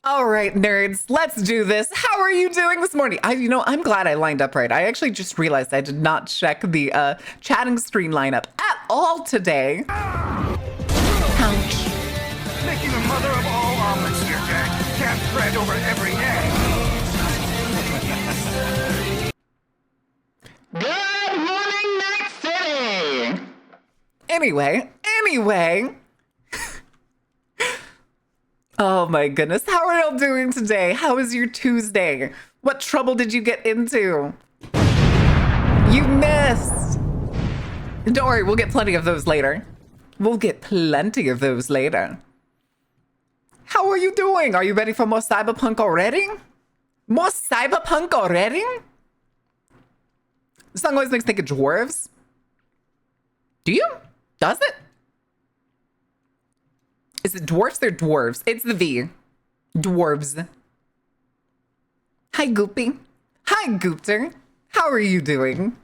All right, nerds, let's do this. How are you doing this morning? I'm glad I lined up right. I actually just realized I did not check the chatting screen lineup at all today. Ouch. Making the mother of all omelets here, gang. Can't spread over every egg. Good morning, Night City! Anyway. Oh my goodness, how are y'all doing today? How is your Tuesday? What trouble did you get into? You missed! Don't worry, we'll get plenty of those later. How are you doing? Are you ready for more cyberpunk already? More cyberpunk already? This song always makes me think of dwarves. Do you? Does it? Is it dwarfs or dwarves? It's the V. Dwarves. Hi, Goopy. Hi, Goopter. How are you doing?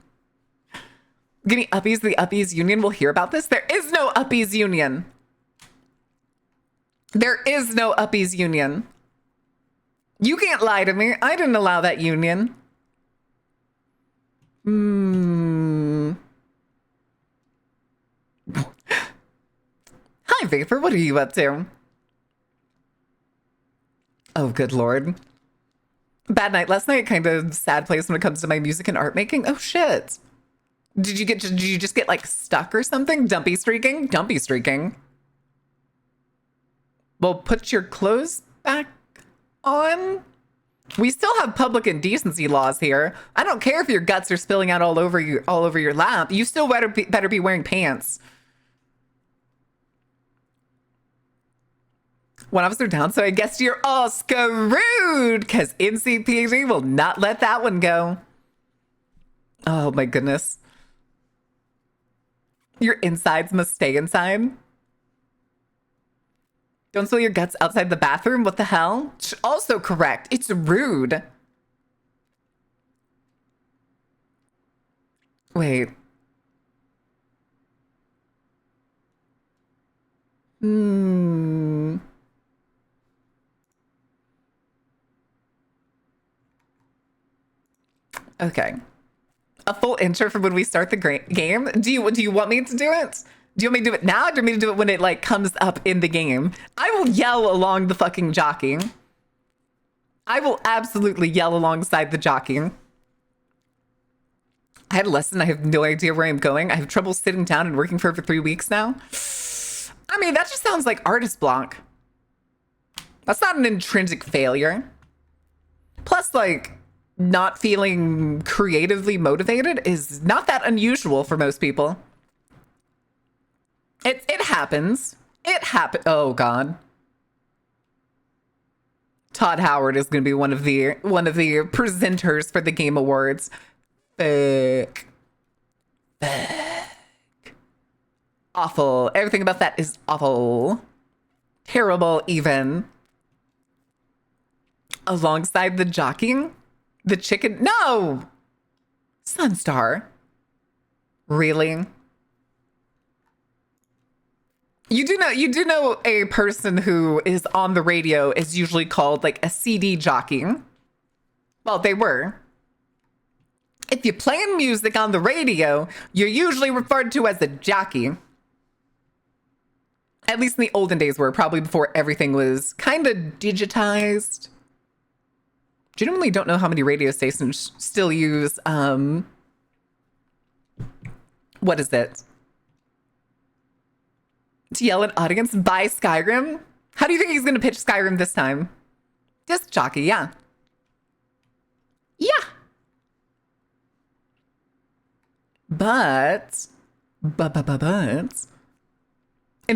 Getting uppies, the uppies union will hear about this. There is no uppies union. There is no uppies union. You can't lie to me. I didn't allow that union. Hi, Vapor. What are you up to? Oh, good Lord. Bad night last night. Kind of sad place when it comes to my music and art making. Oh, shit. Did you just get like stuck or something? Dumpy streaking? Dumpy streaking. Well, put your clothes back on. We still have public indecency laws here. I don't care if your guts are spilling out all over your lap. You still better be wearing pants. One officer down, so I guess you're all screwed because NCPD will not let that one go. Oh my goodness. Your insides must stay inside. Don't spill your guts outside the bathroom. What the hell? Also correct. It's rude. Wait. Okay. A full intro for when we start the game. Do you want me to do it? Do you want me to do it now? Or do you want me to do it when it like comes up in the game? I will yell along the fucking jockey. I will absolutely yell alongside the jockey. I had a lesson. I have no idea where I'm going. I have trouble sitting down and working for over 3 weeks now. I mean, that just sounds like artist block. That's not an intrinsic failure. Plus, like, not feeling creatively motivated is not that unusual for most people. It happens. It happen. Oh God. Todd Howard is going to be one of the presenters for the Game Awards. Fuck. Awful. Everything about that is awful. Terrible even. Alongside the jockeying? The chicken? No! Sunstar. Really? You do know a person who is on the radio is usually called like a CD jockey. Well, they were. If you're playing music on the radio, you're usually referred to as a jockey. At least in the olden days were, probably before everything was kind of digitized. Genuinely don't know how many radio stations still use, what is it? To yell at audience, buy Skyrim? How do you think he's going to pitch Skyrim this time? Disc jockey, yeah. Yeah. But, in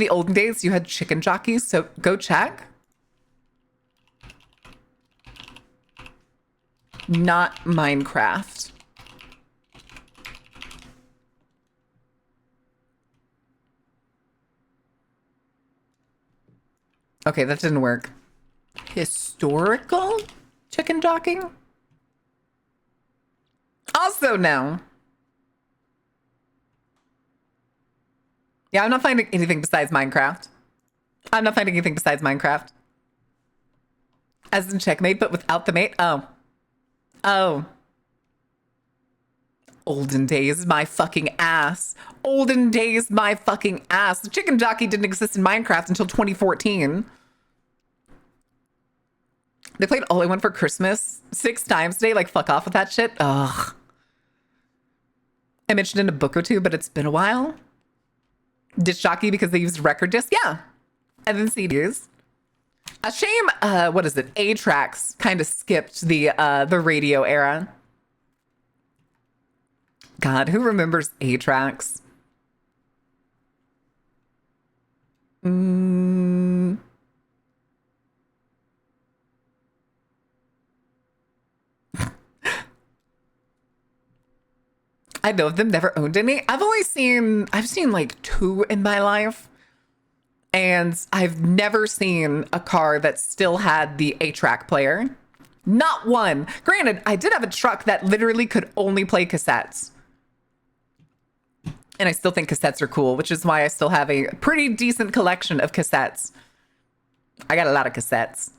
the olden days, you had chicken jockeys, so go check. Not Minecraft. Okay, that didn't work. Historical chicken jocking? Also no. Yeah, I'm not finding anything besides Minecraft. As in checkmate, but without the mate? Oh. Oh. Olden days, my fucking ass. Olden days, my fucking ass. The chicken jockey didn't exist in Minecraft until 2014. They played All I Want for Christmas 6 times today. Like, fuck off with that shit. Ugh. I mentioned in a book or two, but it's been a while. Disc jockey because they used record discs. Yeah. And then CDs. A shame, what is it? A-Tracks kind of skipped the radio era. God, who remembers A-Tracks? I know of them, never owned any. I've seen like 2 in my life. And I've never seen a car that still had the 8-track player. Not one. Granted, I did have a truck that literally could only play cassettes. And I still think cassettes are cool, which is why I still have a pretty decent collection of cassettes. I got a lot of cassettes.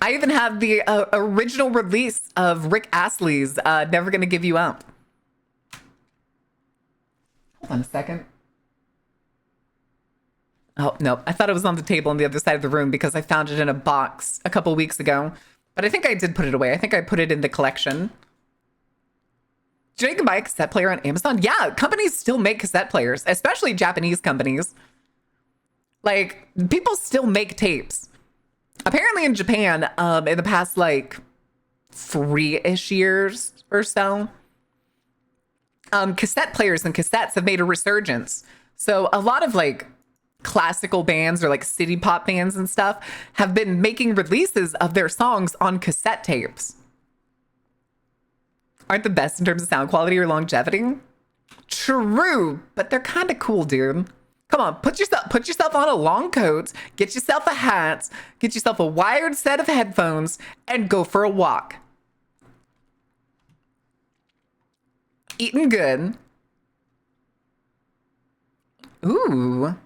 I even have the original release of Rick Astley's Never Gonna Give You Up. Hold on a second. Oh, no. I thought it was on the table on the other side of the room because I found it in a box a couple weeks ago. But I think I did put it away. I think I put it in the collection. Do you know you can buy a cassette player on Amazon? Yeah, companies still make cassette players, especially Japanese companies. Like, people still make tapes. Apparently in Japan, in the past, like, 3-ish years or so, cassette players and cassettes have made a resurgence. So a lot of, like, classical bands or, like, city pop bands and stuff have been making releases of their songs on cassette tapes. Aren't the best in terms of sound quality or longevity? True, but they're kind of cool, dude. Come on, put yourself on a long coat, get yourself a hat, get yourself a wired set of headphones, and go for a walk. Eating good. Ooh.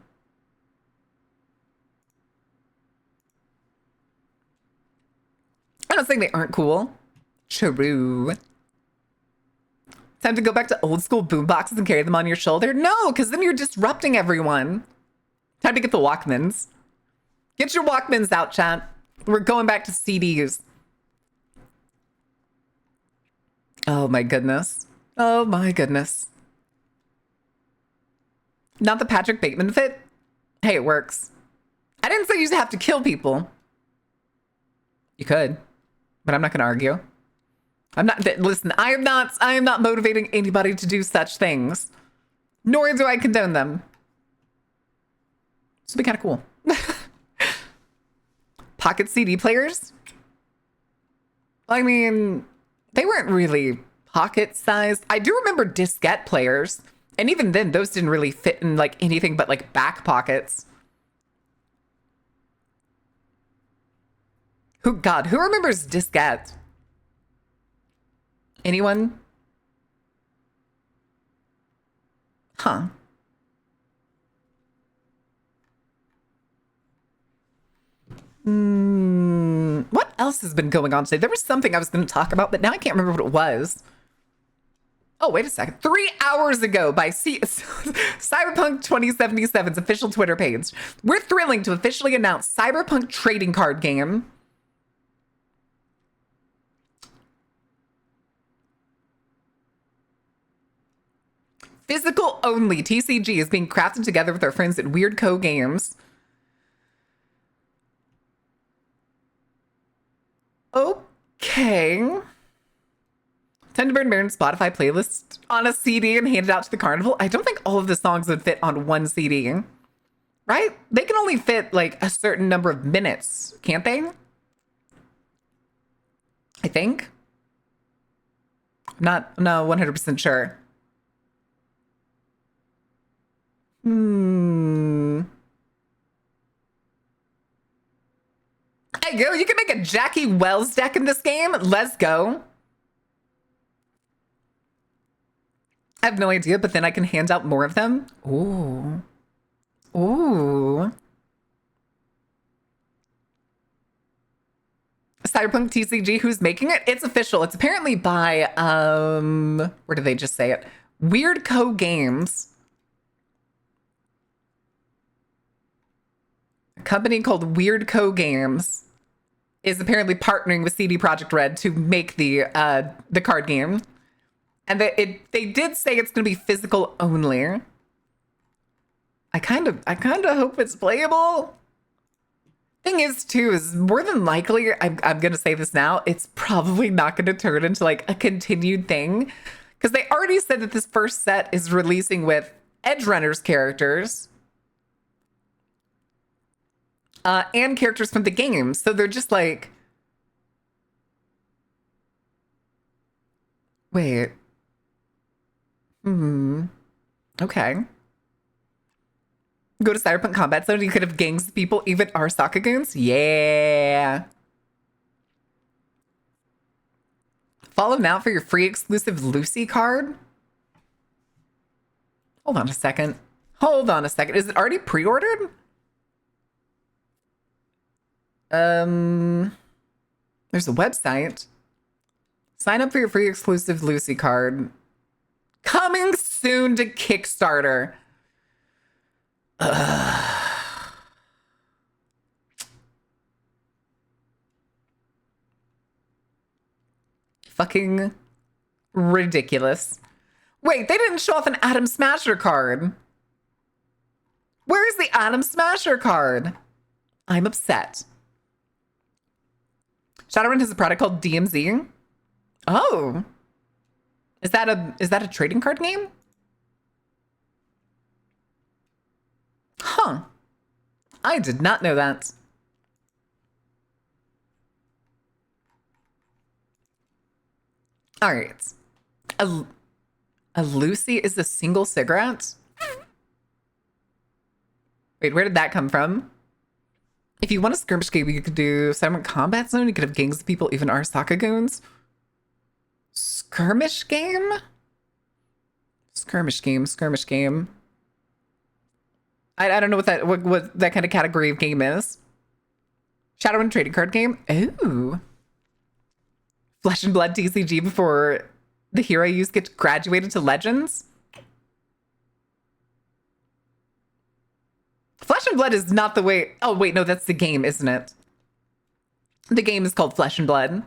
I'm not saying they aren't cool. True. Time to go back to old school boomboxes and carry them on your shoulder? No, because then you're disrupting everyone. Time to get the Walkmans. Get your Walkmans out, chat. We're going back to CDs. Oh my goodness. Oh my goodness. Not the Patrick Bateman fit? Hey, it works. I didn't say you have to kill people. You could, but I'm not going to argue. Listen, I am not motivating anybody to do such things. Nor do I condone them. This would be kind of cool. Pocket CD players? I mean, they weren't really pocket sized. I do remember diskette players. And even then, those didn't really fit in like anything but like back pockets. Who remembers diskettes? Anyone? Huh. What else has been going on today? There was something I was going to talk about, but now I can't remember what it was. Oh, wait a second. 3 hours ago by Cyberpunk 2077's official Twitter page, we're thrilling to officially announce Cyberpunk trading card game. Physical only TCG is being crafted together with our friends at Weird Co Games. Okay. Time to burn Baron's Spotify playlist on a CD and hand it out to the carnival. I don't think all of the songs would fit on one CD, right? They can only fit like a certain number of minutes, can't they? I think. I'm not 100% sure. Hey, yo, you can make a Jackie Wells deck in this game. Let's go. I have no idea, but then I can hand out more of them. Ooh. Ooh. Cyberpunk TCG, who's making it? It's official. It's apparently by, where did they just say it? Weird Co Games. A company called Weird Co Games is apparently partnering with CD Projekt Red to make the card game. And they did say it's going to be physical only. I kind of hope it's playable. Thing is, too, is more than likely, I'm going to say this now, it's probably not going to turn into like a continued thing. Because they already said that this first set is releasing with Edge Runners characters. And characters from the game. So they're just like... Wait. Okay. Go to Cyberpunk Combat Zone, you could have gangs of people, even Arasaka goons? Yeah. Follow now for your free exclusive Lucy card? Hold on a second. Hold on a second. Is it already pre-ordered? There's a website. Sign up for your free exclusive Lucy card. Coming soon to Kickstarter. Fucking ridiculous. Wait, they didn't show off an Atom Smasher card. Where's the Atom Smasher card? I'm upset. Shadowrun has a product called DMZ. Oh. Is that a trading card game? Huh. I did not know that. All right. A Lucy is a single cigarette? Wait, where did that come from? If you want a skirmish game, you could do Cyberpunk Combat Zone. You could have gangs of people, even Arasaka goons. Skirmish game? Skirmish game. I don't know what that kind of category of game is. Shadowrun trading card game? Ooh. Flesh and Blood TCG before the hero you use gets graduated to Legends? Flesh and Blood is not the way... Oh, wait, no, that's the game, isn't it? The game is called Flesh and Blood.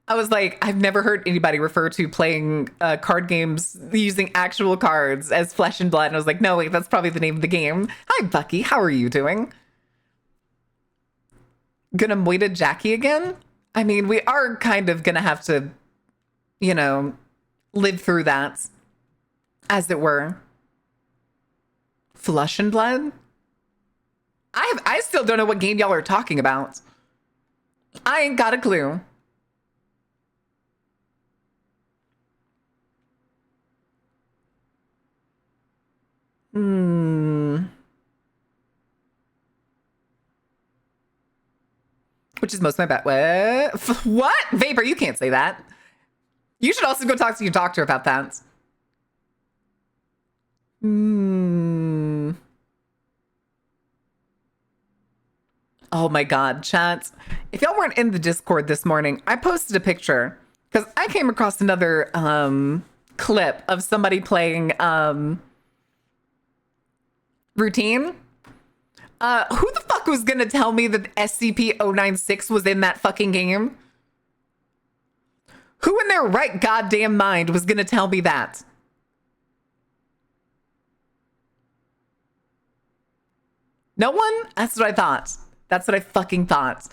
I was like, I've never heard anybody refer to playing card games using actual cards as Flesh and Blood. And I was like, no, wait, that's probably the name of the game. Hi, Bucky. How are you doing? Gonna moita Jackie again? I mean, we are kind of gonna have to, you know, live through that, as it were. Flesh and Blood? I still don't know what game y'all are talking about. I ain't got a clue. Which is most of my bet. What? Vapor, you can't say that. You should also go talk to your doctor about that. Oh my God, chat. If y'all weren't in the Discord this morning, I posted a picture because I came across another clip of somebody playing Routine. Who the fuck was gonna tell me that SCP-096 was in that fucking game? Who in their right goddamn mind was gonna tell me that? No one? That's what I thought. That's what I fucking thought.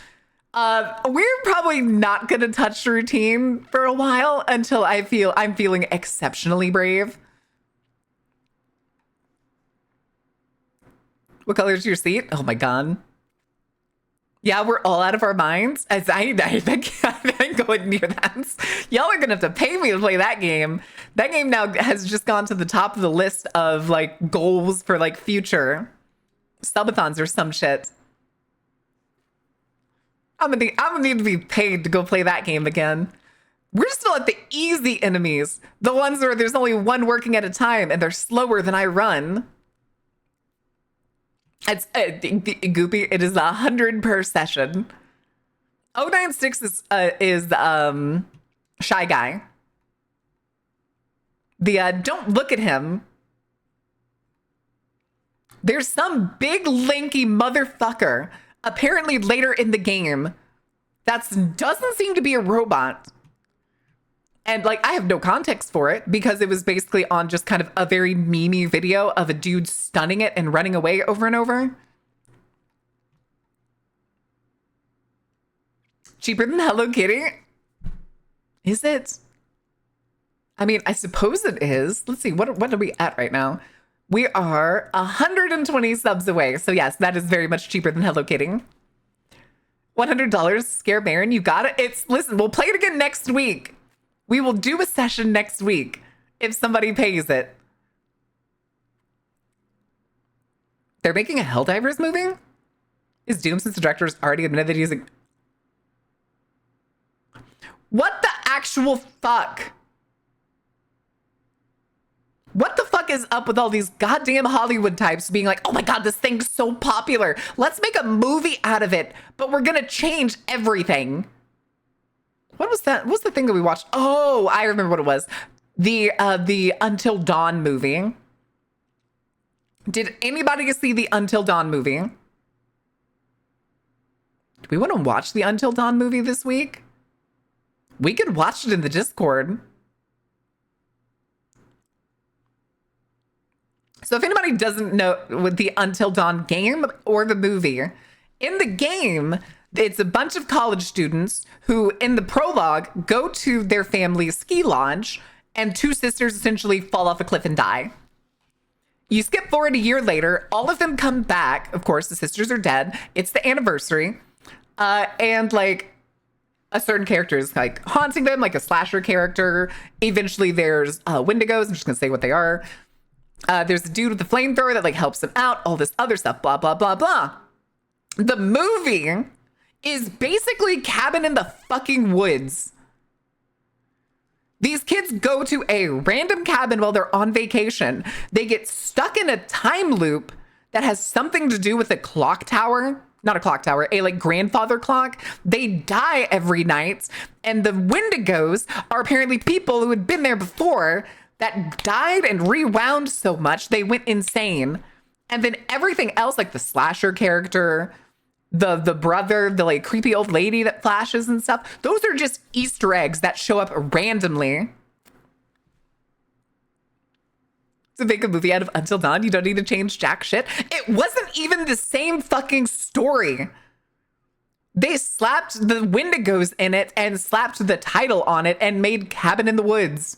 We're probably not gonna touch Routine for a while until I'm feeling exceptionally brave. What color is your seat? Oh my God. Yeah, we're all out of our minds. As I ain't going near that. Y'all are gonna have to pay me to play that game. That game now has just gone to the top of the list of like goals for like future subathons or some shit. I'm gonna need to be paid to go play that game again. We're still at the easy enemies. The ones where there's only one working at a time and they're slower than I run. It's Goopy. It is 100 per session. 096 is Shy Guy. The don't look at him. There's some big lanky motherfucker apparently later in the game that doesn't seem to be a robot. And like, I have no context for it because it was basically on just kind of a very memey video of a dude stunning it and running away over and over. Cheaper than Hello Kitty? Is it? I mean, I suppose it is. Let's see, what are we at right now? We are 120 subs away. So yes, that is very much cheaper than Hello Kitty. $100, Scare Baron, you got it. Listen, we'll play it again next week. We will do a session next week if somebody pays it. They're making a Helldivers movie? Is Doom, since the director's already admitted that he's What the actual fuck? What the fuck is up with all these goddamn Hollywood types being like, oh my God, this thing's so popular. Let's make a movie out of it, but we're gonna change everything. What was that? What's the thing that we watched? Oh, I remember what it was. The Until Dawn movie. Did anybody see the Until Dawn movie? Do we want to watch the Until Dawn movie this week? We could watch it in the Discord. So if anybody doesn't know with the Until Dawn game or the movie, in the game, it's a bunch of college students who, in the prologue, go to their family's ski lodge, and two sisters essentially fall off a cliff and die. You skip forward a year later, all of them come back. Of course, the sisters are dead. It's the anniversary. And like a certain character is like haunting them, like a slasher character. Eventually there's Wendigos. I'm just gonna say what they are. There's a dude with the flamethrower that like helps them out, all this other stuff, blah, blah, blah, blah. The movie is basically Cabin in the fucking Woods. These kids go to a random cabin while they're on vacation. They get stuck in a time loop that has something to do with a clock tower. Not a clock tower, a like grandfather clock. They die every night. And the Wendigos are apparently people who had been there before that died and rewound so much they went insane. And then everything else, like the slasher character, the brother, the like creepy old lady that flashes and stuff, those are just Easter eggs that show up randomly. To make a movie out of Until Dawn, you don't need to change jack shit. It wasn't even the same fucking story. They slapped the Wendigos in it and slapped the title on it and made Cabin in the Woods.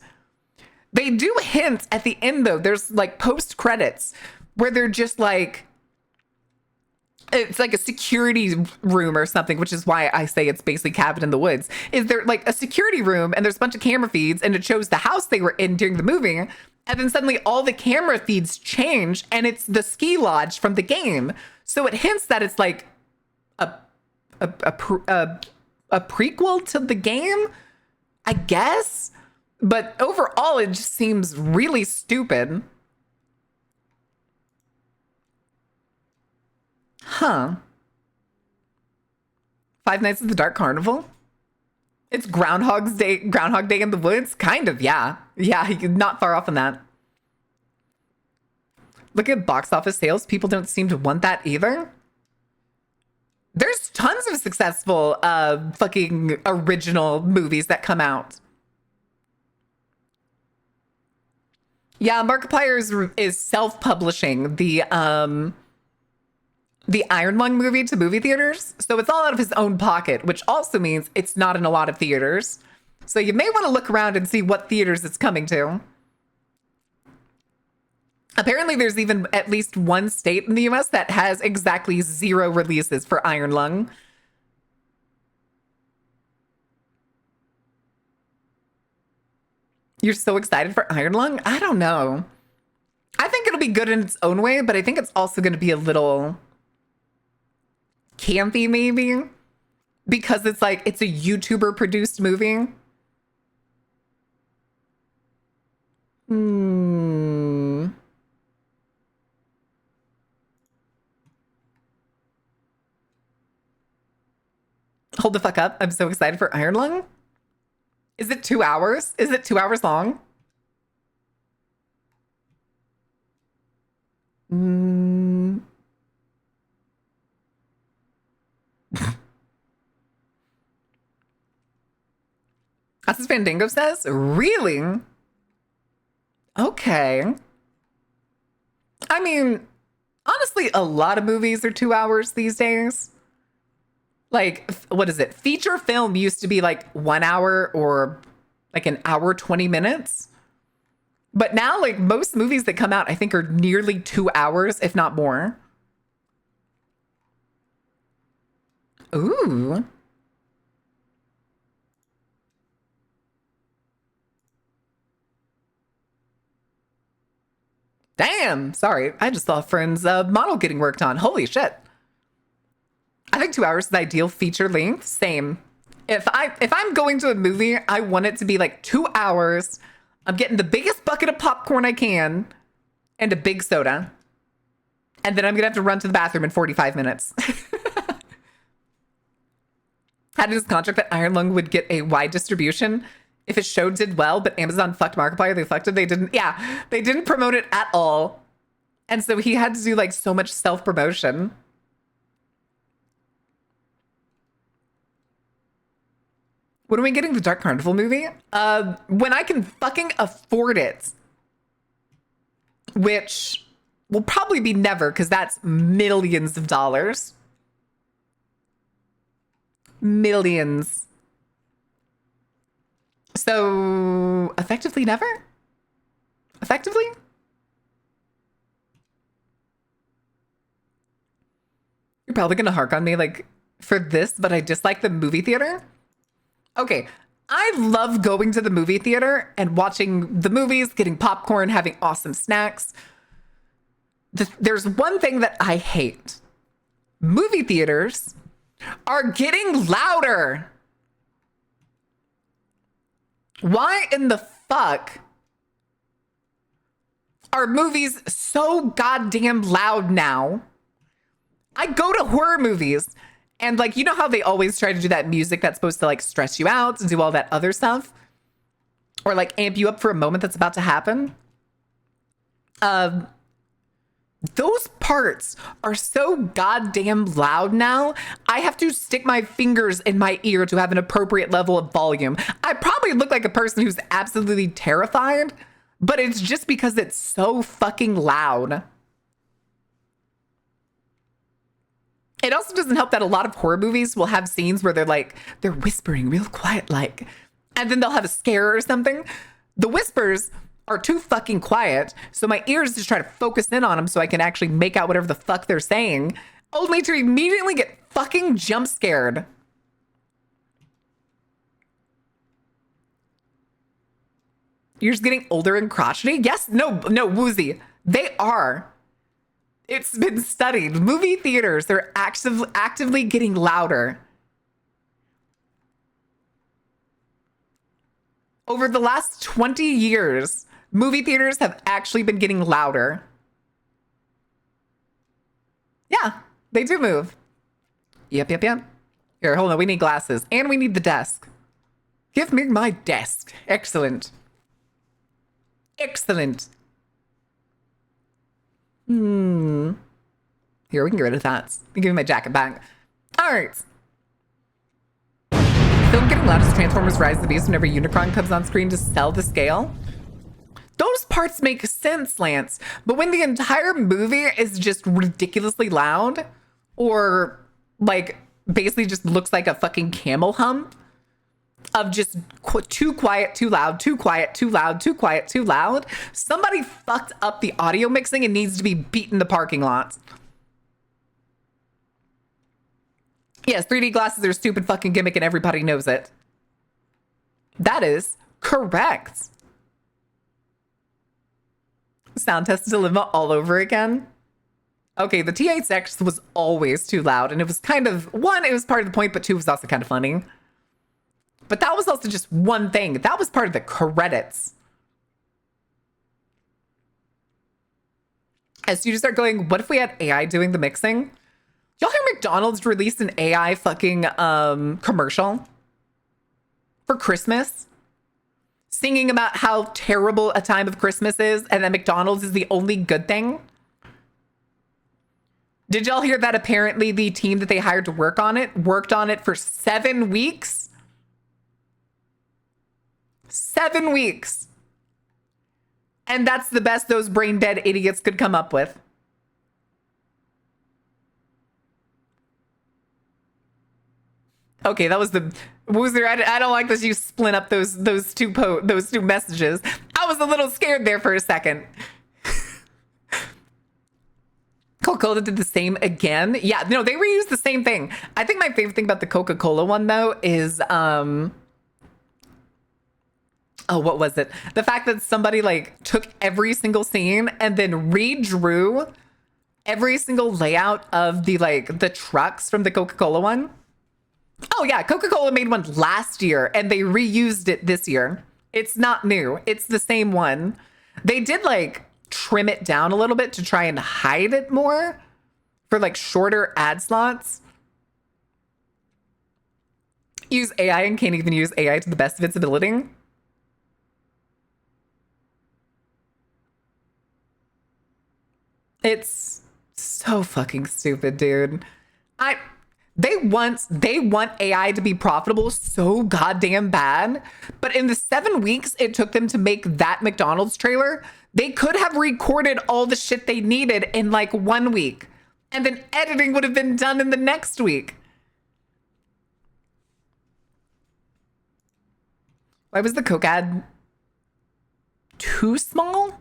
They do hint at the end though. There's like post credits where they're just like, it's like a security room or something, which is why I say it's basically Cabin in the Woods. Is there like a security room and there's a bunch of camera feeds and it shows the house they were in during the movie. And then suddenly all the camera feeds change and it's the ski lodge from the game. So it hints that it's like a prequel to the game, I guess. But overall, it just seems really stupid. Huh. Five Nights at the Dark Carnival? It's Groundhog Day in the Woods? Kind of, yeah. Yeah, you're not far off on that. Look at box office sales. People don't seem to want that either. There's tons of successful fucking original movies that come out. Yeah, Markiplier is self-publishing the Iron Lung movie to movie theaters. So it's all out of his own pocket, which also means it's not in a lot of theaters. So you may want to look around and see what theaters it's coming to. Apparently there's even at least one state in the US that has exactly 0 releases for Iron Lung. You're so excited for Iron Lung? I don't know. I think it'll be good in its own way, but I think it's also going to be a little campy maybe, because it's like, it's a YouTuber produced movie. Hold the fuck up. I'm so excited for Iron Lung. Is it 2 hours? Is it 2 hours long? That's what Fandango says? Really? Okay. I mean, honestly, a lot of movies are 2 hours these days. Like, what is it? Feature film used to be like 1 hour or like an hour, 20 minutes. But now, like, most movies that come out, I think, are nearly 2 hours, if not more. Ooh. Damn. Sorry. I just saw Friends model getting worked on. Holy shit. I think 2 hours is the ideal feature length. Same. If I'm going to a movie, I want it to be like 2 hours. I'm getting the biggest bucket of popcorn I can and a big soda. And then I'm going to have to run to the bathroom in 45 minutes. Had in his contract that Iron Lung would get a wide distribution if his show did well, but Amazon fucked Markiplier. They fucked it. They didn't. Yeah, they didn't promote it at all. And so he had to do like so much self-promotion. When are we getting the Dark Carnival movie? When I can fucking afford it. Which will probably be never, because that's millions of dollars. Millions. So, effectively never? Effectively? You're probably gonna hark on me like for this, but I dislike the movie theater. Okay, I love going to the movie theater and watching the movies, getting popcorn, having awesome snacks. There's one thing that I hate. Movie theaters are getting louder. Why in the fuck are movies so goddamn loud now? I go to horror movies and like, you know how they always try to do that music that's supposed to like stress you out and do all that other stuff? Or like amp you up for a moment that's about to happen? Those parts are so goddamn loud now. I have to stick my fingers in my ear to have an appropriate level of volume. I probably look like a person who's absolutely terrified, but it's just because it's so fucking loud. It also doesn't help that a lot of horror movies will have scenes where they're whispering real quiet, like, and then they'll have a scare or something. The whispers are too fucking quiet, so my ears just try to focus in on them so I can actually make out whatever the fuck they're saying, only to immediately get fucking jump scared. You're just getting older and crotchety? Yes, no, woozy. They are. It's been studied. Movie theaters, they're actively getting louder. Over the last 20 years, movie theaters have actually been getting louder. Yeah, they do move. Yep. Here, hold on. We need glasses. And we need the desk. Give me my desk. Excellent. Excellent. Here, we can get rid of that. Give me my jacket back. All right. Film getting loud as Transformers Rise of the Beast whenever Unicron comes on screen to sell the scale. Those parts make sense, Lance. But when the entire movie is just ridiculously loud, or like basically just looks like a fucking camel hump of just too quiet, too loud, too quiet, too loud, too quiet, too loud, somebody fucked up the audio mixing and needs to be beat in the parking lot. Yes, 3D glasses are a stupid fucking gimmick and everybody knows it. That is correct. Sound test dilemma all over again. Okay, the T8X was always too loud, and it was kind of, one, it was part of the point, but two, it was also kind of funny. But that was also just one thing. That was part of the credits. As you start going, what if we had AI doing the mixing? Y'all hear me McDonald's released an AI fucking commercial for Christmas, singing about how terrible a time of Christmas is and that McDonald's is the only good thing? Did y'all hear that apparently the team that they hired to work on it worked on it for 7 weeks? 7 weeks. And that's the best those brain dead idiots could come up with. Okay, that was the Woozer. I don't like that you split up those two messages. I was a little scared there for a second. Coca-Cola did the same again. Yeah, no, they reused the same thing. I think my favorite thing about the Coca-Cola one though is oh, what was it? The fact that somebody like took every single scene and then redrew every single layout of the trucks from the Coca-Cola one. Oh yeah, Coca-Cola made one last year and they reused it this year. It's not new. It's the same one. They did like trim it down a little bit to try and hide it more for like shorter ad slots. Use AI and can't even use AI to the best of its ability. It's so fucking stupid, dude. They want AI to be profitable so goddamn bad, but in the 7 weeks it took them to make that McDonald's trailer, they could have recorded all the shit they needed in like 1 week, and then editing would have been done in the next week. Why was the Coke ad too small?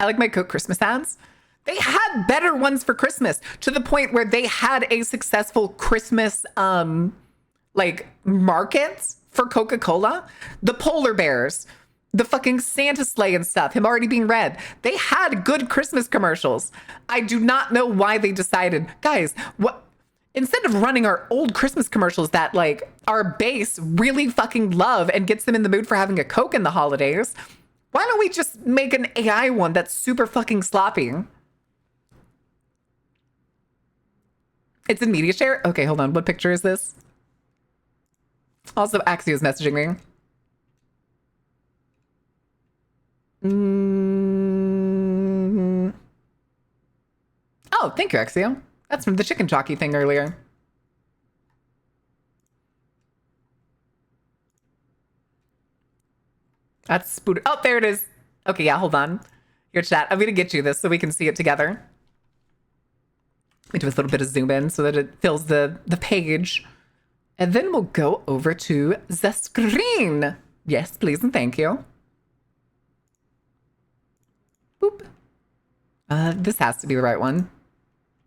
I like my Coke Christmas ads. They had better ones for Christmas, to the point where they had a successful Christmas like market for Coca-Cola. The polar bears, the fucking Santa sleigh and stuff, him already being red. They had good Christmas commercials. I do not know why they decided, guys, what, instead of running our old Christmas commercials that like our base really fucking love and gets them in the mood for having a Coke in the holidays, why don't we just make an AI one that's super fucking sloppy? It's in media share? Okay, hold on. What picture is this? Also, Axio's messaging me. Oh, thank you, Axio. That's from the chicken jockey thing earlier. That's spoot. Oh, there it is. Okay, yeah, hold on. Your chat. I'm gonna get you this so we can see it together. We do a little bit of zoom in so that it fills the page. And then we'll go over to the screen. Yes, please and thank you. Boop. This has to be the right one.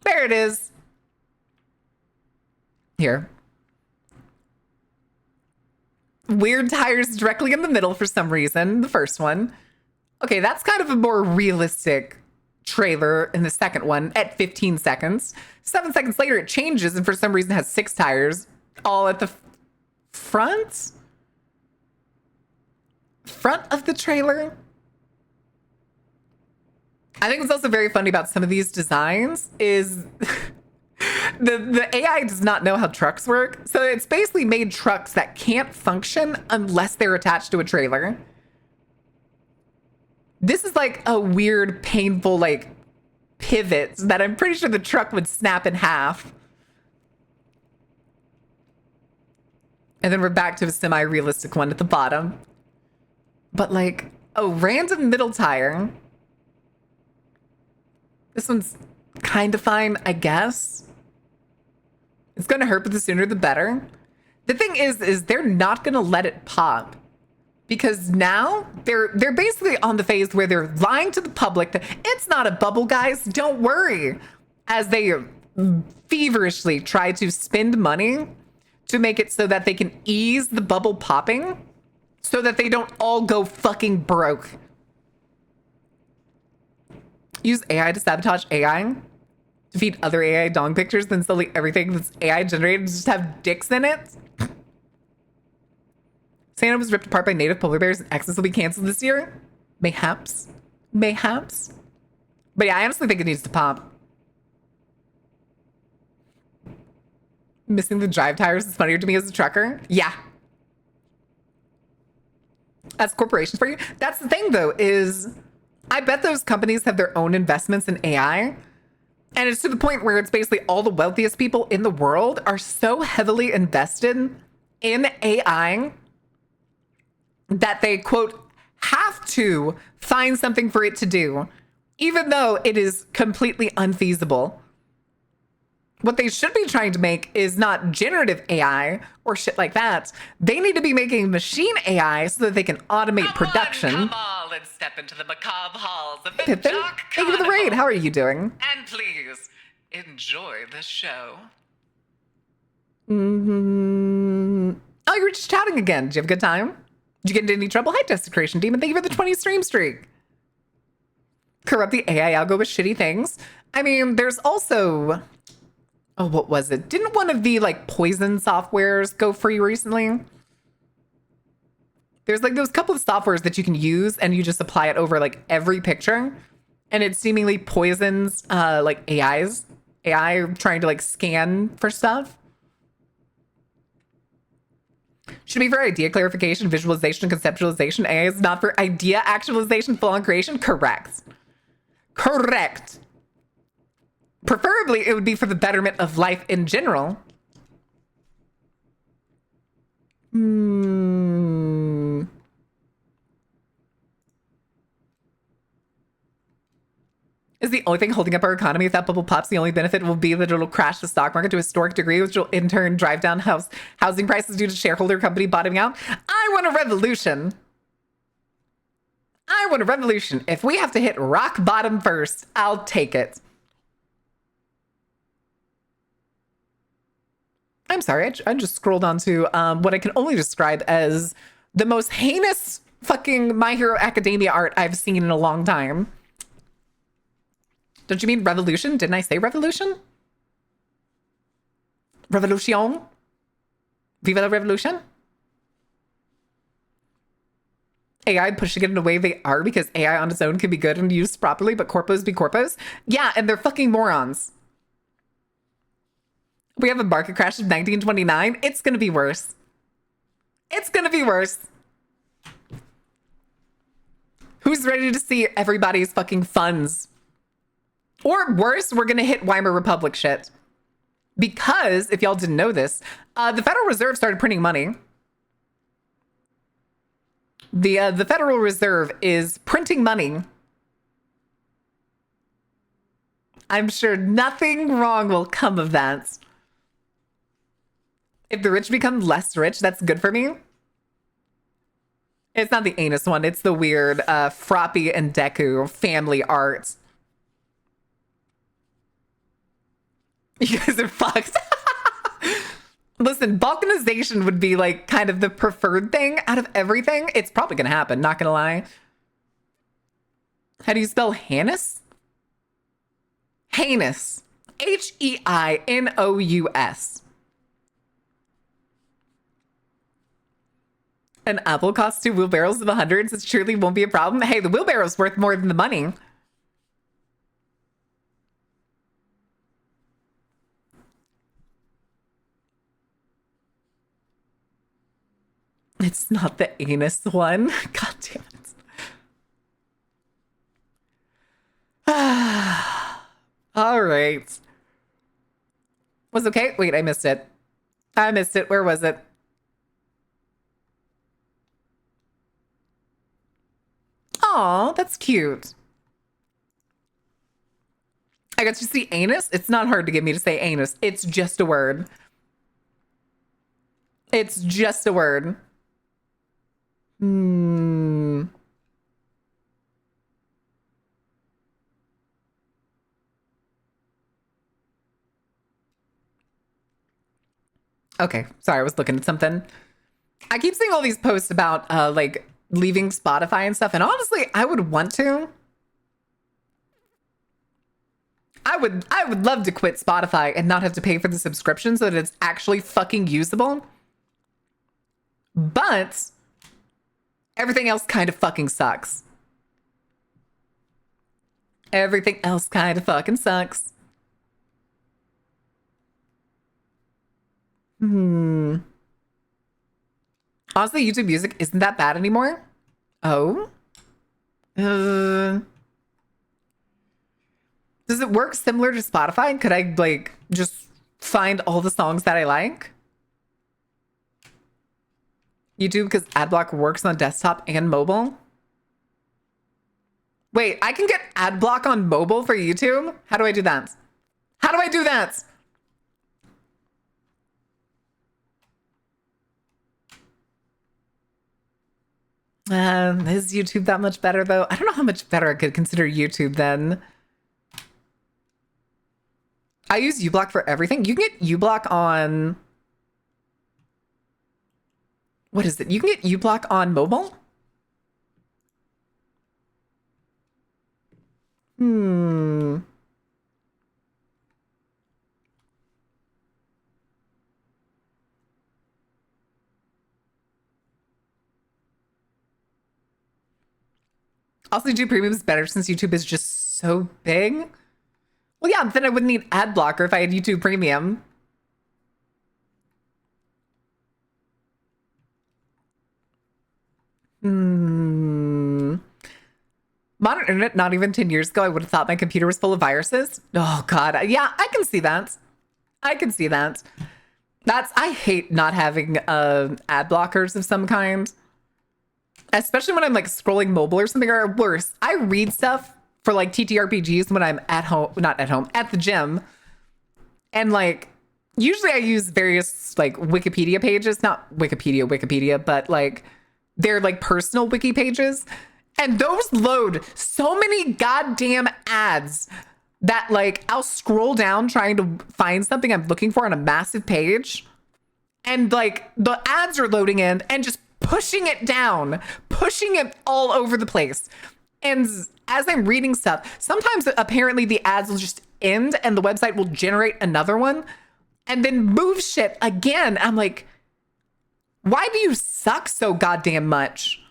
There it is. Here. Weird tires directly in the middle for some reason, the first one. Okay, that's kind of a more realistic trailer in the second one at 15 seconds. 7 seconds later, it changes and for some reason has 6 tires all at the front of the trailer. I think what's also very funny about some of these designs is the AI does not know how trucks work. So it's basically made trucks that can't function unless they're attached to a trailer. This is like a weird, painful, like, pivot that I'm pretty sure the truck would snap in half. And then we're back to a semi-realistic one at the bottom. But like, a random middle tire. This one's kind of fine, I guess. It's gonna hurt, but the sooner the better. The thing is they're not gonna let it pop. Because now they're basically on the phase where they're lying to the public that it's not a bubble, guys, don't worry. As they feverishly try to spend money to make it so that they can ease the bubble popping so that they don't all go fucking broke. Use AI to sabotage AI to feed other AI dong pictures, then slowly everything that's AI generated just have dicks in it. Santa was ripped apart by native polar bears and X's will be canceled this year? Mayhaps. Mayhaps. But yeah, I honestly think it needs to pop. Missing the drive tires is funnier to me as a trucker. Yeah. That's corporations for you. That's the thing, though, is I bet those companies have their own investments in AI. And it's to the point where it's basically all the wealthiest people in the world are so heavily invested in AI that they, quote, have to find something for it to do, even though it is completely unfeasible. What they should be trying to make is not generative AI or shit like that. They need to be making machine AI so that they can automate production. Come all and step into the macabre halls of the Pippin, Jock thank you for the raid. Carnival. How are you doing? And please, enjoy the show. Oh, you were just chatting again. Did you have a good time? Did you get into any trouble? Hi, Desecration Demon. Thank you for the 20 stream streak. Corrupt the AI algo with shitty things. I mean, there's also... Oh, what was it? Didn't one of the, like, poison softwares go free recently? There's, like, those couple of softwares that you can use, and you just apply it over, like, every picture. And it seemingly poisons, like, AI trying to, like, scan for stuff. Should be for idea clarification, visualization, conceptualization. AI is not for idea actualization, full-on creation? Correct. Correct. Preferably, it would be for the betterment of life in general. Is the only thing holding up our economy if that bubble pops? The only benefit will be that it'll crash the stock market to a historic degree, which will in turn drive down housing prices due to shareholder company bottoming out. I want a revolution. I want a revolution. If we have to hit rock bottom first, I'll take it. I'm sorry, I just scrolled onto what I can only describe as the most heinous fucking My Hero Academia art I've seen in a long time. Don't you mean revolution? Didn't I say revolution? Revolution? Viva la revolution? AI pushing it in a way they are because AI on its own can be good and used properly, but corpos be corpos? Yeah, and they're fucking morons. We have a market crash of 1929. It's gonna be worse. It's gonna be worse. Who's ready to see everybody's fucking funds? Or worse, we're gonna hit Weimar Republic shit. Because, if y'all didn't know this, the Federal Reserve started printing money. The Federal Reserve is printing money. I'm sure nothing wrong will come of that. If the rich become less rich, that's good for me. It's not the anus one. It's the weird Froppy and Deku family art. You guys are fucked. Listen, balkanization would be like kind of the preferred thing out of everything. It's probably going to happen, not going to lie. How do you spell heinous? Heinous. H-E-I-N-O-U-S. An apple costs 2 wheelbarrows of 100, so it surely won't be a problem. Hey, the wheelbarrow's worth more than the money. It's not the anus one. God damn it. All right. Was okay? Wait, I missed it. I missed it. Where was it? Aw, that's cute. I got to see anus. It's not hard to get me to say anus. It's just a word. It's just a word. Okay, sorry, I was looking at something. I keep seeing all these posts about like leaving Spotify and stuff, and honestly, I would want to. I would love to quit Spotify and not have to pay for the subscription so that it's actually fucking usable. But everything else kind of fucking sucks. Everything else kind of fucking sucks. Hmm. Honestly, YouTube Music isn't that bad anymore. Oh. Uh, does it work similar to Spotify? Could I like just find all the songs that I like? YouTube, because AdBlock works on desktop and mobile. Wait, I can get AdBlock on mobile for YouTube? How do I do that? How do I do that? Is YouTube that much better though? I don't know how much better I could consider YouTube then. I use uBlock for everything. You can get uBlock on... What is it? You can get uBlock on mobile? Hmm. Also, YouTube Premium is better since YouTube is just so big. Well, yeah, then I wouldn't need ad blocker if I had YouTube Premium. Hmm. Modern internet, not even 10 years ago, I would have thought my computer was full of viruses. Oh, God. Yeah, I can see that. I can see that. I hate not having ad blockers of some kind. Especially when I'm like scrolling mobile or something, or worse, I read stuff for like TTRPGs when I'm at home, not at home, at the gym. And like, usually I use various like Wikipedia pages, not Wikipedia, but like they're like personal wiki pages. And those load so many goddamn ads that like I'll scroll down trying to find something I'm looking for on a massive page. And like the ads are loading in and just pushing it down, pushing it all over the place. And as I'm reading stuff, sometimes apparently the ads will just end and the website will generate another one and then move shit again. I'm like, why do you suck so goddamn much?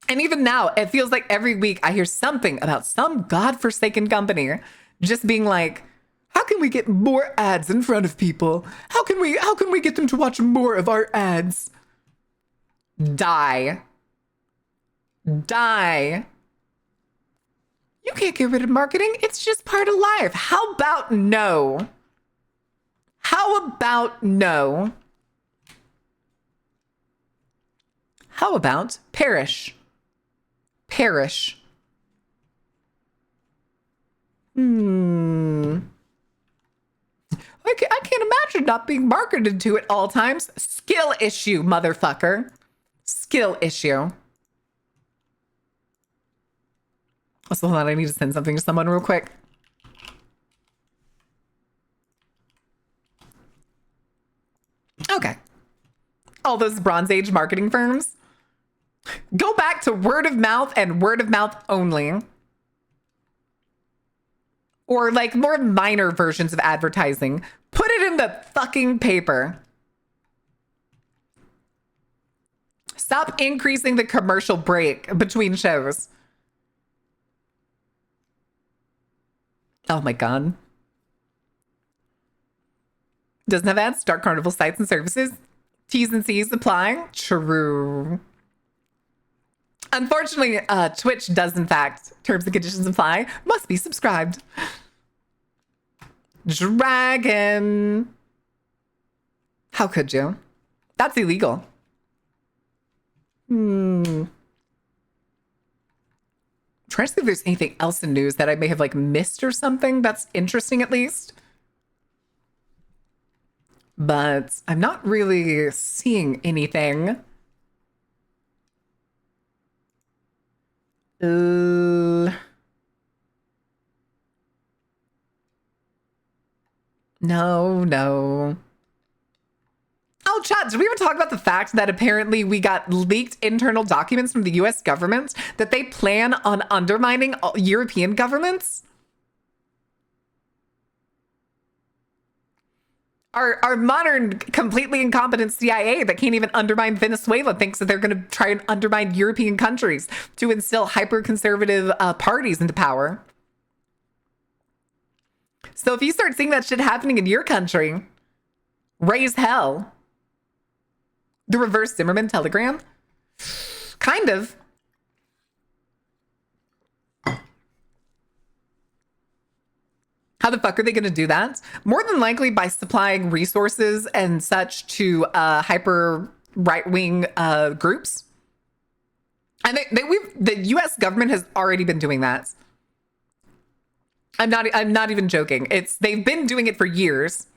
And even now, it feels like every week I hear something about some godforsaken company just being like, how can we get more ads in front of people? How can we get them to watch more of our ads? Die. Die. You can't get rid of marketing. It's just part of life. How about no? How about no? How about perish? Perish. I can't imagine not being marketed to at all times. Skill issue, motherfucker. Skill issue. Also, hold on, I need to send something to someone real quick. Okay. All those Bronze Age marketing firms. Go back to word of mouth and word of mouth only. Or like more minor versions of advertising. Put it in the fucking paper. Stop increasing the commercial break between shows. Oh my God. Doesn't have ads. Dark Carnival sites and services. T's and C's apply. True. Unfortunately, Twitch does in fact. Terms and conditions apply. Must be subscribed. Dragon. How could you? That's illegal. Trying to see if there's anything else in news that I may have like missed or something that's interesting at least. But I'm not really seeing anything. No. Oh, chat, did we ever talk about the fact that apparently we got leaked internal documents from the US government that they plan on undermining European governments? Our modern, completely incompetent CIA that can't even undermine Venezuela thinks that they're going to try and undermine European countries to instill hyper-conservative parties into power. So if you start seeing that shit happening in your country, Raise hell. The reverse Zimmerman telegram? Kind of. How the fuck are they going to do that? More than likely by supplying resources and such to hyper right-wing groups. And the U.S. government has already been doing that. I'm not even joking. They've been doing it for years.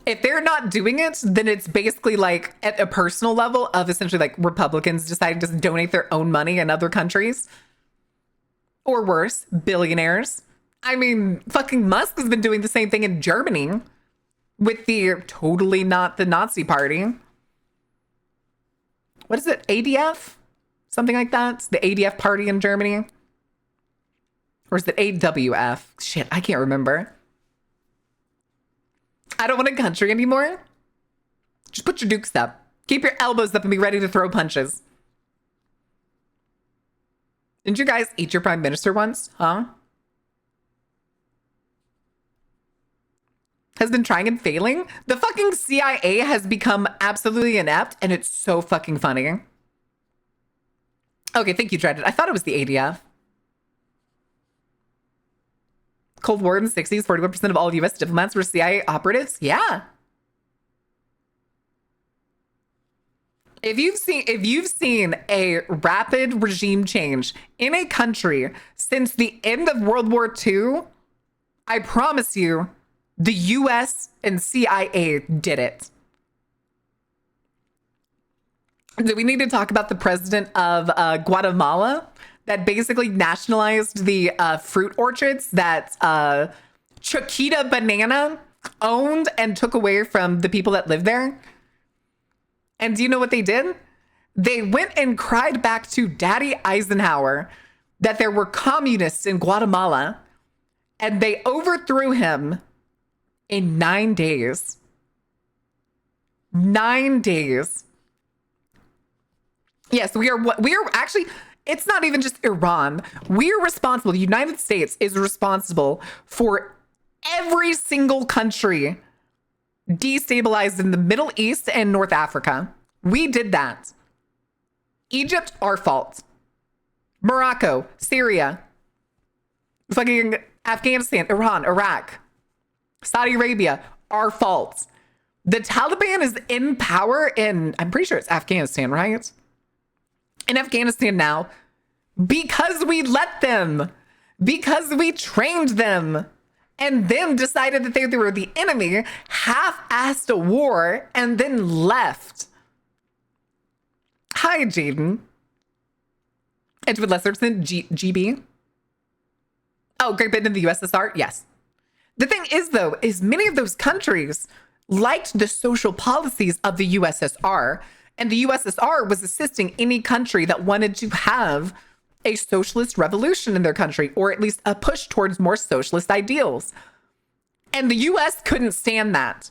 If they're not doing it, then it's basically like at a personal level of essentially like Republicans deciding to donate their own money in other countries. Or worse, billionaires. I mean, fucking Musk has been doing the same thing in Germany with the totally not the Nazi party. What is it? ADF? Something like that? The ADF party in Germany? Or is it AWF? Shit, I can't remember. I don't want a country anymore. Just put your dukes up. Keep your elbows up and be ready to throw punches. Didn't you guys eat your prime minister once? Huh? Has been trying and failing. The fucking CIA has become absolutely inept, and it's so fucking funny. Okay, thank you, Dreaded. I thought it was the ADF. Cold War in the 60s, 41% of all US diplomats were CIA operatives. Yeah. If you've seen a rapid regime change in a country since the end of World War II, I promise you, the US and CIA did it. Do we need to talk about the president of Guatemala that basically nationalized the fruit orchards that Chiquita Banana owned and took away from the people that lived there? And do you know what they did? They went and cried back to Daddy Eisenhower that there were communists in Guatemala, and they overthrew him in 9 days. 9 days. Yes, we are actually, it's not even just Iran. We are responsible. The United States is responsible for every single country destabilized in the Middle East and North Africa. We did that. Egypt, our fault. Morocco, Syria, fucking Afghanistan, Iran, Iraq, Saudi Arabia, our fault. The Taliban is in power in, I'm pretty sure it's Afghanistan, right? In Afghanistan now, because we let them, because we trained them, and then decided that they were the enemy, half-assed a war, and then left. Hi, Jaden. Edgewood Lesserson, GB. Oh, Great Britain and the USSR? Yes. The thing is, though, is many of those countries liked the social policies of the USSR, and the USSR was assisting any country that wanted to have a socialist revolution in their country, or at least a push towards more socialist ideals. And the US couldn't stand that.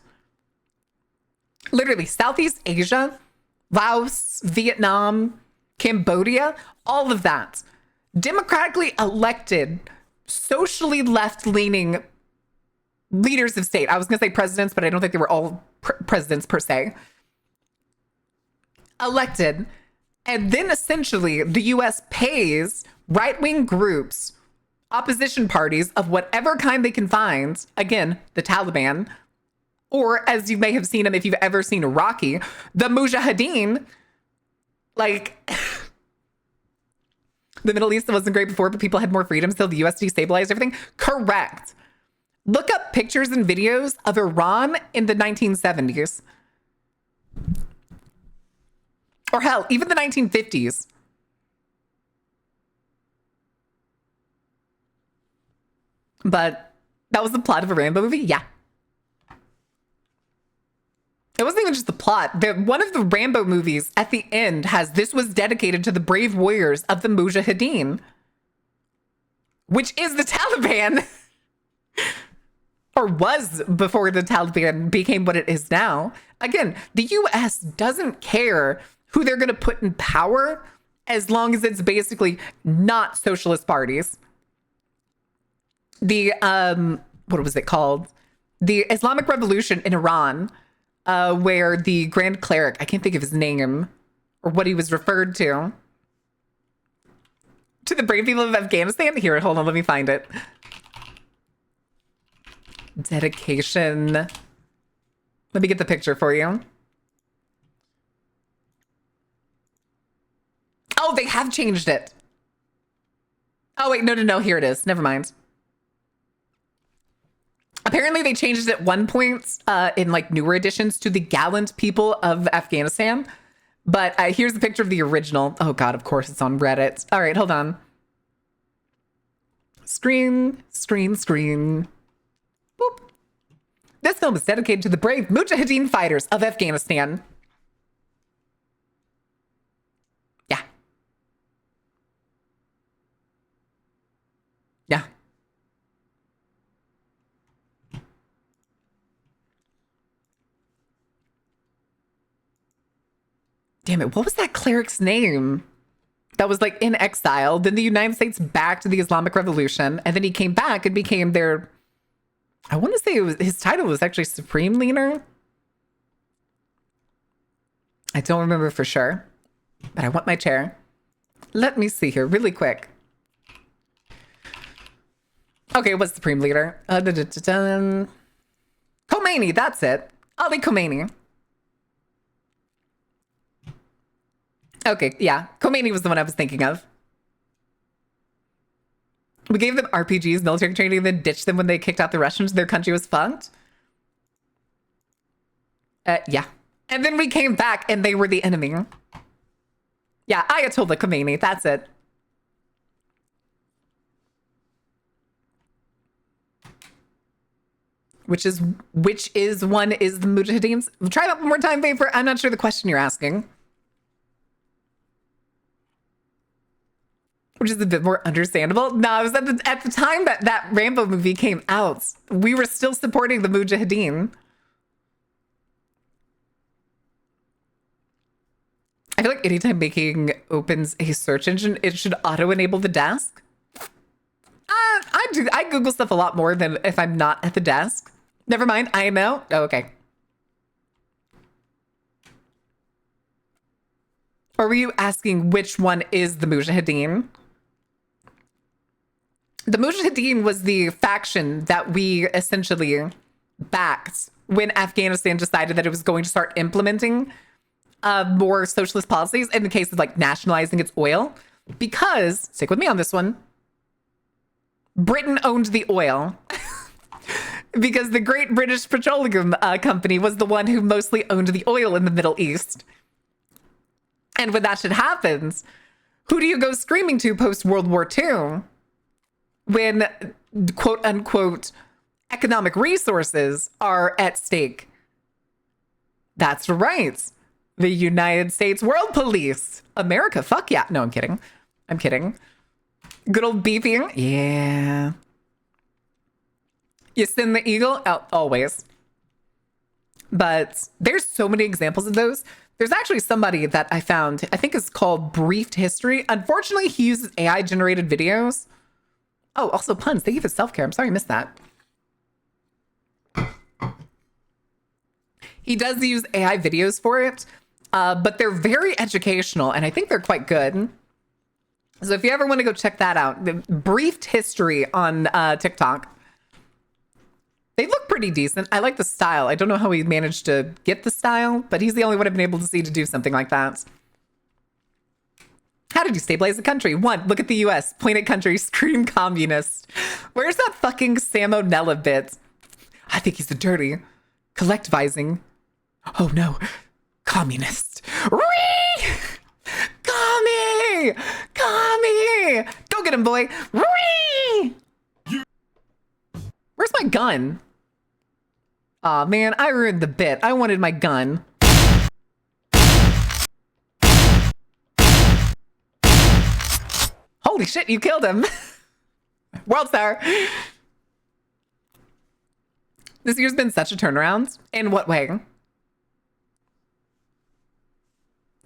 Literally, Southeast Asia, Laos, Vietnam, Cambodia, all of that. Democratically elected, socially left-leaning leaders of state. I was going to say presidents, but I don't think they were all presidents per se. Elected. And then essentially the US pays right-wing groups, opposition parties of whatever kind they can find, again, the Taliban, or as you may have seen them if you've ever seen Rocky, the Mujahideen. Like, the Middle East wasn't great before, but people had more freedom, so the US destabilized everything. Correct. Look up pictures and videos of Iran in the 1970s. Or hell, even the 1950s. But that was the plot of a Rambo movie? Yeah. It wasn't even just the plot. One of the Rambo movies at the end has, this was dedicated to the brave warriors of the Mujahideen, which is the Taliban. Or was before the Taliban became what it is now. Again, the US doesn't care who they're going to put in power as long as it's basically not socialist parties. The, what was it called? the Islamic Revolution in Iran, where the Grand Cleric, I can't think of his name or what he was referred to the brave people of Afghanistan. Here, hold on, let me find it. Dedication. Let me get the picture for you. Oh, they have changed it. Oh, wait, no. Here it is. Never mind. Apparently, they changed it at one point in like newer editions to the gallant people of Afghanistan. But here's the picture of the original. Oh, God, of course, it's on Reddit. All right, hold on. Screen. Boop. This film is dedicated to the brave Mujahideen fighters of Afghanistan. Yeah. Yeah. Damn it, what was that cleric's name? That was like in exile. Then the United States backed the Islamic Revolution, and then he came back and became their, I want to say it was, his title was actually Supreme Leader. I don't remember for sure, but I want my chair. Let me see here really quick. Okay, what's Supreme Leader? Khomeini, that's it. Ali Khomeini. Okay, yeah. Khomeini was the one I was thinking of. We gave them RPGs, military training, and then ditched them when they kicked out the Russians. Their country was funked. Yeah. And then we came back and they were the enemy. Yeah, Ayatollah Khomeini, that's it. Which is the Mujahideens? Try that one more time, Vapor. I'm not sure the question you're asking. Which is a bit more understandable. No, it was at the time that Rambo movie came out, we were still supporting the Mujahideen. I feel like anytime Making opens a search engine, it should auto-enable the desk. I Google stuff a lot more than if I'm not at the desk. Never mind, IMO. Oh, okay. Or were you asking which one is the Mujahideen? The Mujahideen was the faction that we essentially backed when Afghanistan decided that it was going to start implementing more socialist policies in the case of like nationalizing its oil. Because, stick with me on this one, Britain owned the oil. Because the Great British Petroleum Company was the one who mostly owned the oil in the Middle East. And when that shit happens, who do you go screaming to post World War II? When, quote unquote, economic resources are at stake. That's right. The United States World Police. America, fuck yeah. No, I'm kidding. I'm kidding. Good old beeping. Yeah. You send the eagle out always. But there's so many examples of those. There's actually somebody that I found, I think it's called Briefed History. Unfortunately, he uses AI generated videos. Oh, also puns. Thank you for self-care. I'm sorry I missed that. He does use AI videos for it, but they're very educational, and I think they're quite good. So if you ever want to go check that out, the Briefed History on TikTok. They look pretty decent. I like the style. I don't know how he managed to get the style, but he's the only one I've been able to see to do something like that. How did you stabilize the country? 1, look at the US. Point at country, scream communist. Where's that fucking Salmonella bit? I think he's a dirty. Collectivizing. Oh no. Communist. Whee! Commie! Commie! Go get him, boy. Whee! Where's my gun? Aw, man, I ruined the bit. I wanted my gun. Holy shit, you killed him. World star. This year's been such a turnaround. In what way?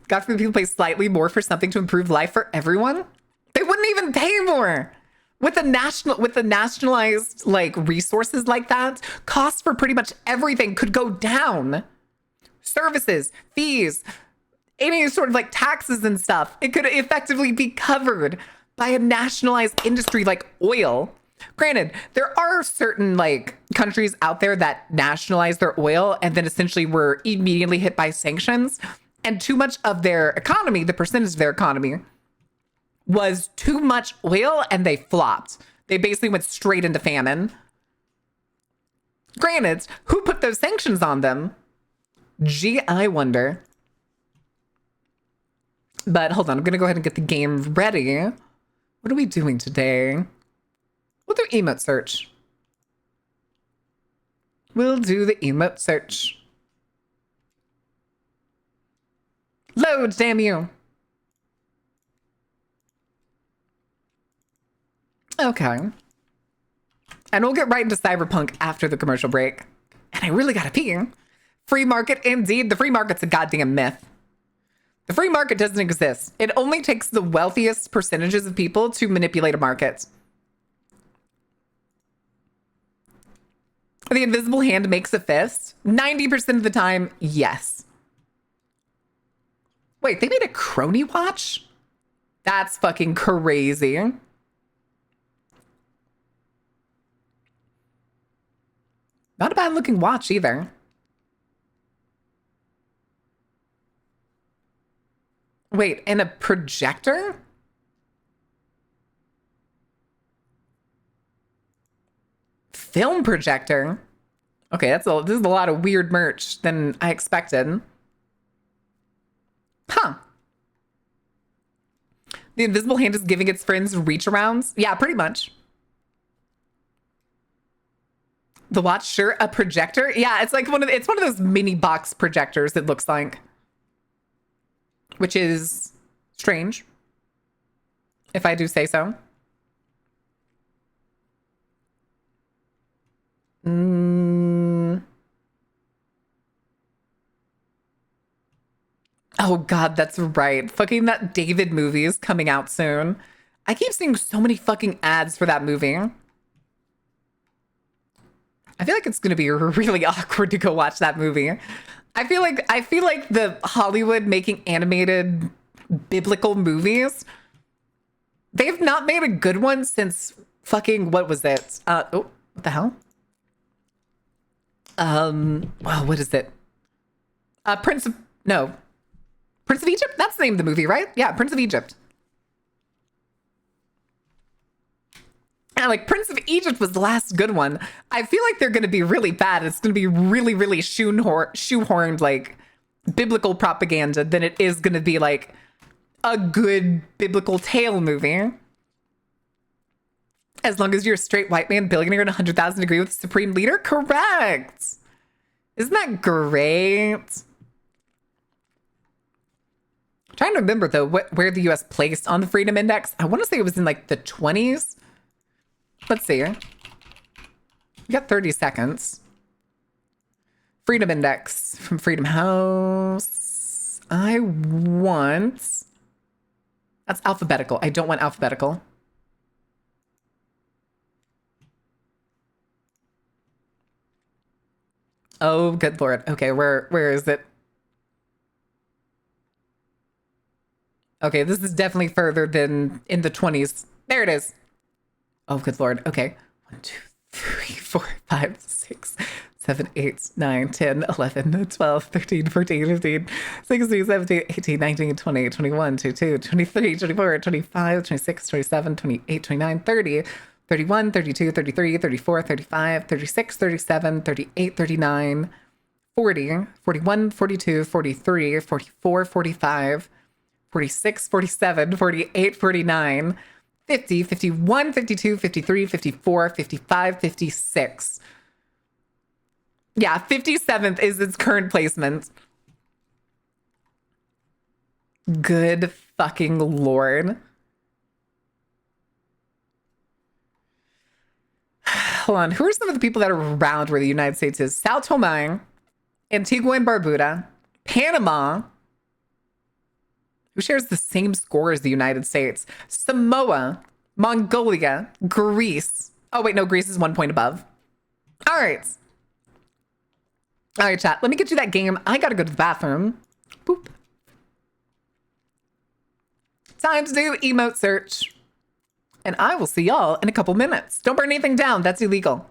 God forbid people pay slightly more for something to improve life for everyone? They wouldn't even pay more. With the nationalized like resources like that, costs for pretty much everything could go down. Services, fees, any sort of like taxes and stuff, it could effectively be covered by a nationalized industry like oil. Granted, there are certain like countries out there that nationalize their oil and then essentially were immediately hit by sanctions, and too much of their economy, the percentage of their economy, was too much oil and they flopped. They basically went straight into famine. Granted, who put those sanctions on them? Gee, I wonder. But hold on, I'm gonna go ahead and get the game ready. What are we doing today? We'll do emote search. We'll do the emote search. Load, damn you. Okay. And we'll get right into Cyberpunk after the commercial break. And I really gotta pee. Free market, indeed. The free market's a goddamn myth. The free market doesn't exist. It only takes the wealthiest percentages of people to manipulate a market. The invisible hand makes a fist. 90% of the time, yes. Wait, they made a crony watch? That's fucking crazy. Not a bad looking watch either. Wait, and a projector? Film projector? Okay, this is a lot of weird merch than I expected. Huh. The invisible hand is giving its friends reach arounds? Yeah, pretty much. The watch, sure. A projector? Yeah, it's like one of those mini box projectors, it looks like. Which is strange, if I do say so. Oh god, that's right. Fucking that David movie is coming out soon. I keep seeing so many fucking ads for that movie. I feel like it's gonna be really awkward to go watch that movie. I feel like the Hollywood making animated biblical movies, they've not made a good one since fucking, what was it? Oh, what the hell? Wow, what is it? Prince of Egypt? That's the name of the movie, right? Yeah, Prince of Egypt. And like Prince of Egypt was the last good one. I feel like they're going to be really bad. It's going to be really, really shoehorned like biblical propaganda than it is going to be like a good biblical tale movie. As long as you're a straight white man billionaire and 100,000 agree with the supreme leader? Correct. Isn't that great? I'm trying to remember though where the US placed on the Freedom Index. I want to say it was in like the 20s. Let's see. We got 30 seconds. Freedom Index from Freedom House. I want... That's alphabetical. I don't want alphabetical. Oh, good lord. Okay, where is it? Okay, this is definitely further than in the 20s. There it is. Oh, good lord. Okay. 1, 2, 3, 4, 5, 6, 7, 8, 9, 10, 11, 12, 13, 14, 15, 16, 17, 18, 19, 20, 21, 22, 23, 24, 25, 26, 27, 28, 29, 30, 31, 32, 33, 34, 35, 36, 37, 38, 39, 40, 41, 42, 43, 44, 45, 46, 47, 48, 49, 50, 51, 52, 53, 54, 55, 56. Yeah, 57th is its current placement. Good fucking lord. Hold on. Who are some of the people that are around where the United States is? Sao Tome, Antigua and Barbuda, Panama, who shares the same score as the United States, Samoa, Mongolia, Greece. Oh, wait, no, Greece is 1 point above. All right. All right, chat. Let me get you that game. I gotta go to the bathroom. Boop. Time to do emote search. And I will see y'all in a couple minutes. Don't burn anything down. That's illegal.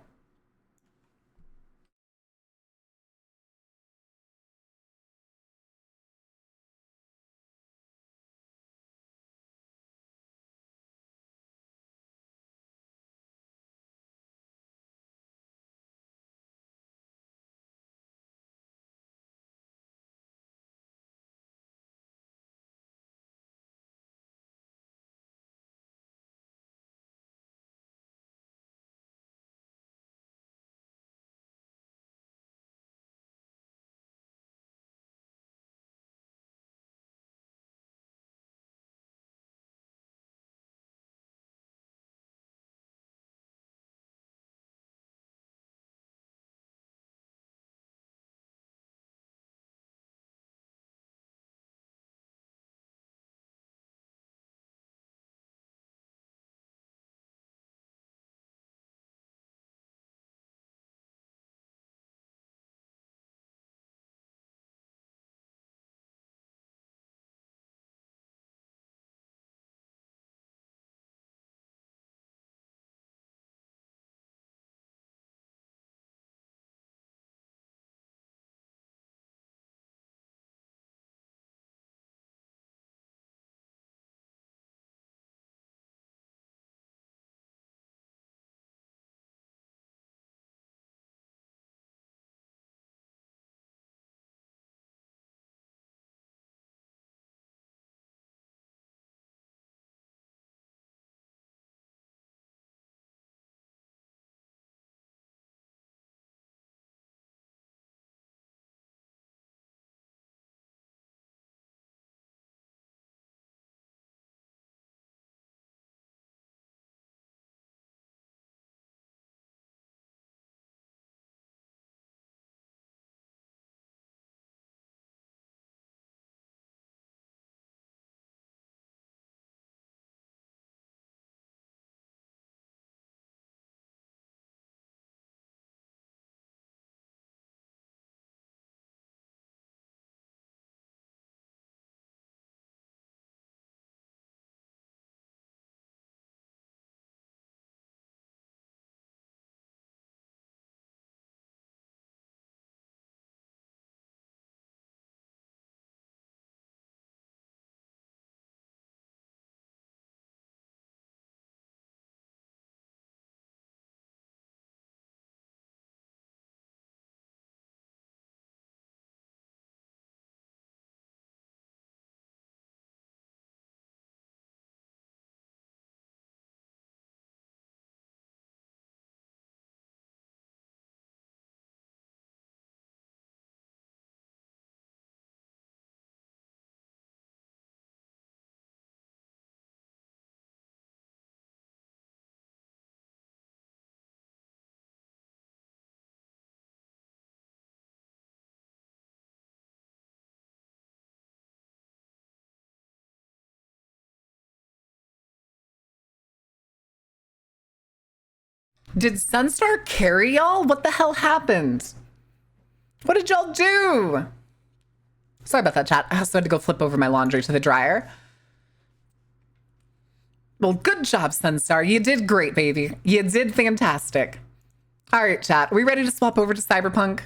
Did Sunstar carry y'all? What the hell happened? What did y'all do? Sorry about that, chat. I also had to go flip over my laundry to the dryer. Well, good job, Sunstar. You did great, baby. You did fantastic. All right, chat. Are we ready to swap over to Cyberpunk?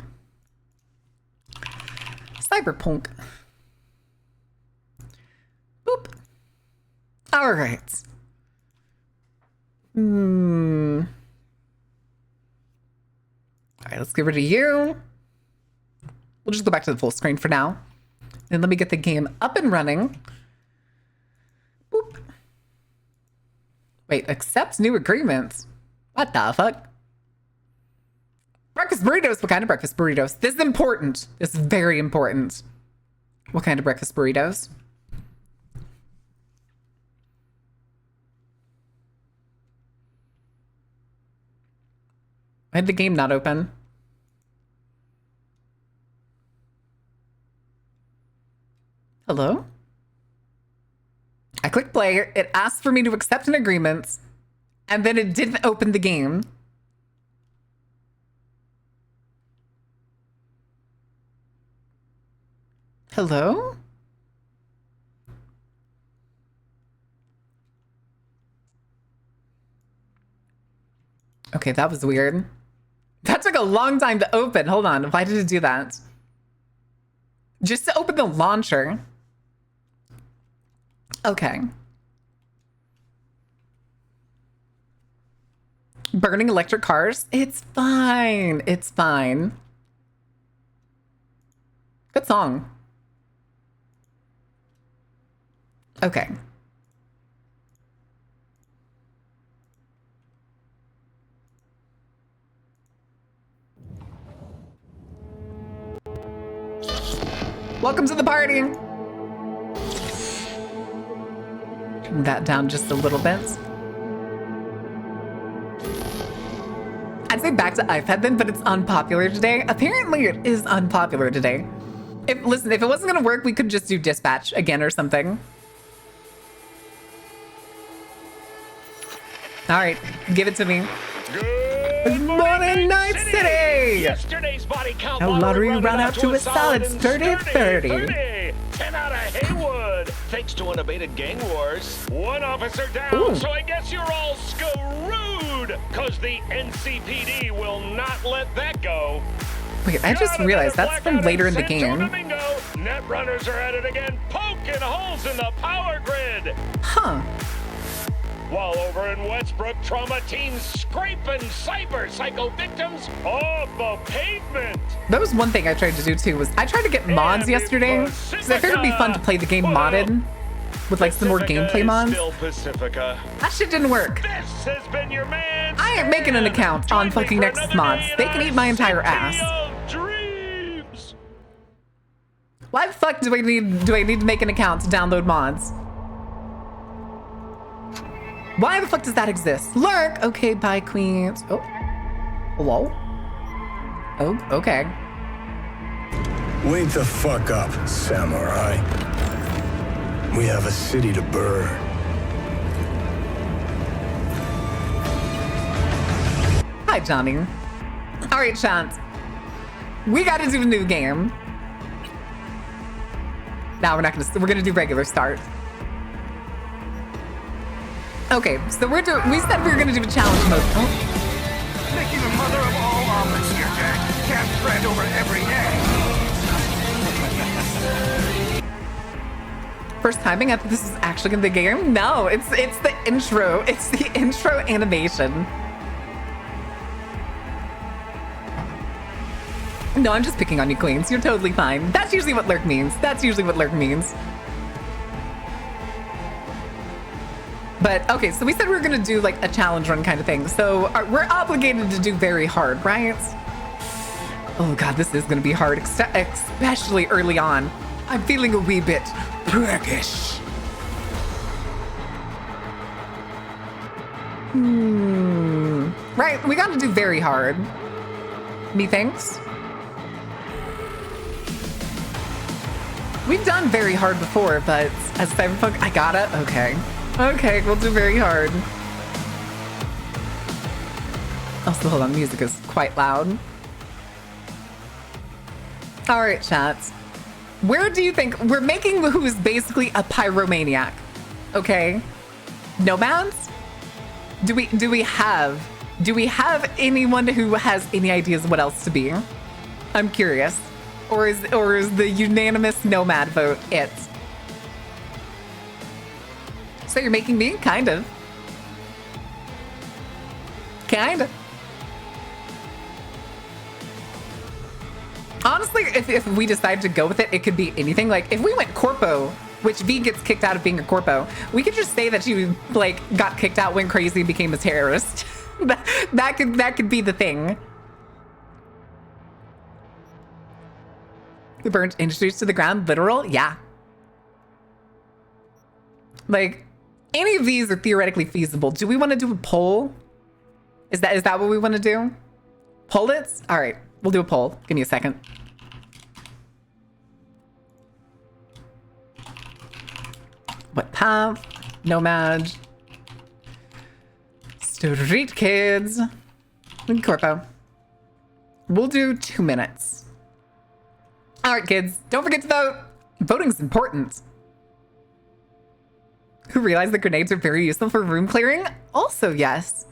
Cyberpunk. Boop. All right. All right, let's get rid of you. We'll just go back to the full screen for now. And let me get the game up and running. Boop. Wait, accept new agreements? What the fuck? Breakfast burritos? What kind of breakfast burritos? This is important. This is very important. What kind of breakfast burritos? Why did the game not open? Hello? I clicked play. It asked for me to accept an agreement. And then it didn't open the game. Hello? Okay, that was weird. That took a long time to open. Hold on. Why did it do that? Just to open the launcher. Okay. Burning electric cars? It's fine. It's fine. Good song. Okay. Welcome to the party. Turn that down just a little bit. I'd say back to iPad then, but it's unpopular today. Apparently it is unpopular today. Listen, if it wasn't gonna work, we could just do dispatch again or something. All right, give it to me. Good morning, Night City! Yesterday's body count Now lottery ran out to a solid and 30-30. 10 out of Haywood, thanks to unabated gang wars. One officer down, Ooh. so I guess you're all screwed, because the NCPD will not let that go. Wait, I just realized that's from later in the game. Net runners are at it again, poking holes in the power grid. Huh. While over in Westbrook, trauma teens scraping cyber psycho victims off the pavement. That was one thing I tried to do too, was I tried to get mods And yesterday, because I figured it'd be fun to play the game modded, with like some more Pacifica gameplay is mods. Still Pacifica. That shit didn't work. This has been your man. I ain't making an account on Join me fucking for Nexus another mods. day in They can our eat my entire city ass. of dreams. Why the fuck do I need to make an account to download mods? Why the fuck does that exist? Lurk! Okay, bye, queens. Oh. Hello? Oh, okay. Wake the fuck up, samurai. We have a city to burn. Hi, Johnny. All right, Chance. We gotta do a new game. Now we're gonna do regular start. Okay, so we said we were gonna do a challenge mode. Oh. Making the mother of all omelets here, Jack. Can't spread over every egg. First timing, I think this is actually in the game. No, it's the intro. It's the intro animation. No, I'm just picking on you, queens. You're totally fine. That's usually what lurk means. That's usually what lurk means. But okay, so we said we were gonna do like a challenge run kind of thing. So we're obligated to do very hard, right? Oh God, this is gonna be hard, especially early on. I'm feeling a wee bit prickish. Right, we gotta do very hard. Methinks. We've done very hard before, but as Cyberpunk, I gotta, okay. Okay, we'll do very hard. Also, hold on, music is quite loud. All right, chat. Where do you think we're making who's basically a pyromaniac? Okay, nomads. Do we have anyone who has any ideas what else to be? I'm curious. Or is the unanimous nomad vote it? So you're making me? Kind of. Kind of. Honestly, if we decide to go with it, it could be anything. Like, if we went Corpo, which V gets kicked out of being a Corpo, we could just say that she, like, got kicked out, went crazy, and became a terrorist. that could be the thing. We burned industries to the ground, literal? Yeah. Like, any of these are theoretically feasible. Do we want to do a poll? Is that what we want to do? Poll it? All right, we'll do a poll. Give me a second. What path? Nomad. Street kids. Corpo. We'll do 2 minutes. All right, kids. Don't forget to vote. Voting's important. Who realized that grenades are very useful for room clearing? Also, yes.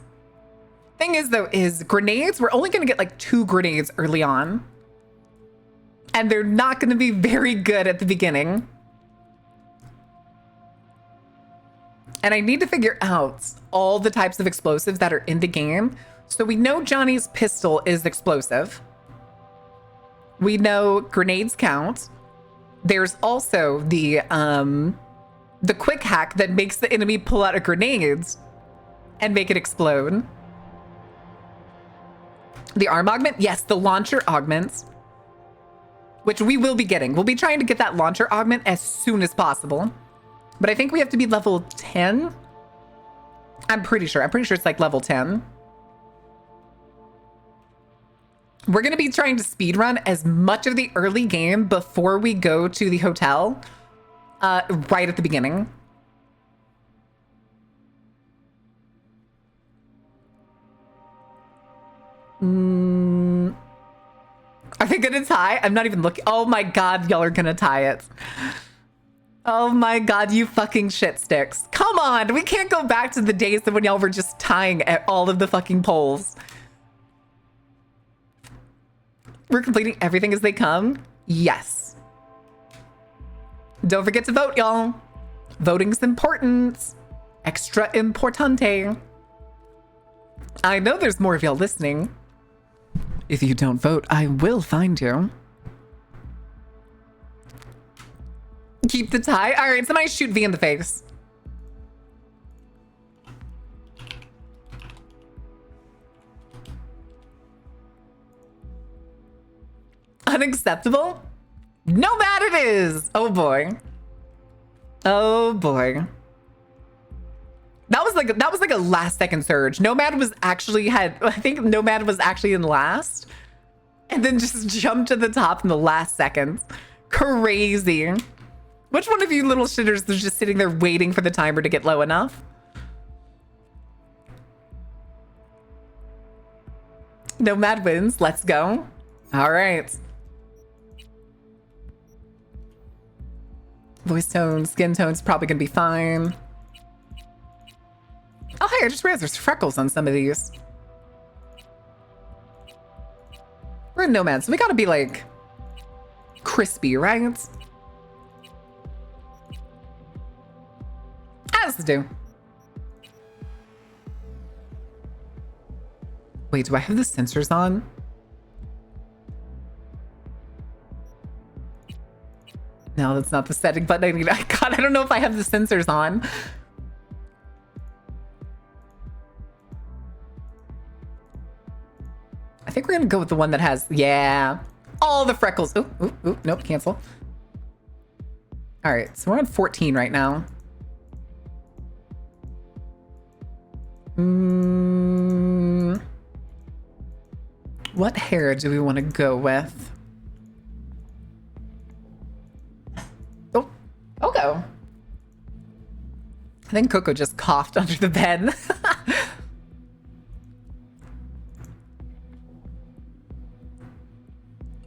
Thing is, though, is grenades, we're only going to get like 2 grenades early on. And they're not going to be very good at the beginning. And I need to figure out all the types of explosives that are in the game. So we know Johnny's pistol is explosive. We know grenades count. There's also the quick hack that makes the enemy pull out a grenade and make it explode. The arm augment? Yes, the launcher augments, which we will be getting. We'll be trying to get that launcher augment as soon as possible. But I think we have to be level 10. I'm pretty sure it's like level 10. We're going to be trying to speedrun as much of the early game before we go to the hotel, right at the beginning. Are they going to tie? I'm not even looking. Oh my God, y'all are going to tie it. Oh my God, you fucking shit sticks. Come on, we can't go back to the days when y'all were just tying at all of the fucking poles. We're completing everything as they come? Yes. Don't forget to vote, y'all. Voting's important. Extra importante. I know there's more of y'all listening. If you don't vote, I will find you. Keep the tie. All right, somebody shoot V in the face. Unacceptable? Nomad it is. Oh boy. Oh boy. That was like a last second surge. Nomad was actually I think Nomad was actually in last and then just jumped to the top in the last seconds. Crazy. Which one of you little shitters was just sitting there waiting for the timer to get low enough? Nomad wins. Let's go. All right. Voice tone, skin tone's probably gonna be fine. Oh, hey, I just realized there's freckles on some of these. We're in Nomad, so we gotta be like crispy, right? As do. Wait, do I have the sensors on? No, that's not the setting button I need. God, I don't know if I have the sensors on. I think we're gonna go with the one that has, yeah, all the freckles. Ooh, nope, cancel. All right, so we're on 14 right now. What hair do we want to go with? Oh, Coco. I think Coco just coughed under the bed.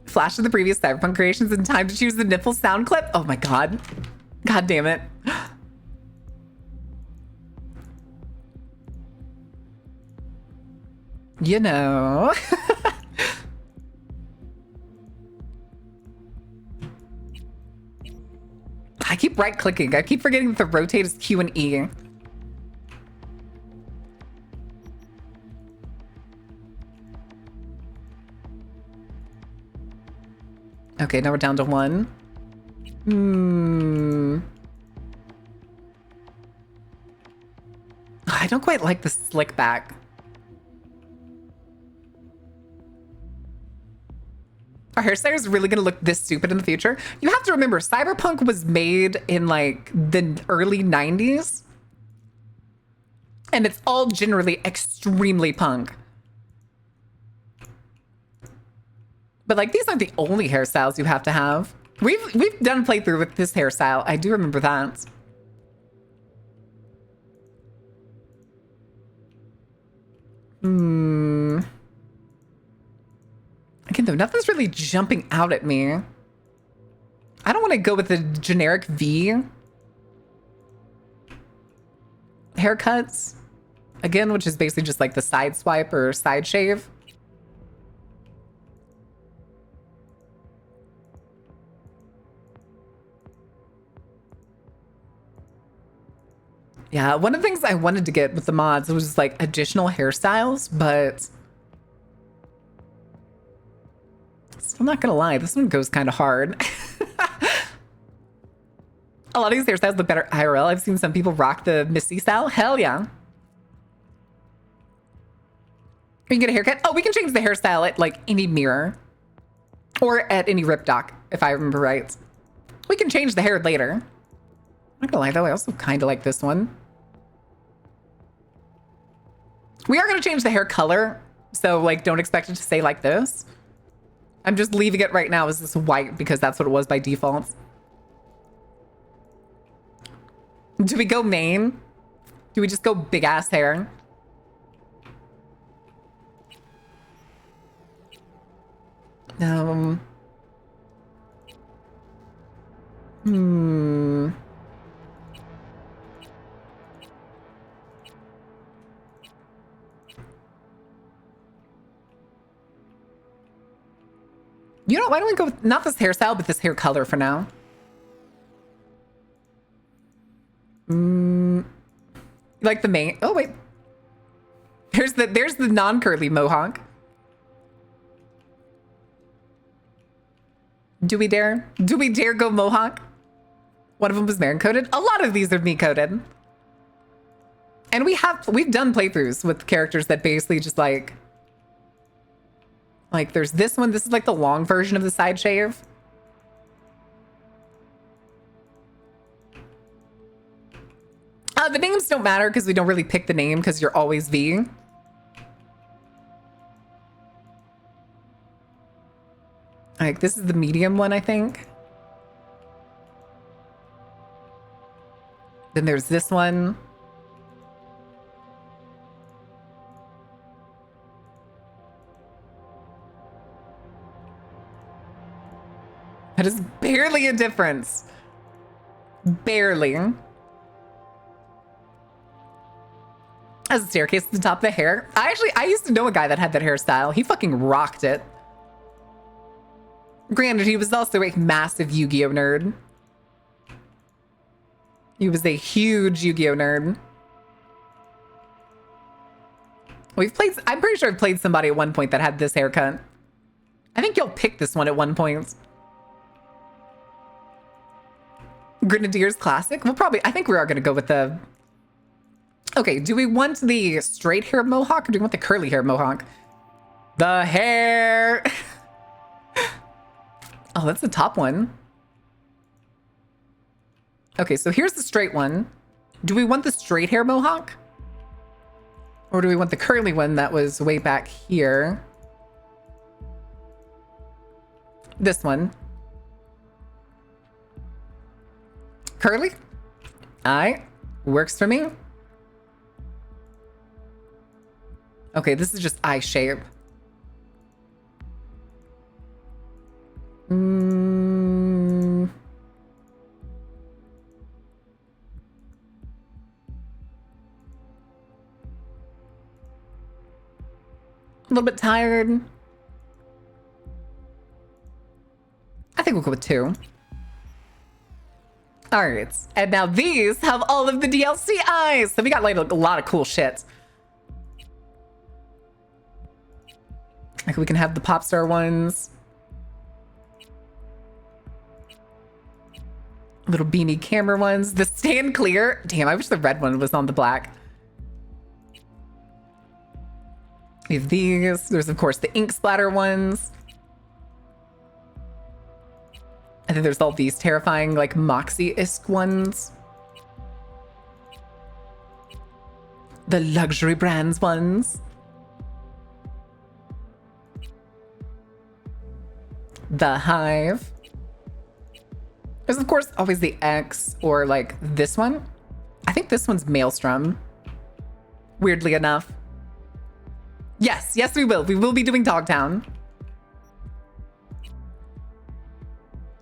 Flash of the previous Cyberpunk creations in time to choose the nipple sound clip. Oh my God. God damn it. You know. I keep right clicking. I keep forgetting that the rotate is Q and E. Okay, now we're down to 1. I don't quite like the slick back. Our hairstyle is really gonna look this stupid in the future. You have to remember, Cyberpunk was made in like the early 90s. And it's all generally extremely punk. But like, these aren't the only hairstyles you have to have. We've done a playthrough with this hairstyle. I do remember that. Again, though, nothing's really jumping out at me. I don't want to go with the generic V haircuts. Again, which is basically just like the side swipe or side shave. Yeah, one of the things I wanted to get with the mods was like additional hairstyles, but still not gonna lie, this one goes kind of hard. A lot of these hairstyles look better IRL. I've seen some people rock the Missy style. Hell yeah. We can get a haircut. Oh, we can change the hairstyle at like any mirror or at any rip doc, if I remember right. We can change the hair later. I'm not gonna lie though, I also kind of like this one. We are gonna change the hair color, so like don't expect it to stay like this. I'm just leaving it right now as this white because that's what it was by default. Do we go main? Do we just go big ass hair? You know, why don't we go with not this hairstyle, but this hair color for now? Like the main. Oh wait, there's the non-curly mohawk. Do we dare? Do we dare go mohawk? One of them was Marin coded. A lot of these are me coded, and we've done playthroughs with characters that basically just like there's this one. This is like the long version of the side shave. The names don't matter because we don't really pick the name because you're always V. Like, this is the medium one, I think. Then there's this one. That is barely a difference. Barely. As a staircase at the top of the hair. I used to know a guy that had that hairstyle. He fucking rocked it. Granted, he was also a massive Yu-Gi-Oh nerd. He was a huge Yu-Gi-Oh nerd. I'm pretty sure I've played somebody at one point that had this haircut. I think you'll pick this one at one point. Grenadier's classic? I think we are gonna go with the... Okay, do we want the straight hair mohawk or do we want the curly hair mohawk? The hair! Oh, that's the top one. Okay, so here's the straight one. Do we want the straight hair mohawk? Or do we want the curly one that was way back here? This one. Curly? Aye, works for me. Okay, this is just eye shape. A little bit tired. I think we'll go with 2. All right, and now these have all of the DLC eyes. So we got like a lot of cool shit. Like we can have the pop star ones. Little beanie camera ones. The stand clear. Damn, I wish the red one was on the black. We have these. There's of course the ink splatter ones. And then there's all these terrifying like Moxie-esque ones. The luxury brands ones. The Hive. There's of course always the X or like this one. I think this one's Maelstrom. Weirdly enough. Yes, yes, we will. We will be doing Dogtown.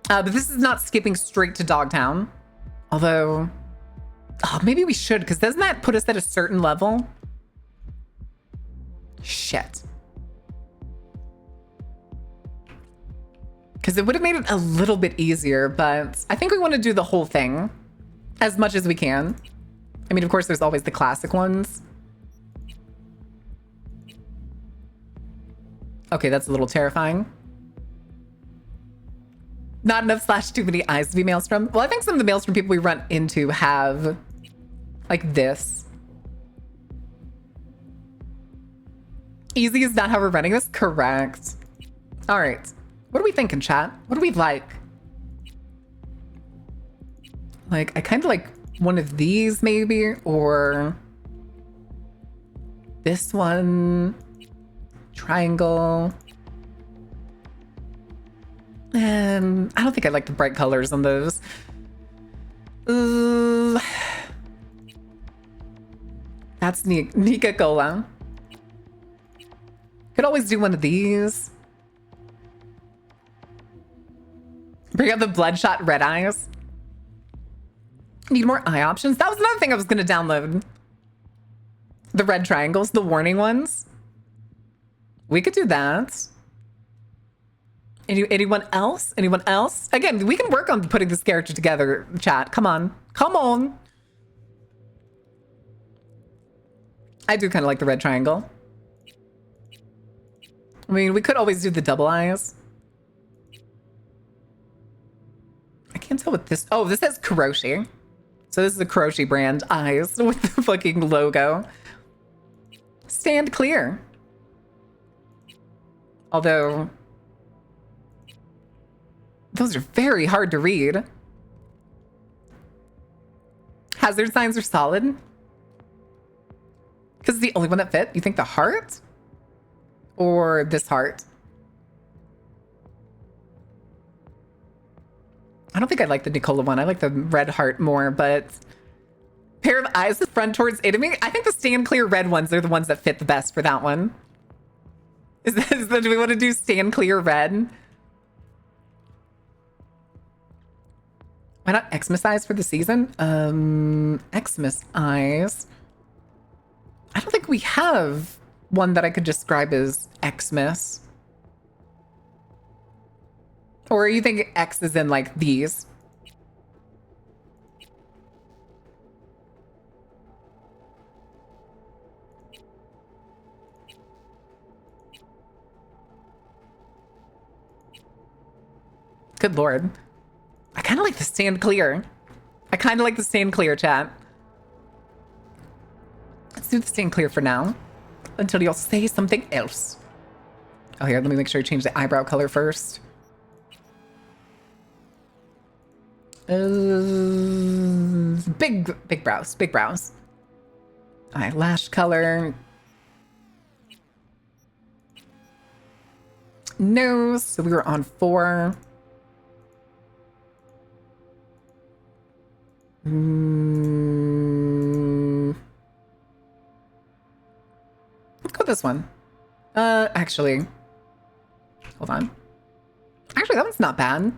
But this is not skipping straight to Dogtown. Although, oh, maybe we should, because doesn't that put us at a certain level? Shit. Because it would have made it a little bit easier, but I think we want to do the whole thing as much as we can. I mean, of course, there's always the classic ones. Okay, that's a little terrifying. Not enough / too many eyes to be Maelstrom. Well, I think some of the Maelstrom people we run into have like this. Easy is not how we're running this? Correct. All right. What are we thinking, chat? What do we like? Like, I kind of like one of these maybe, or this one. Triangle. And I don't think I like the bright colors on those. That's Nika Cola. Could always do one of these. Bring out the bloodshot red eyes. Need more eye options. That was another thing I was going to download. The red triangles, the warning ones. We could do that. Anyone else? Anyone else? Again, we can work on putting this character together, chat. Come on. Come on. I do kind of like the red triangle. I mean, we could always do the double eyes. I can't tell what this... Oh, this says Kuroshi. So this is a Kuroshi brand eyes with the fucking logo. Stand clear. Although... those are very hard to read. Hazard signs are solid. Because it's the only one that fit. You think the heart? Or this heart? I don't think I like the Nicola one. I like the red heart more, but... pair of eyes with front towards enemy? I think the stand clear red ones are the ones that fit the best for that one. Do we want to do stand clear red? Why not Xmas eyes for the season? Xmas eyes. I don't think we have one that I could describe as Xmas. Or you think X is in like these? Good lord. I kind of like the stand clear. I kind of like the stand clear, chat. Let's do the stand clear for now. Until you'll say something else. Oh, here, let me make sure I change the eyebrow color first. Big brows, big brows. Eyelash color. Nose, so we were on 4. Let's go with this one. Actually, hold on. Actually, that one's not bad.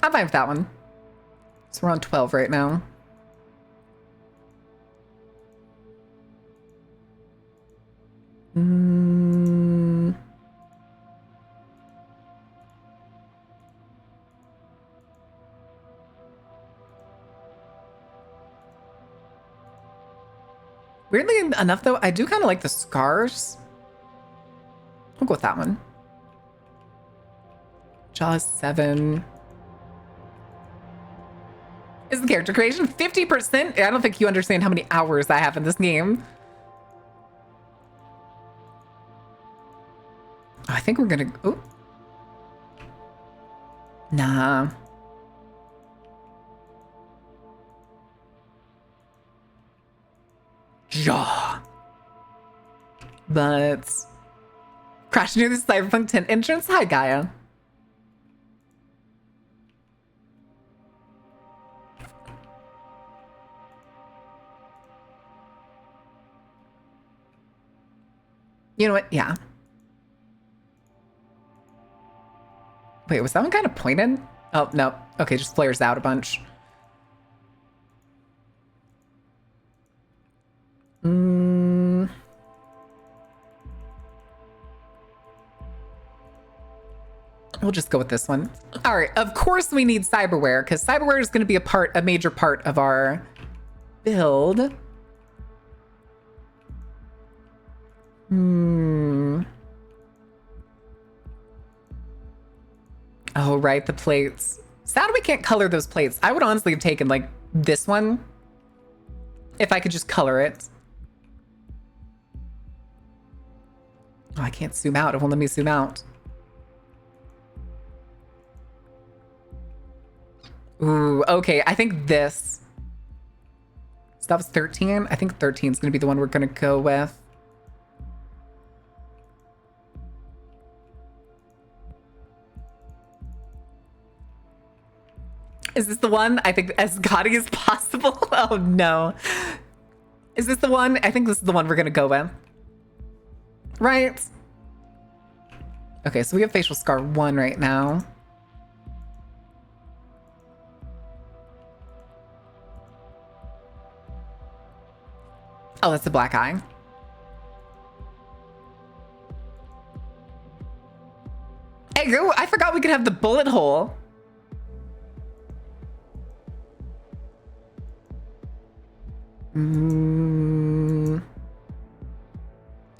I'm fine with that one. So we're on 12 right now. Weirdly enough, though, I do kind of like the scars. We'll go with that one. Jaws 7. Is the character creation 50%? I don't think you understand how many hours I have in this game. I think we're gonna... oh. Nah. Yeah. But... crash near the Cyberpunk 10 entrance? Hi, Gaia. You know what? Yeah. Wait, was that one kind of pointed? Oh, no. Okay, just flares out a bunch. We'll just go with this one. All right, of course we need cyberware, because cyberware is going to be a major part of our build. Oh, right, the plates. Sad we can't color those plates. I would honestly have taken, like, this one if I could just color it. Oh, I can't zoom out. It won't let me zoom out. Ooh, okay. I think this. So that was 13. I think 13 is going to be the one we're going to go with. Is this the one? I think as gaudy as possible. Oh, no. Is this the one? I think this is the one we're going to go with. Right? Okay, so we have facial scar 1 right now. Oh, that's the black eye. Hey, I forgot we could have the bullet hole. I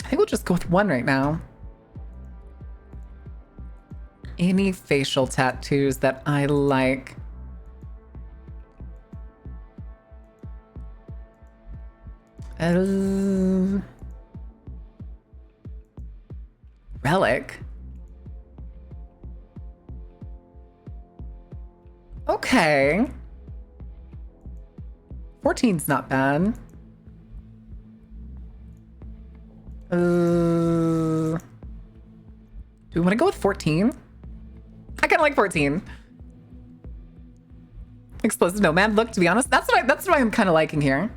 think we'll just go with 1 right now. Any facial tattoos that I like. Relic. Okay. 14's not bad. Do we want to go with 14? I kind of like 14. Explosive Nomad look, to be honest. That's what I'm kind of liking here.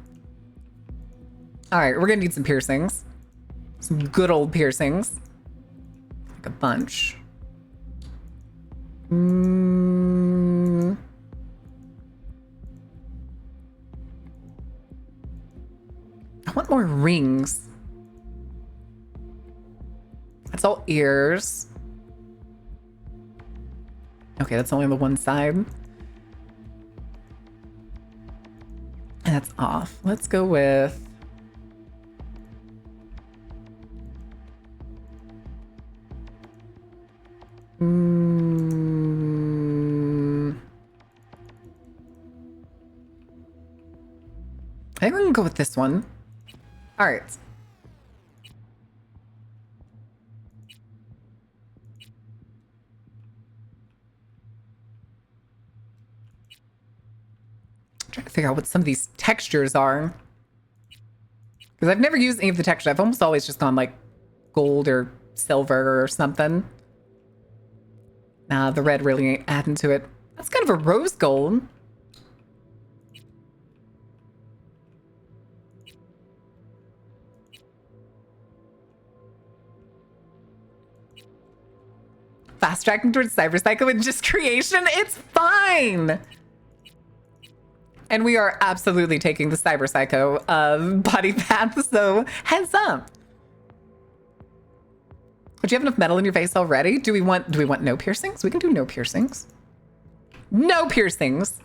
All right, we're gonna need some piercings. Some good old piercings. Like a bunch. I want more rings. That's all ears. Okay, that's only on the one side. And that's off. Let's go with... I think we're gonna go with this one. All right. Trying to figure out what some of these textures are. Because I've never used any of the textures. I've almost always just gone like gold or silver or something. Nah, the red really ain't adding to it. That's kind of a rose gold. Fast tracking towards Cyber Psycho and just creation. It's fine. And we are absolutely taking the Cyber Psycho body path, so heads up. Would you have enough metal in your face already? Do we want no piercings? We can do no piercings. No piercings.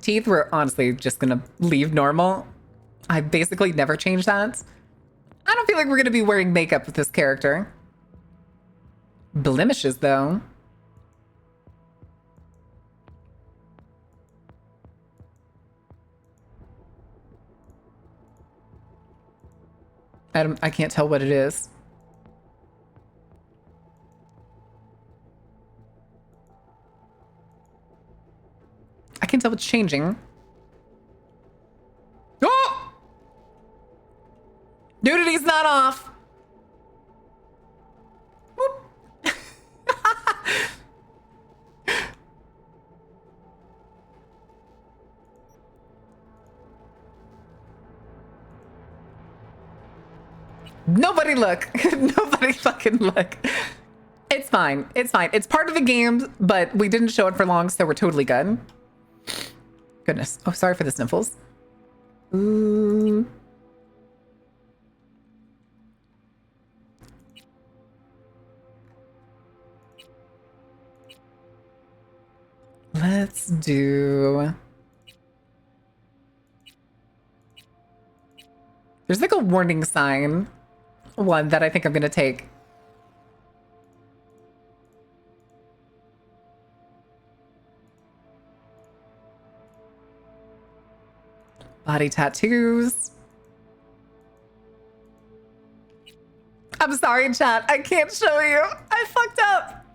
Teeth, we're honestly just gonna leave normal. I basically never change that. I don't feel like we're gonna be wearing makeup with this character. Blemishes, though. I can't tell what it is. I can tell it's changing. Oh! Nudity's not off. Whoop. Nobody look. Nobody fucking look. It's fine. It's fine. It's part of the game, but we didn't show it for long, so we're totally good. Goodness. Oh, sorry for the sniffles. Ooh. Let's do... There's like a warning sign one that I think I'm going to take. Body tattoos. I'm sorry, chat. I can't show you. I fucked up.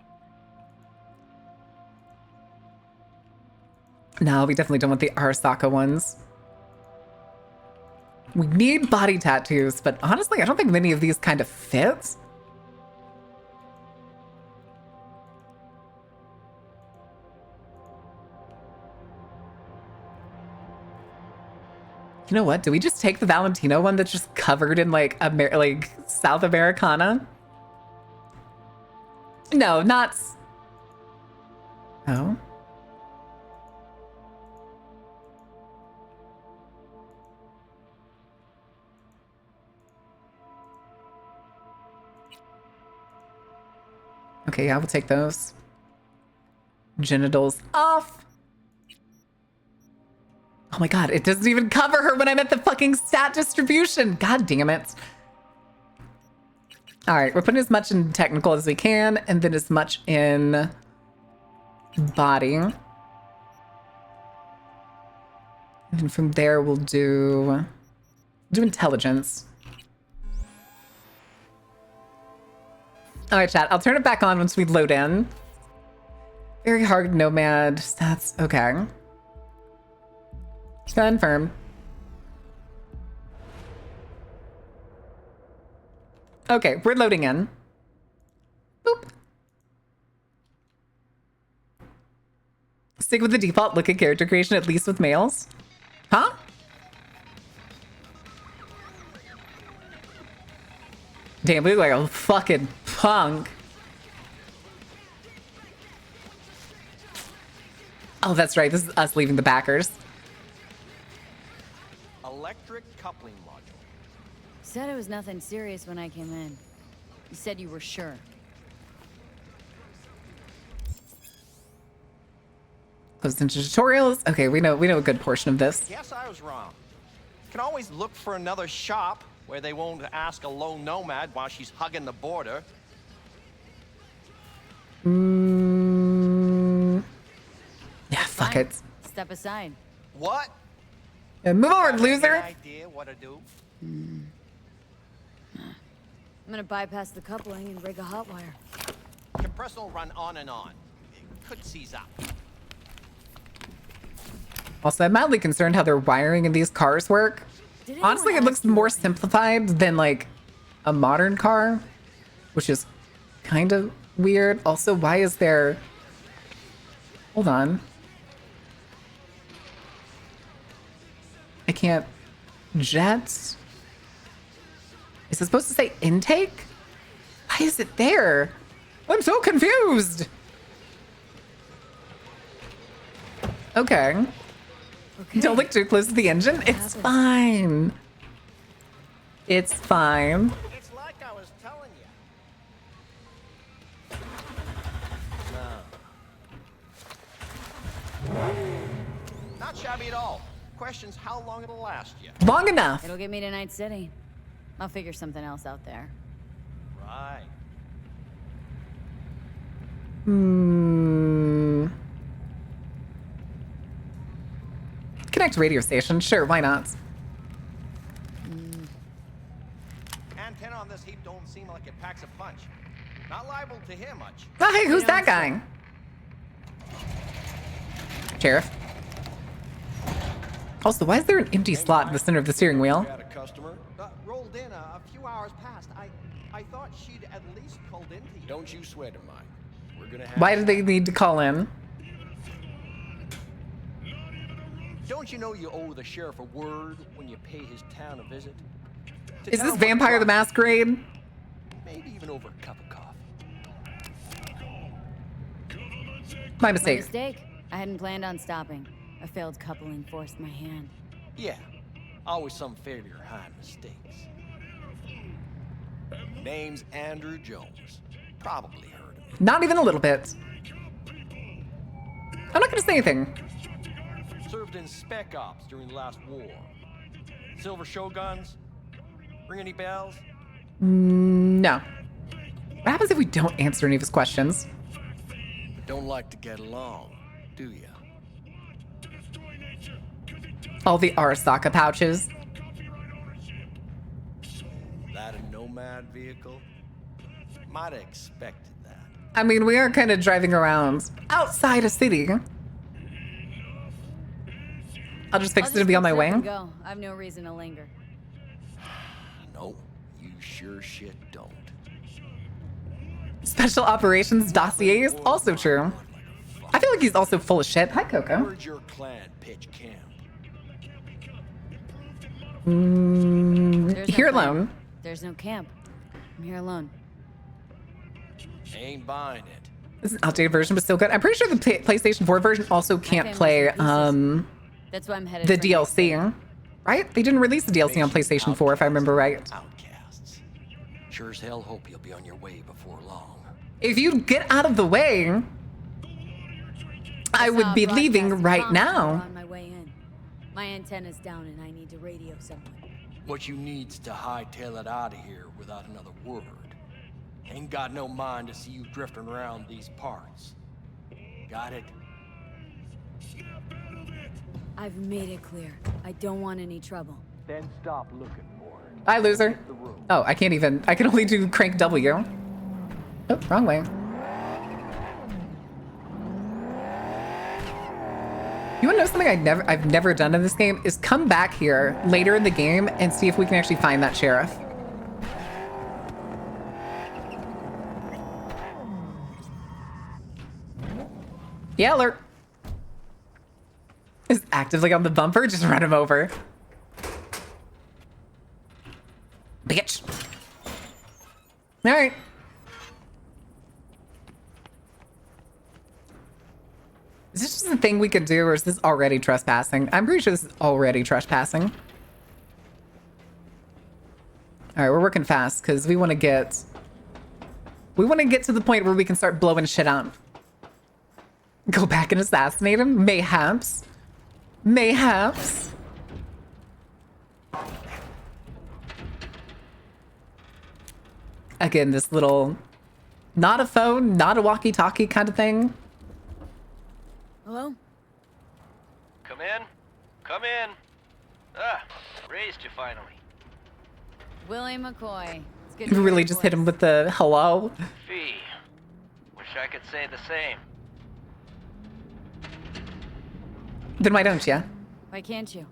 No, we definitely don't want the Arasaka ones. We need body tattoos, but honestly, I don't think many of these kind of fit. You know what? Do we just take the Valentino one that's just covered in like South Americana? No, not. Oh. Okay, yeah, we'll take those. Genitals off. Oh my god, it doesn't even cover her when I'm at the fucking stat distribution. God damn it. All right, we're putting as much in technical as we can, and then as much in body. And then from there, we'll do intelligence. All right, chat, I'll turn it back on once we load in. Very hard nomad stats, okay. Confirm. Okay, we're loading in. Boop. Stick with the default look at character creation, at least with males. Huh? Damn, we look like a fucking punk. Oh, that's right. This is us leaving the backers. Electric coupling module. Said it was nothing serious when I came in. You said you were sure. Closed into tutorials. Okay, we know a good portion of this. Guess I was wrong. Can always look for another shop where they won't ask a lone nomad while she's hugging the border. Yeah, fuck Fine. it. Step aside. What? Move over, Got loser. any idea what to do? I'm gonna bypass the coupling and rig a hot wire. Compressor will run on and on. It could seize up. Also, I'm mildly concerned how their wiring in these cars work. Did anyone Honestly, it ask looks you more what- simplified than like a modern car, which is kind of weird. Also, why is there... Hold on. I can't... Jets? Is it supposed to say intake? Why is it there? I'm so confused. Okay. Okay. Don't look too close to the engine. It's fine. It's fine. It's like I was telling you. No. Not shabby at all. Question's how long it'll last you. Long enough. It'll get me to Night City. I'll figure something else out there. Right. Connect radio station. Sure, why not? Antenna on this heap don't seem like it packs a punch. Not liable to hear much. Oh, hey, who's that guy? Sheriff. Also, why is there an empty slot in the center of the steering wheel? Had a customer. Rolled in a few hours past. I thought she'd at least called in to you. Don't you sweat it, Mike. We're gonna have. Why did they need to call in? Don't you know you owe the sheriff a word when you pay his town a visit? Is this Vampire the Masquerade? Maybe even over a cup of coffee. My My mistake. mistake. I hadn't planned on stopping. A failed coupling forced my hand. Yeah, always some failure hide mistakes. Name's Andrew Jones. Probably heard of me. Not even a little bit. I'm not gonna say anything. Served in Spec Ops during the last war. Silver Shoguns? Ring any bells? No. What happens if we don't answer any of his questions? Don't like to get along, do ya? All the Arasaka pouches. That a nomad vehicle? Might have expected that. I mean, we are kind of driving around outside a city. I'll just fix it to be on my way. Go. I've no reason to linger. No, you sure shit don't. Special operations dossiers, also true. I feel like he's also full of shit. Hi, Coco. Where'd your clan pitch camp? There's no Here plan. alone. There's no camp. I'm here alone. Ain't buying it. This is an outdated version, but still good. I'm pretty sure the PlayStation 4 version also can't family's play in pieces. That's why I'm headed the for next day. DLC, right? They didn't release the DLC on PlayStation 4, if I remember right. Outcasts. Sure as hell hope you'll be on your way before long. If you get out of the way, I would be leaving right now. On my way in. My antenna's down and I need to radio someone. What you need's to hightail it out of here without another word. Ain't got no mind to see you drifting around these parts. Got it? I've made it clear. I don't want any trouble. Then stop looking for it. Hi, loser. Oh, I can't even. I can only do crank W. Oh, wrong way. You wanna know something I've never done in this game is come back here later in the game and see if we can actually find that sheriff. Yeah, alert. Is actively on the bumper, just run him over. Bitch. All right. Is this just a thing we could do, or is this already trespassing? I'm pretty sure this is already trespassing. All right, we're working fast because we want to get to the point where we can start blowing shit up. Go back and assassinate him? Mayhaps. Mayhaps. Again, this little, not a phone, not a walkie-talkie kind of thing. Hello? Come in. Come in. Ah, raised you finally. Willie McCoy. It's good You to hear really your just hit him voice. with the hello. Fee. Wish I could say the same. Then why don't you? Why can't you?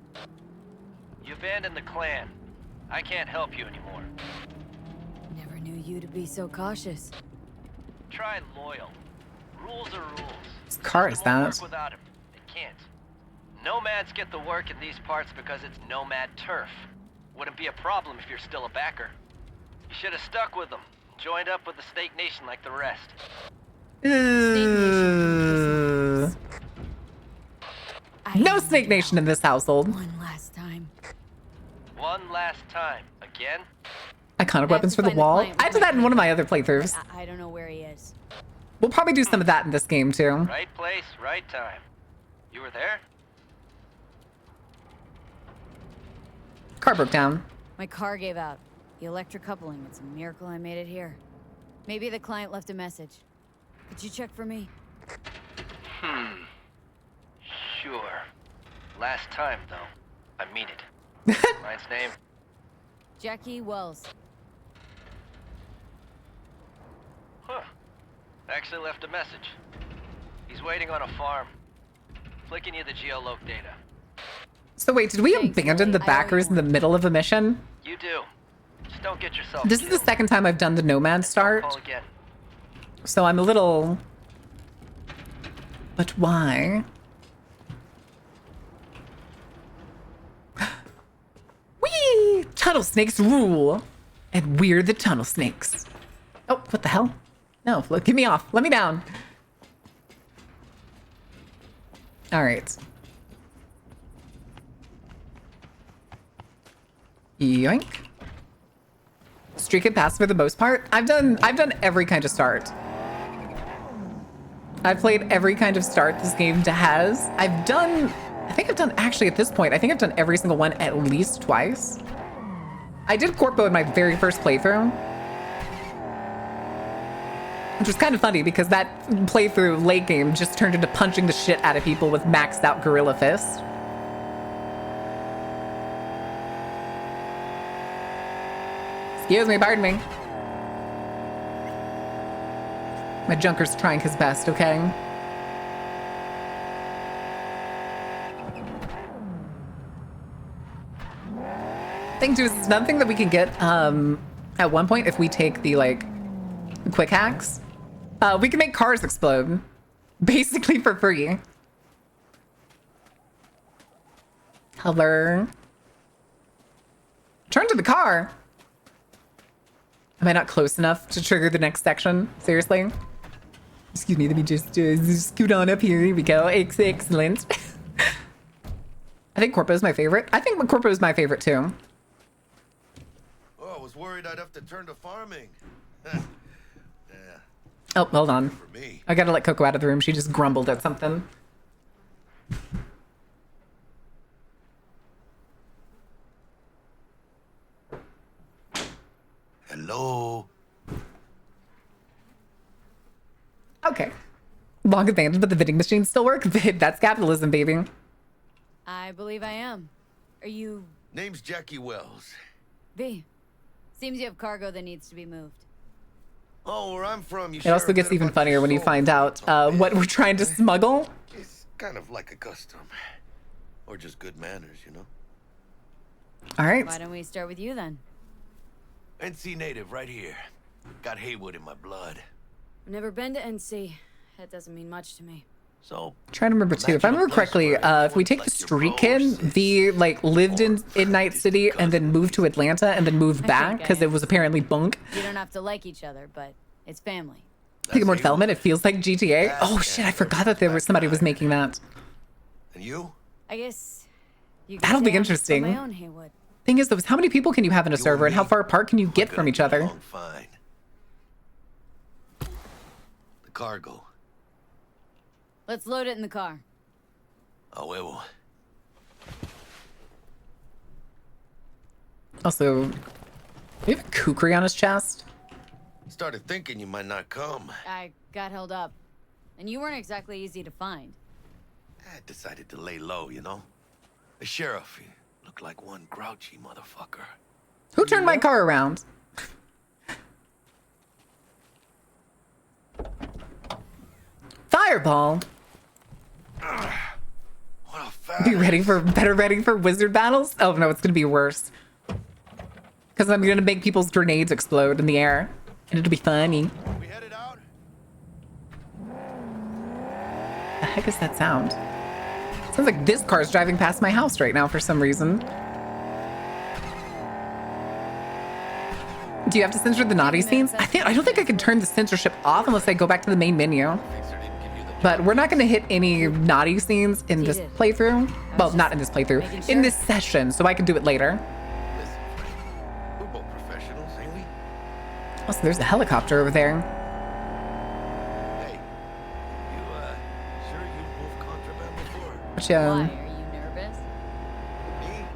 You abandoned the clan. I can't help you anymore. Never knew you to be so cautious. Try loyal. Rules are rules. Whose car is System won't that? work without him. It can't. Nomads get the work in these parts because it's nomad turf. Wouldn't be a problem if you're still a backer. You should have stuck with them. Joined up with the Snake Nation like the rest. No Snake Nation in this household. One last time. One last time. Again? Iconic have weapons to for the find the wall. client with I did my that in one of my other playthroughs. I don't know where he is. We'll probably do some of that in this game too. Right place, right time. You were there? Car broke down. My car gave out. The electric coupling. It's a miracle I made it here. Maybe the client left a message. Could you check for me? Sure. Last time, though. I mean it. Client's name? Jackie Wells. Huh. Actually left a message. He's waiting on a farm. Flicking you the geoloc data. So wait, did we Thanks, abandon the Willie. I owe you backers in the middle of a mission? You do. Just don't get yourself This is the killed. second time I've done the Nomad start, Call again. so I'm a little... But why? Whee! tunnel snakes rule. And we're the tunnel snakes. Oh, what the hell? No, look, get me off. Let me down. All right. Yoink. Streak it past for the most part. I've done every kind of start. I've played every kind of start this game has. I think I've done, actually at this point, I think I've done every single one at least twice. I did Corpo in my very first playthrough. Which was kind of funny because that playthrough late game just turned into punching the shit out of people with maxed out Gorilla Fist. Excuse me, pardon me. My Junker's trying his best, okay? Thing too is it's another thing that we can get at one point if we take the like quick hacks. We can make cars explode basically for free. Hello. Turn to the car. Am I not close enough to trigger the next section? Seriously? Excuse me, let me just scoot on up here. Here we go. Excellent. I think Corpo's my favorite. I think Corpo's my favorite too. Oh, I was worried I'd have to turn to farming. Yeah. Oh, hold on. For me. I gotta let Coco out of the room. She just grumbled at something. Hello. Okay. Long advantage, but the vending machines still work. That's capitalism, baby. I believe I am. Are you... Name's Jackie Wells. V? Seems you have cargo that needs to be moved. Oh, where I'm from, you It also gets even funnier when you find out what we're trying to smuggle. It's kind of like a custom. Or just good manners, you know? All right. Why don't we start with you then? NC native right here. Got Haywood in my blood. I've never been to NC. That doesn't mean much to me. So Trying to remember too. If I remember correctly, if we take the street kid, V like lived in Night City and then moved to Atlanta and then moved back because it was apparently bunk. You don't have to like each other, but it's family. Take more development. It feels like GTA. Oh shit! I forgot that there was somebody was making that. And you? I guess you could That'll be say I'm interesting. my own Haywood. Thing is, though, is how many people can you have in a You server, and how me, far apart can you get we're from gonna each get other? along fine. The cargo. Let's load it in the car. A huevo. Also, do you have a kukri on his chest? Started thinking you might not come. I got held up. And you weren't exactly easy to find. I decided to lay low, you know? The sheriff, he looked like one grouchy motherfucker. Who turned my car around? Fireball. What a fat Be ready for wizard battles? Oh no, it's gonna be worse. Because I'm gonna make people's grenades explode in the air. And it'll be funny. We headed out? The heck is that sound? Sounds like this car's driving past my house right now for some reason. Do you have to censor the naughty scenes? I don't think I can turn the censorship off unless I go back to the main menu. But we're not going to hit any naughty scenes in this playthrough. Well, not in this playthrough. In this session, so I can do it later. Listen, Frank, we're both professionals, ain't we? Also, there's a helicopter over there. Hey, you, sure you've moved contraband before? Which, Why? Are you nervous? Me?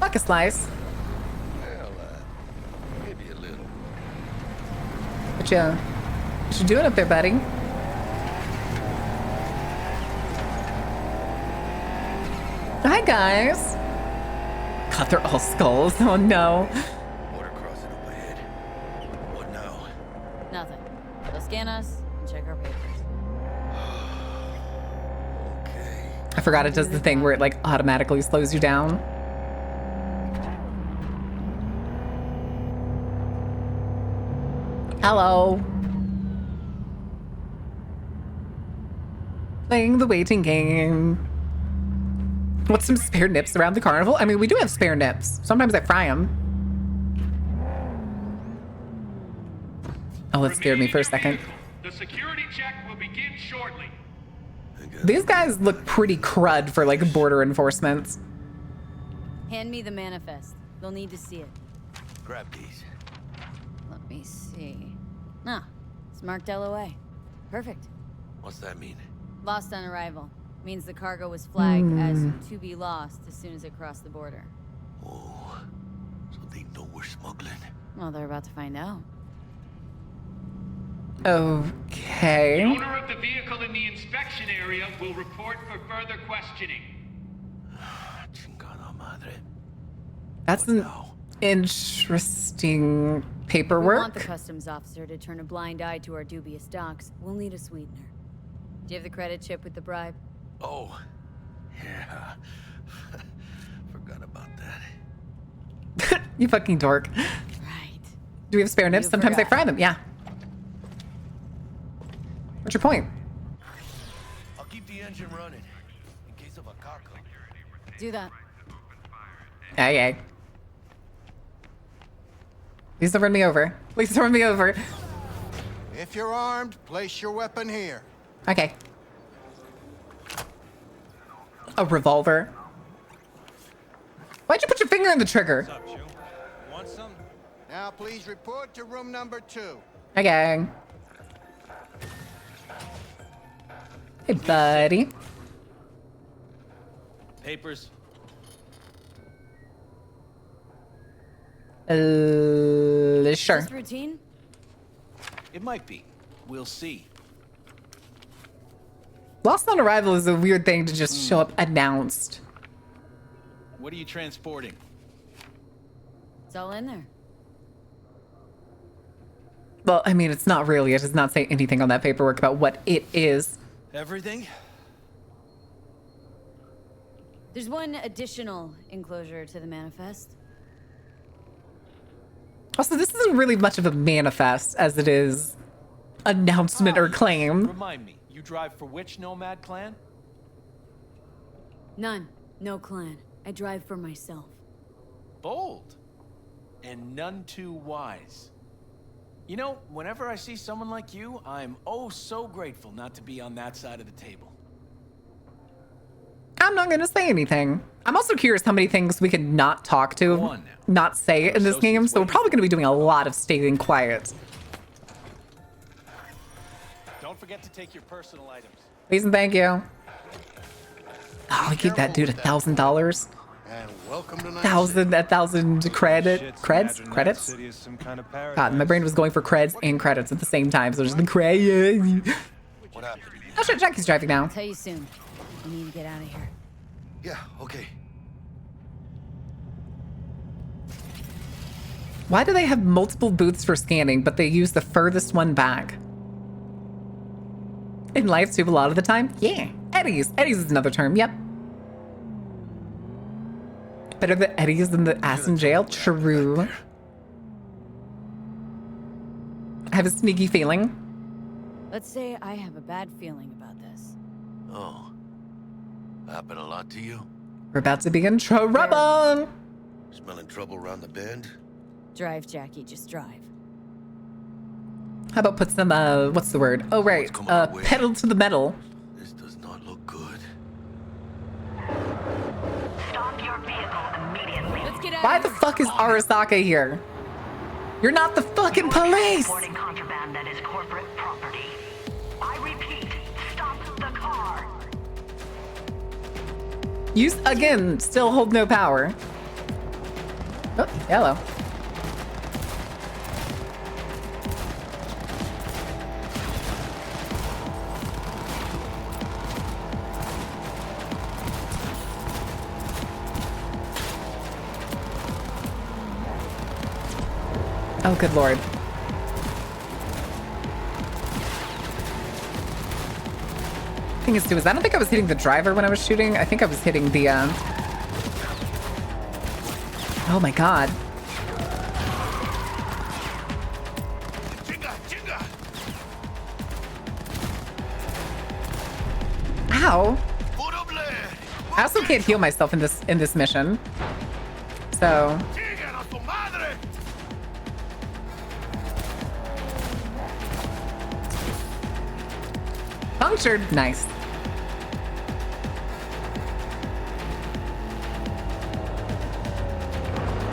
fuck a slice. Well, maybe a little. What you doing up there, buddy? Hi, guys. God, they're all skulls. Oh, no. Water crossing up ahead. What now? Nothing. They'll scan us and check our papers. Okay. I forgot it does the thing where it, like, automatically slows you down. Hello. Playing the waiting game. What's some spare nips around the carnival? I mean, we do have spare nips. Sometimes I fry them. Oh, that scared me for a second. The security check will begin shortly. These guys look pretty crud for like border enforcement. Hand me the manifest. They'll need to see it. Grab these. Let me see. Ah, it's marked LOA. Perfect. What's that mean? Lost on arrival. Means the cargo was flagged as to be lost as soon as it crossed the border. Oh, so they know we're smuggling. Well, they're about to find out. Okay. Owner of the vehicle in the inspection area will report for further questioning. Chingada madre. That's an interesting If we paperwork. want the customs officer to turn a blind eye to our dubious docks, we'll need a sweetener. Do you have the credit chip with the bribe? Oh, yeah. Forgot about that. You fucking dork. Right. Do we have spare nips? You Sometimes I forgot. fry them. Yeah. What's your point? I'll keep the engine running in case of a cockle. Do that. Hey. Please don't run me over. Please don't run me over. If you're armed, place your weapon here. Okay. A revolver. Why'd you put your finger in the trigger? Want some? Now please report to room number 2. Okay. Hey, buddy. Papers. Sure. Is this routine? It might be. We'll see. Lost on arrival is a weird thing to just show up announced. What are you transporting? It's all in there. Well, I mean, it's not really. It does not say anything on that paperwork about what it is. Everything? There's one additional enclosure to the manifest. Also, this isn't really much of a manifest as it is announcement or claim. Remind me, you drive for which nomad clan? None. No clan. I drive for myself. Bold. And none too wise. You know, whenever I see someone like you, I'm oh so grateful not to be on that side of the table. I'm not going to say anything. I'm also curious how many things we can not talk to, Go on now. not say in this game, so we're probably going to be doing a lot of staying quiet. Don't forget to take your personal items. Please and thank you. Oh, I gave that dude $1,000. And welcome to Night 1,000 credits? God, my brain was going for creds and credits at the same time, so just the credits. What happened? Oh shit, Jackie's driving now. I'll tell you soon. We need to get out of here. Yeah, okay. Why do they have multiple booths for scanning, but they use the furthest one back? In live tube a lot of the time? Yeah. Eddies. Eddies is another term, yep. Better the Eddies than the ass in jail? True. I have a sneaky feeling. Let's say I have a bad feeling about this. Oh. Happened a lot to you? We're about to be in trouble. Smelling trouble around the bend? Drive, Jackie, just drive. How about put some, what's the word? Oh, right. What's coming our way? Pedal to the metal. This does not look good. Stop your vehicle immediately. Let's get out Why of the here. fuck is Arasaka here? You're not the fucking police! Transporting contraband that is corporate property. I repeat, stop the car. You, again, still hold no power. Oh, hello. Oh, good lord. Thing is, too, is I don't think I was hitting the driver when I was shooting. I think I was hitting the, Oh my god. Chinga, chinga! Ow. Put up lead! I also can't heal myself in this mission. So punctured. Nice.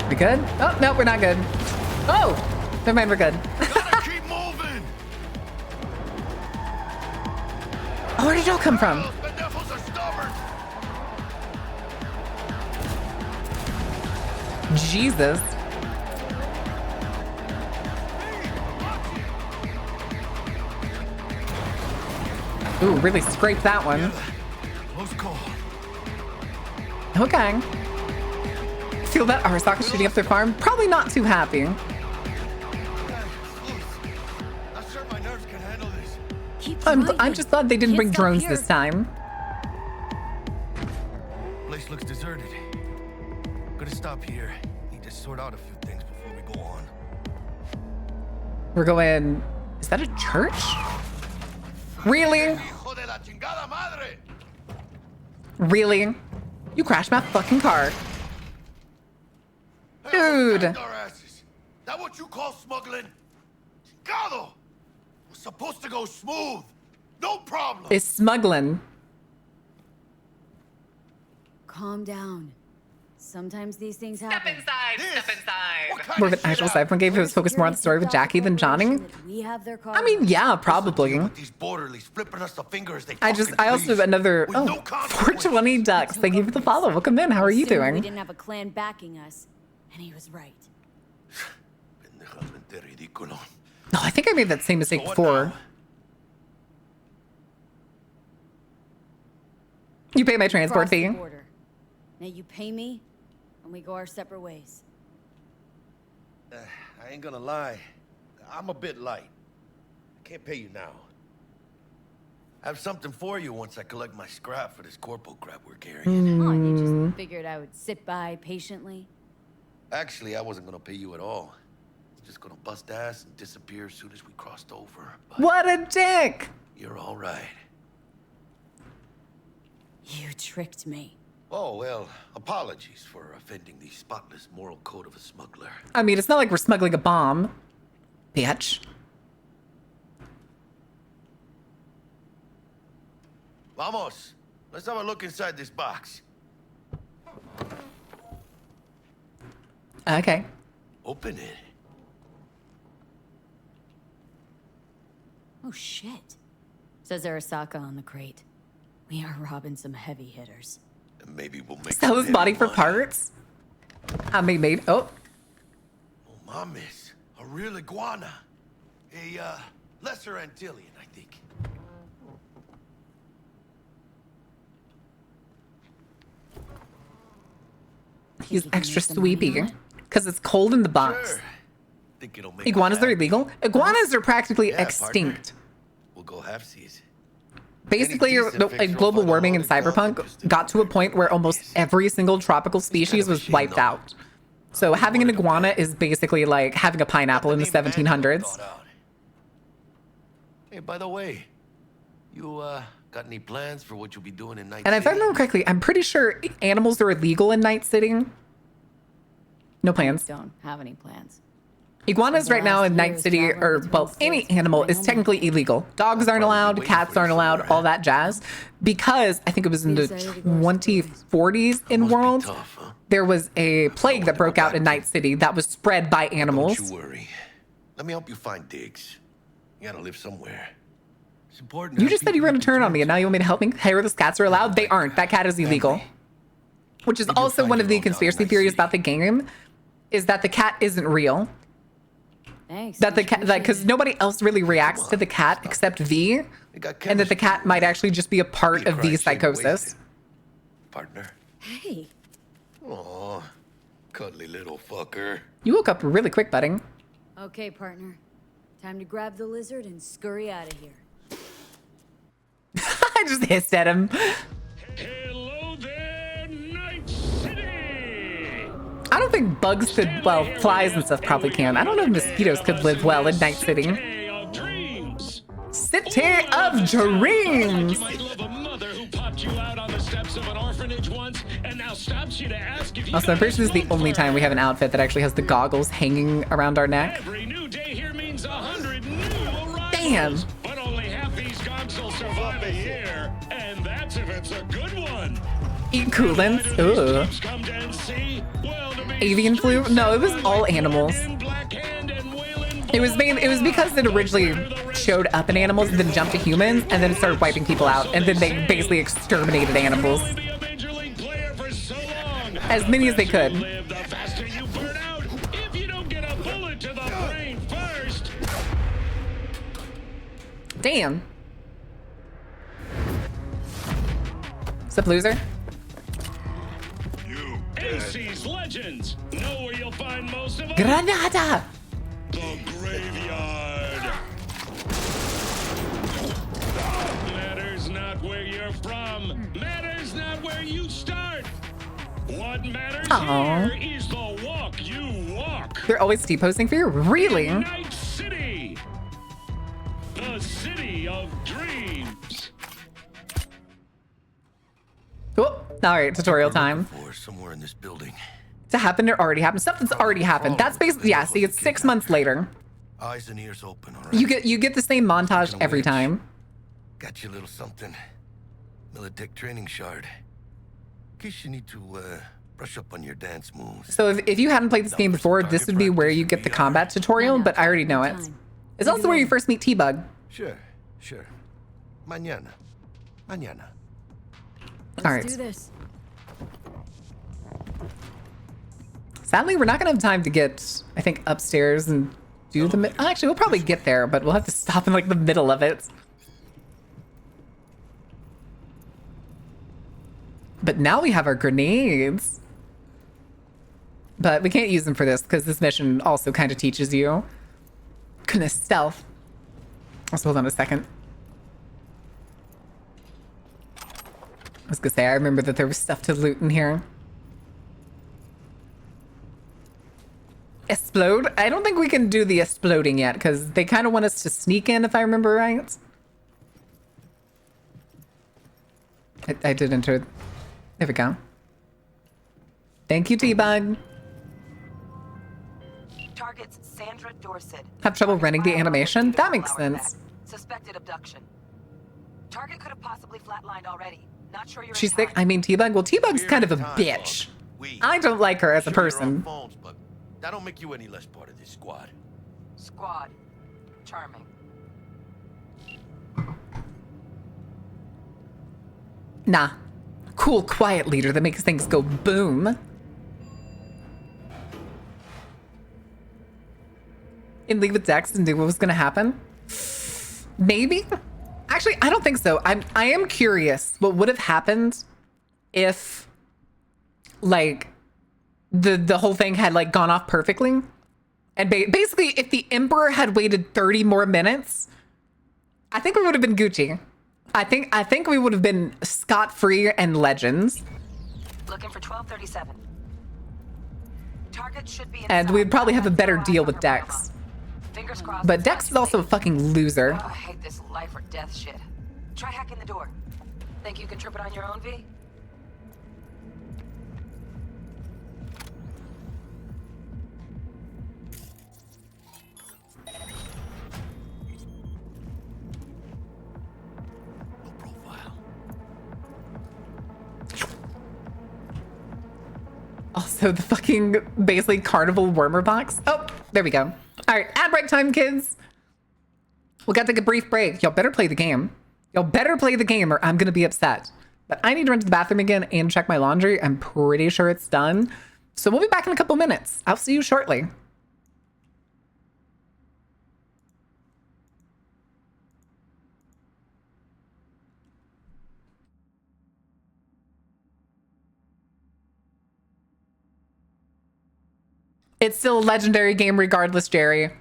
We good? Oh, no, we're not good. Oh, never mind, we're good. Gotta keep moving. Oh, where did y'all come from? Those bedevils are stubborn. Jesus. Ooh, really scraped that one. Close call. Okay. Feel that Arasaka's shooting up their farm? Probably not too happy. Not sure my nerves can handle this. Keep I'm driving. just glad they didn't Can't bring stop drones here. this time. Place looks deserted. Gonna stop here. Need to sort out a few things before we go on. We're going... Is that a church? Really? Hijo de la chingada madre! Really? You crashed my fucking car. Dude. Our asses. That what you call smuggling? Chingado! Was supposed to go smooth. No problem. It's smuggling. Calm down. Sometimes these things happen. What kind More of of an actual shit happened? cypherpunk game if it was focused more on the story with Jackie than Johnny. We have their car. I mean, yeah, probably. With these borderlies flipping us the fingers, they I also have another... With Oh, no consequences. 420 Ducks. Thank you for the follow. Welcome in. How are you Assumed We doing? didn't have a clan backing us, and he was right. Pendejamente ridículo. No, I think I made that same mistake So what before. now? You pay my transport Cross the fee. border. Now you pay me, and we go our separate ways. I ain't gonna lie. I'm a bit light. I can't pay you now. I have something for you once I collect my scrap for this corpo crap we're carrying. Come on, you Mm. just figured I would sit by patiently. Actually, I wasn't gonna pay you at all. I was just gonna bust ass and disappear as soon as we crossed over. But What a dick! you're all right. You tricked me. Oh, well, apologies for offending the spotless moral code of a smuggler. I mean, it's not like we're smuggling a bomb. Bitch. Vamos. Let's have a look inside this box. Okay. Open it. Oh shit. Says Arasaka on the crate. We are robbing some heavy hitters. And maybe we'll make Sell some his body heavy for money. parts? I mean, maybe. Oh. Oh, mames. A real iguana. A, lesser Antillean, I think. He's you can extra make some money sweepy. on it? Because it's cold in the box. Sure. Think it'll make Iguanas us are happy. illegal? Iguanas are practically Yeah, extinct. partner. We'll go halfsies. Basically, Any decent like fixer global will find warming all and the gold cyberpunk interested got in to a point where almost this. every single tropical species kind of a was shame, wiped though. out. So having an iguana is basically like having a pineapple in the 1700s. Hey, by the way, you got any plans for what you'll be doing in Night And if I City? remember correctly, I'm pretty sure animals are illegal in Night City. No plans. Don't have any plans. Iguanas The right now last in Night years City traveling are, between well, states any with animal my is own technically illegal. Dogs aren't allowed, cats aren't allowed, all that jazz. Because I think it was in the Decided to go our separate ways. 2040s in Must be world, tough, huh? there was a plague that broke out in Night City that was spread by animals. Don't you worry. Let me help you find digs. You gotta live somewhere. It's important. to You have just said you were people going to turn on me, and now you want me to help me? Hey, where the cats are allowed? They aren't. That cat is illegal. Which is Maybe you'll also find one your of the own out in conspiracy Night theories City. about the game, is that the cat isn't real. Thanks. That the much cat, like, because appreciated. nobody else really reacts to the cat except V, They got and that the chemistry cat might actually just be a part Be a of crime V's shame to waste psychosis. it. Partner. Hey, Aw, cuddly little fucker. You woke up really quick, budding. okay, partner. Time to grab the lizard and scurry out of here. I just hissed at him. Hello there, Night City! I don't think bugs could, well, flies and stuff probably can. I don't know if mosquitoes could live well in Night City. City of Dreams. City of Dreams! You might love a mother who popped you out on the steps of an orphanage kids once and now stops you to ask if you Also, I'm got pretty a sure this is the only time we have an outfit that actually has the goggles hanging around our neck. Every new day here means 100 new arrivals. Damn. But only half these gonks will survive a year, and that's if it's a good one. Eat coolants. Ooh. Come to NC? Well, to be Avian flu? No, it was all animals. Blackhand and Wayland It was because it originally showed up in animals and then jumped to humans and then it started wiping people out and then they basically exterminated animals. be a major league player for so long. As many as they could. Live, the faster you burn out. If you don't get a bullet to the brain first. Damn. What's up, loser? NC's legends. Know where you'll find most of them? Granada! The graveyard. Matters not where you're from. Matters not where you start. What matters Aww. here is the walk you walk. They're always T-posting for you? Really? Night City. The city of dreams. Cool. Alright, tutorial time. Or somewhere in this building. To happen or already happened. Stuff that's already happened. That's basically, yeah, see, it's 6 months later. Eyes and ears open, all right? You get the same montage every time. Got you a little something. Militech training shard. In case you need to brush up on your dance moves. So if you hadn't played this game before, this would be where you get the combat tutorial, but I already know it. It's also where you first meet T-Bug. Sure. Mañana. All right. Let's do this. Sadly, we're not gonna have time to get, I think, upstairs and do the. Actually, we'll probably get there, but we'll have to stop in like the middle of it. But now we have our grenades. But we can't use them for this because this mission also kind of teaches you. Goodness, stealth. Also, hold on a second. I was gonna say, I remember that there was stuff to loot in here. Explode? I don't think we can do the exploding yet because they kind of want us to sneak in, if I remember right. I did enter. There we go. Thank you, T-Bug. Targets Sandra Dorset. Have trouble running the animation? That makes sense. Suspected abduction. Target could have possibly flatlined already. Not sure you're She's in sick. time. I mean, T-Bug. Well, T-Bug's kind of a bitch. I don't like her as a person. Phones, but that don't make you any less part of this squad. Squad. Charming. Nah. Cool, quiet leader that makes things go boom. And leave with Dex and do what was gonna happen? Maybe? Actually, I don't think so. I am curious what would have happened if like the whole thing had like gone off perfectly. And basically if the Emperor had waited 30 more minutes, I think we would have been Gucci. I think we would have been scot-free and legends. Looking for 1237. Target should be And we'd probably have a better deal with Dex. Fingers crossed. But Dex is also a fucking loser. Oh, I hate this life or death shit. Try hacking the door. Think you can trip it on your own, V? No profile. Also, the fucking basically carnival warmer box. Oh, there we go. All right, ad break time, kids. We got to take a brief break. Y'all better play the game. Y'all better play the game or I'm going to be upset. But I need to run to the bathroom again and check my laundry. I'm pretty sure it's done. So we'll be back in a couple minutes. I'll see you shortly. It's still a legendary game regardless, Jerry.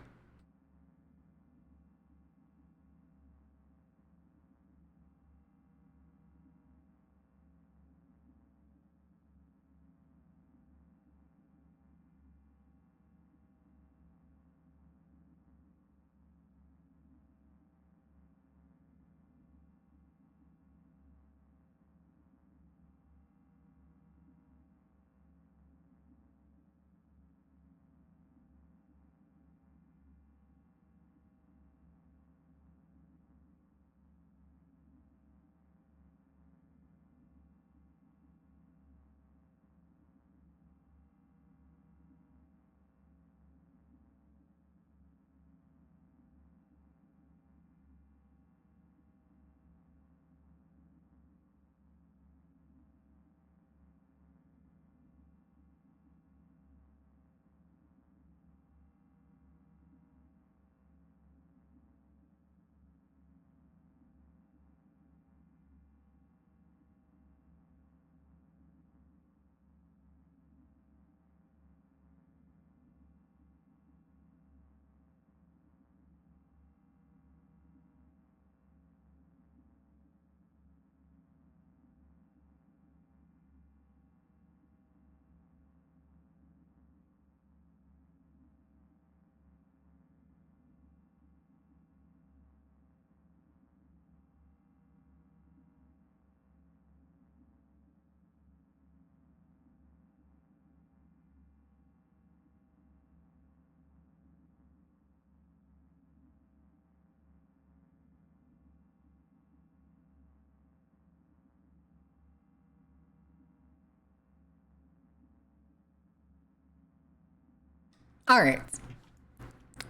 All right.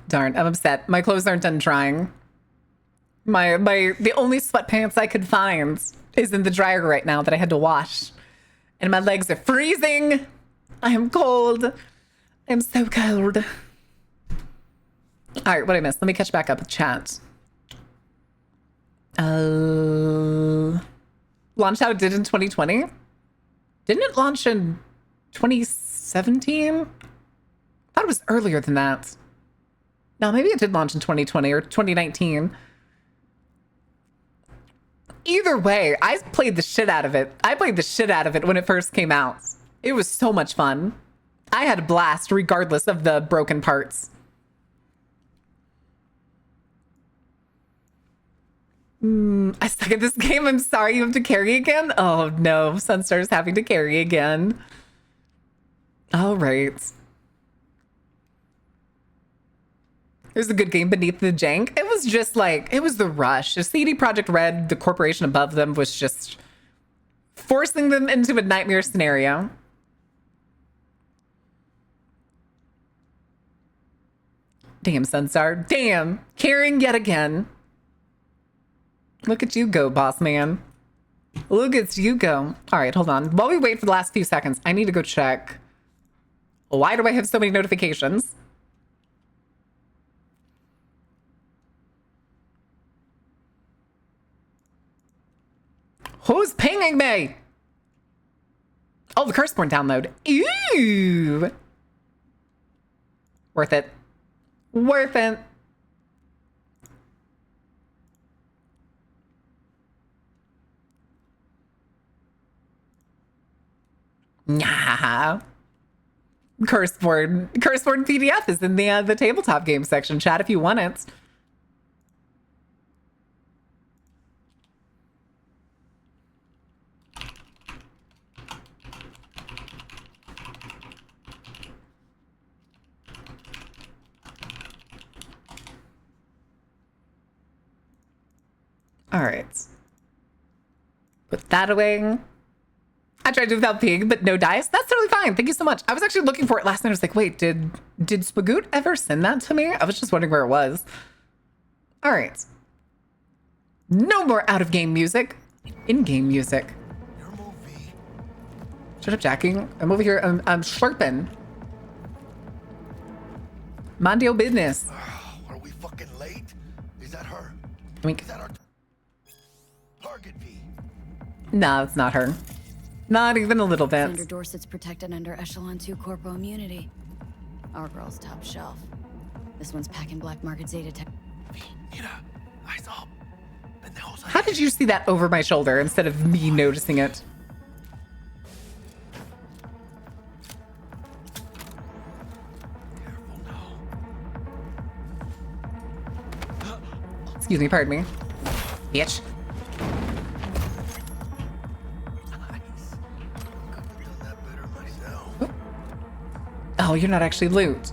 Darn, I'm upset. My clothes aren't done drying. The only sweatpants I could find is in the dryer right now that I had to wash. And my legs are freezing. I am cold. I'm so cold. All right, what I missed? Let me catch back up with chat. Launched how it did in 2020? Didn't it launch in 2017? I thought it was earlier than that. No, maybe it did launch in 2020 or 2019. Either way, I played the shit out of it. I played the shit out of it when it first came out. It was so much fun. I had a blast regardless of the broken parts. I suck at this game. I'm sorry you have to carry again. Oh no, Sunstar's having to carry again. All right. It was a good game beneath the jank. It was just like, it was the rush. The CD Projekt Red, the corporation above them, was just forcing them into a nightmare scenario. Damn, Sunstar. Damn. Carrying yet again. Look at you go, boss man. Look at you go. All right, hold on. While we wait for the last few seconds, I need to go check. Why do I have so many notifications? Who's pinging me? Oh, the Curseborn download. Ew. Worth it. Worth it. Nah. Curseborn PDF is in the tabletop game section. Chat if you want it. All right. Put that away. I tried to do without pig, but no dice. That's totally fine. Thank you so much. I was actually looking for it last night. I was like, wait, did Spagoot ever send that to me? I was just wondering where it was. All right. No more out-of-game music. In-game music. Shut up, Jackie. I'm over here. I'm slurping. Mind your business. Are we fucking late? Is that her? I mean, Is that our target V? no, it's not her. Not even a little bit. Sandra Dorsett's protected under Echelon 2 Corpo immunity. Our girl's top shelf. This one's packing black market Zeta tech. How did you see that over my shoulder instead of me noticing it? Excuse me, pardon me. Bitch. Oh, you're not actually loot.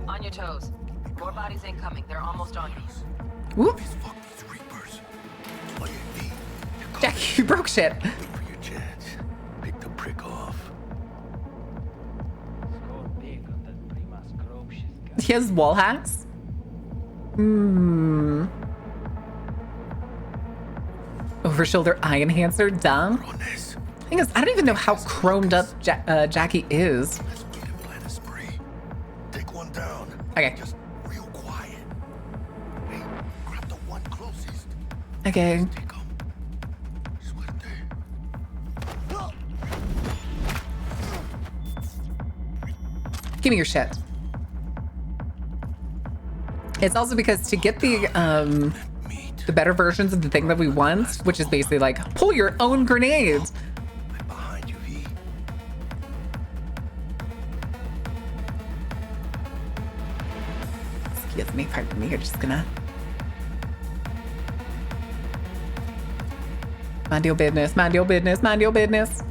On your toes. More bodies incoming. They're almost on you. Whoop. Jack, you broke shit. Wait for your chance. Pick the prick off. He has wall hacks? Over shoulder eye enhancer, dumb. Thing is, I don't even know how chromed up Jackie is. Take one down. Okay. Just real quiet. Hey, grab the one closest. Okay. Give me your shit. It's also because to get the better versions of the thing that we want, which is basically like pull your own grenades. I'm behind you, V. Excuse me, pardon me. You're just gonna mind your business, mind your business, mind your business.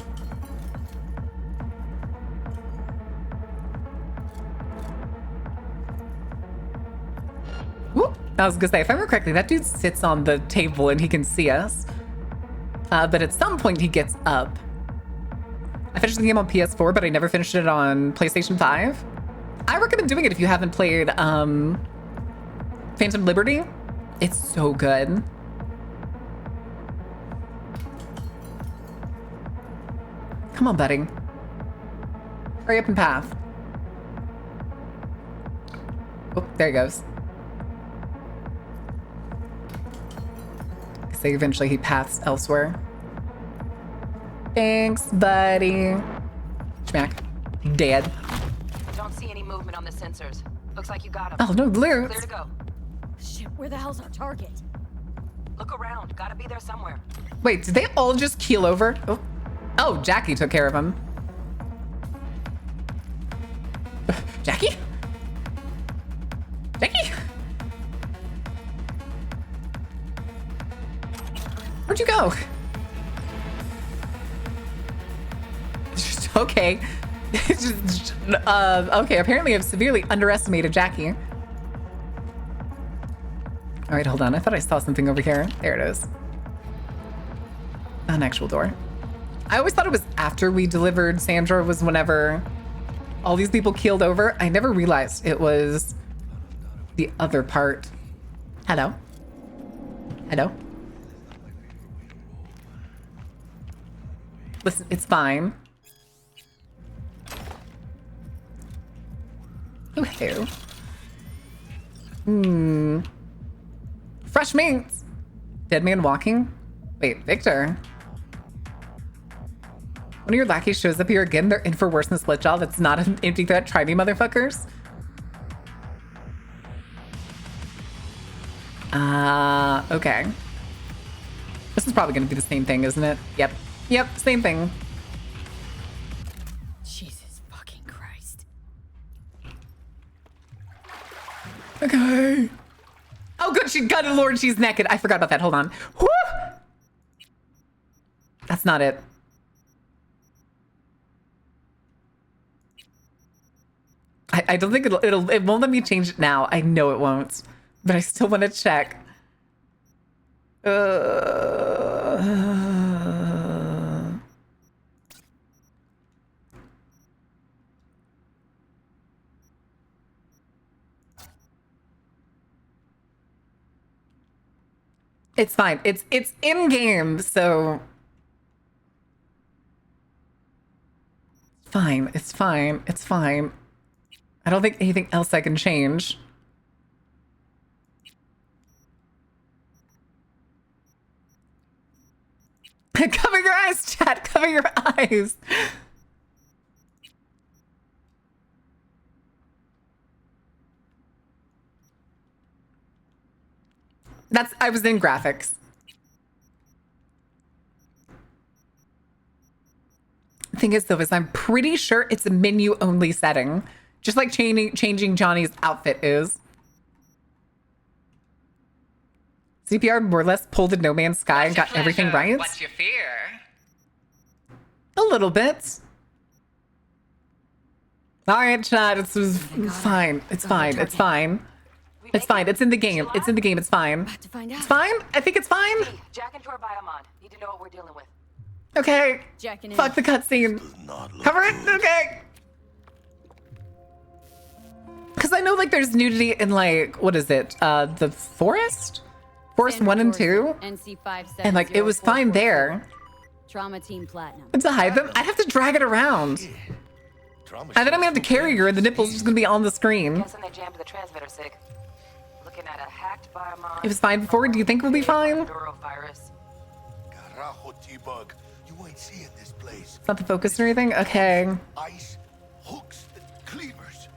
Whoop. I was gonna say, if I remember correctly, that dude sits on the table and he can see us. But at some point he gets up. I finished the game on PS4, but I never finished it on PlayStation 5. I recommend doing it if you haven't played Phantom Liberty. It's so good. Come on, buddy. Hurry up and path. Oh, there he goes. So eventually he paths elsewhere. Thanks, buddy. Schmack. Dead. Don't see any movement on the sensors. Looks like you got him. Oh, no, loot. Clear to go. Shit, where the hell's our target? Look around. Gotta be there somewhere. Wait, did they all just keel over? Oh, Jackie took care of him. Jackie? Jackie? Where'd you go? Okay. Okay, apparently I've severely underestimated Jackie. All right, hold on. I thought I saw something over here. There it is. An actual door. I always thought it was after we delivered Sandra was whenever all these people keeled over. I never realized it was the other part. Hello? Hello? Listen, it's fine. Oh, hello. Fresh meats. Dead man walking? Wait, Victor. One of your lackeys shows up here again, they're in for worse than split jaw. That's not an empty threat. Try me, motherfuckers. Okay. This is probably gonna be the same thing, isn't it? Yep. Yep, same thing. Jesus fucking Christ. Okay. Oh, good. God, Lord, she's naked. I forgot about that. Hold on. Woo! That's not it. I don't think it won't let me change it now. I know it won't, but I still want to check. It's fine. It's in game, so fine. It's fine. It's fine. I don't think anything else I can change. Cover your eyes, chat. Cover your eyes. I was in graphics. The thing is, though, is I'm pretty sure it's a menu only setting. Just like changing Johnny's outfit is. CPR more or less pulled in No Man's Sky and got everything right. What's your fear? A little bit. All right, chat. It's fine. It's fine. It's fine. It's fine. It's in the game. It's in the game. It's fine. It's fine. I think it's fine. Jack and Tor Biomon. Need to know what we're dealing with. Okay. Fuck the cutscene. Cover it. Okay. Because I know, like, there's nudity in, like, what is it? The forest? Forest 1 and 2? And, like, it was fine there. Trauma Team Platinum. And to hide them, I'd have to drag it around. And then I'm gonna have to carry her, and the nipple's just gonna be on the screen. Guessing they jammed the transmitter, Sig. Looking at a hacked Biomon. It was fine before. Do you think we'll be fine? Norovirus. Carajo, T-Bug. You ain't seeing this place. It's not the focus or anything? Okay. Ice, hooks, and cleavers.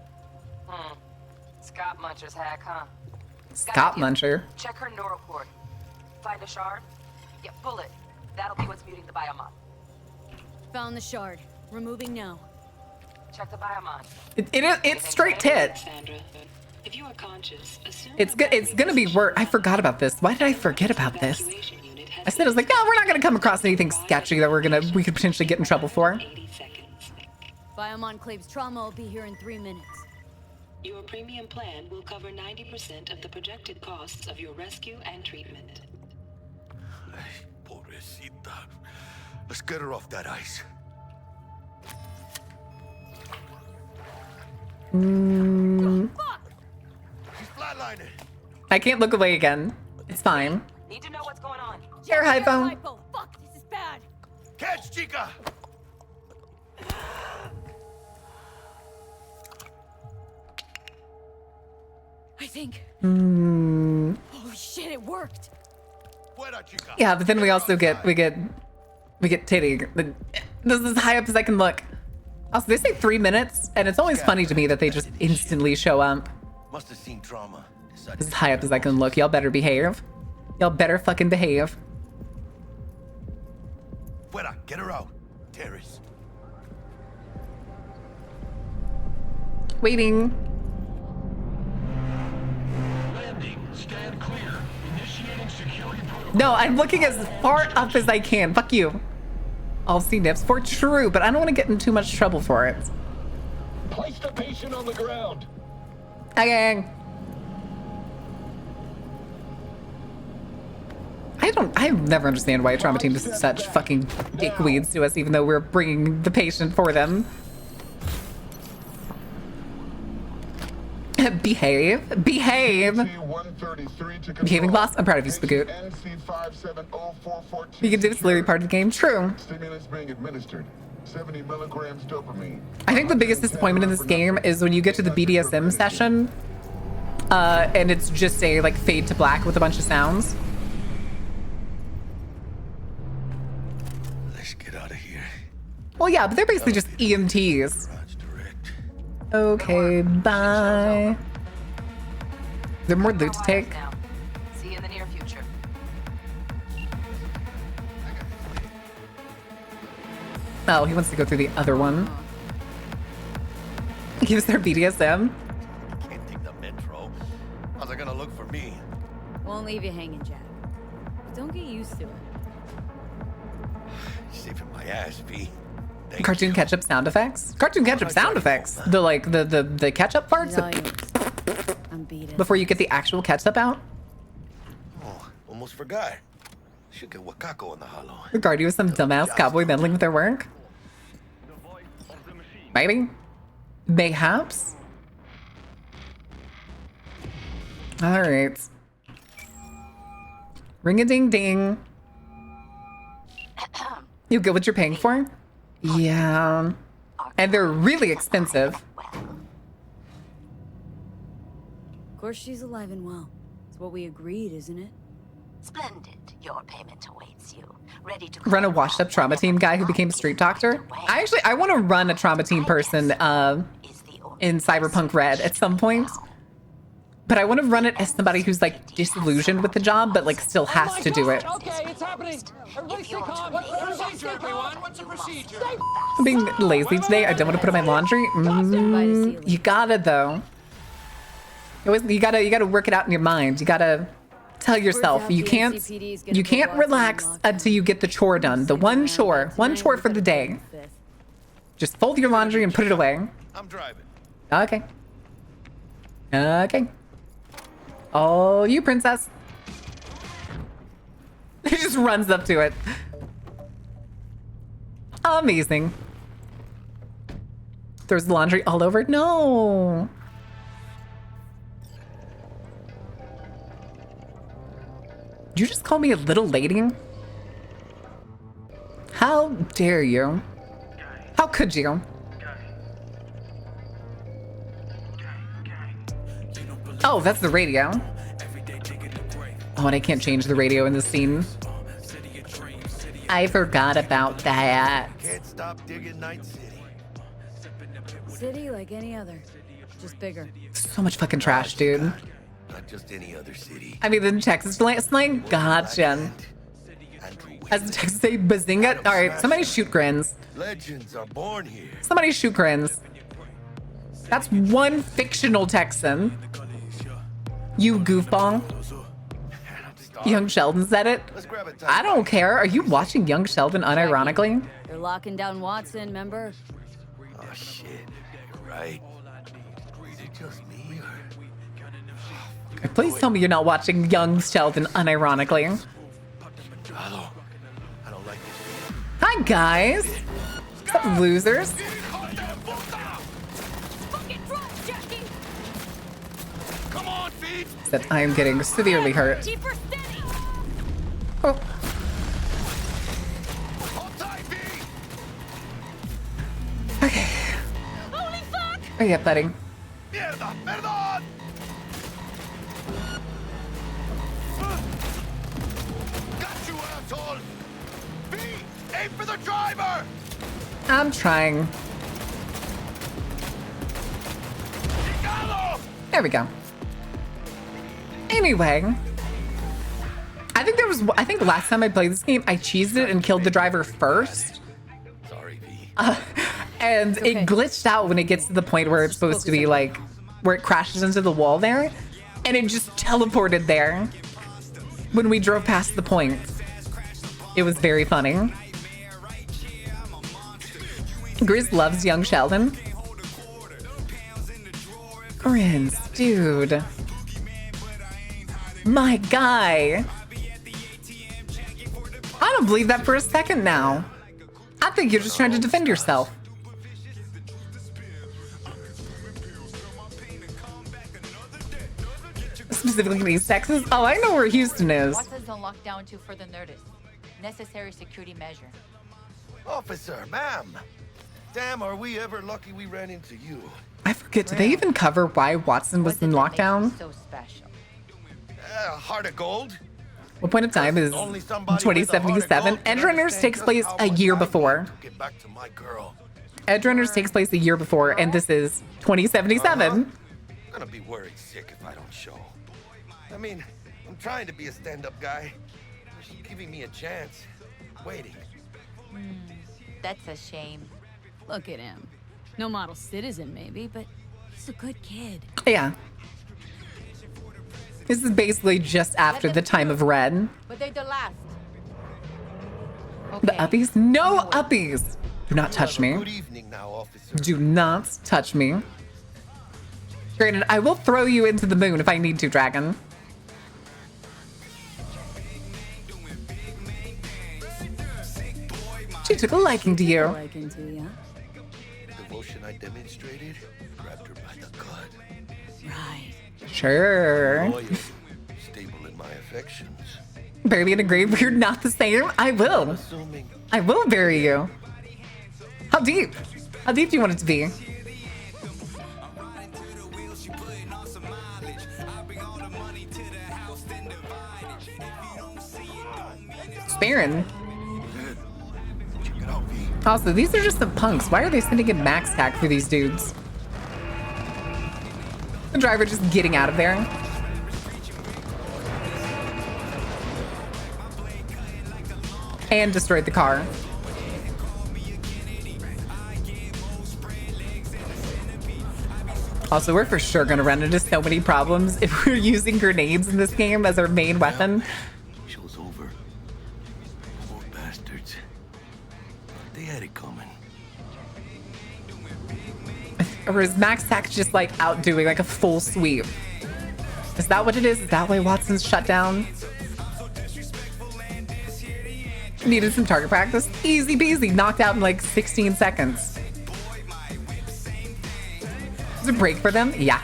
Scott Muncher's hack, huh? Scott Muncher. Check her neuroport. Find a shard? Yeah, pull it. That'll be what's muting the Biomon. Found the shard. Removing now. Check the Biomon. It's straight tit. Sandra, if you are conscious, assume It's gonna be worse. I forgot about this. Why did I forget about this? I said I was like, no, we're not gonna come across anything sketchy that we could potentially get in trouble for. Biomon claims trauma will be here in 3 minutes. Your premium plan will cover 90% of the projected costs of your rescue and treatment. Pobrecita. Let's get her off that ice. She's flatlining. I can't look away again. It's fine. Need to know what's going on. Here, Hypo. Hypo. Fuck, this is bad. Catch, Chica! I think. Mm. Holy shit, it worked. Fuera, Chica. Yeah, but then we also get titty. This is as high up as I can look. Also, they say 3 minutes, and it's always funny to me that they just instantly show up. Must have seen trauma. Decided This is as high up as I can look. Y'all better behave. Y'all better fucking behave. Fuera, get her out. Terrace. Waiting. Landing. Stand clear. Initiating security protocol. No, I'm looking as far up as I can. Fuck you. I'll see nips for true, but I don't want to get in too much trouble for it. Place the patient on the ground. Okay. I never understand why trauma team is such fucking dickweeds to us, even though we're bringing the patient for them. Behave. Behave. Behaving boss. I'm proud of you, Spagoot. You can do this literally part of the game. True. Stimulus being administered. 70 milligrams dopamine. I think the biggest disappointment in this game is when you get to the BDSM session, and it's just a like fade to black with a bunch of sounds. Let's get out of here. Well, yeah, but they're basically just EMTs. Okay, bye. Is there more loot to take? Now. See you in the near future. Oh, he wants to go through the other one. He was their BDSM. Can't take the metro. How's it gonna look for me? Won't leave you hanging, Jack. But don't get used to it. Saving my ass, V. Cartoon ketchup sound effects. Cartoon ketchup sound effects. The like the ketchup parts I'm beat. before you get the actual ketchup out. Oh, almost forgot. Should get Wakako in the hollow. Regard you as some dumbass cowboy meddling with their work. Maybe. Mayhaps. All right. Ring a ding ding. You get what you're paying for? Yeah. And they're really expensive. Of course she's alive and well. It's what we agreed, isn't it? Splendid. Your payment awaits you. Ready to Run a washed up trauma team guy who became a street doctor. I want to run a trauma team person in Cyberpunk Red at some point. But I want to run it as somebody who's like disillusioned with the job, but like still has to do it. Okay, it's happening. Everybody stay calm. What's the procedure, everyone? What's the procedure? I'm being lazy today. I don't want to put on my laundry. You gotta though. You gotta work it out in your mind. You gotta tell yourself you can't relax until you get the chore done. The one chore for the day. Just fold your laundry and put it away. I'm driving. Okay. Okay. Oh, you princess. He just runs up to it. Amazing. Throws the laundry all over. No. Did you just call me a little lady? How dare you? How could you? Oh, that's the radio. Oh, and I can't change the radio in this scene. I forgot about that. Can't stop digging Night City. City like any other, just bigger. So much fucking trash, dude. Not just any other city. I mean, the Texas slang? Gotcha. As the Texas say, bazinga? Alright, somebody shoot grins. Legends are born here. Somebody shoot grins. That's one fictional Texan. You goofball. Young Sheldon said it. I don't care. Are you watching Young Sheldon unironically? They're locking down Watson, remember? Oh shit. You're right. Is it just me or... Please tell me you're not watching Young Sheldon unironically. Hello. I don't like this. Hi, guys. What's up, losers? Fucking drop, that I am getting severely hurt. Oh. Okay. Holy fuck! Oh yeah, buddy. Mierda, perdón! Got you, asshole! V, aim for the driver! I'm trying. There we go. Anyway, I think last time I played this game, I cheesed it and killed the driver first. Sorry, V. And it glitched out when it gets to the point where it's supposed to be like, where it crashes into the wall there. And it just teleported there when we drove past the point. It was very funny. Grizz loves young Sheldon. Grizz, dude. My guy. I don't believe that for a second now. I think you're just trying to defend yourself. Specifically Texas? Oh, I know where Houston is. Watson's on lockdown to further notice. Necessary security measure. Officer, ma'am. Damn, are we ever lucky we ran into you. I forget, did they even cover why Watson was in lockdown? So special. Heart of gold? What point of time is 2077? Edgerunners takes place a year before. Get back to my girl. Edgerunners takes place a year before, and this is 2077. I'm gonna be worried sick if I don't show. I mean, I'm trying to be a stand-up guy. She's giving me a chance. Waiting. That's a shame. Look at him. No model citizen, maybe, but he's a good kid. Yeah. This is basically just after the time of Red. But they're the last. The uppies? No uppies! Do not touch me. Good evening now, officer. Do not touch me. Granted, I will throw you into the moon if I need to, Dragon. She took a liking to you. Liking to you. Devotion I demonstrated, grabbed her by the gut. Right. Sure. Loyal, stable in my affections. Bury me in a grave we're not the same? I will. Assuming. I will bury you. How deep? How deep do you want it to be? Baron. Also, these are just some punks. Why are they sending in max tack for these dudes? The driver just getting out of there. And destroyed the car. Also, we're for sure gonna run into so many problems if we're using grenades in this game as our main weapon. Show's over. Poor bastards. They had it coming. Or is Max Tack just like outdoing like a full sweep? Is that what it is? Is that why Watson's shut down? Needed some target practice. Easy peasy. Knocked out in like 16 seconds. Is it a break for them? Yeah.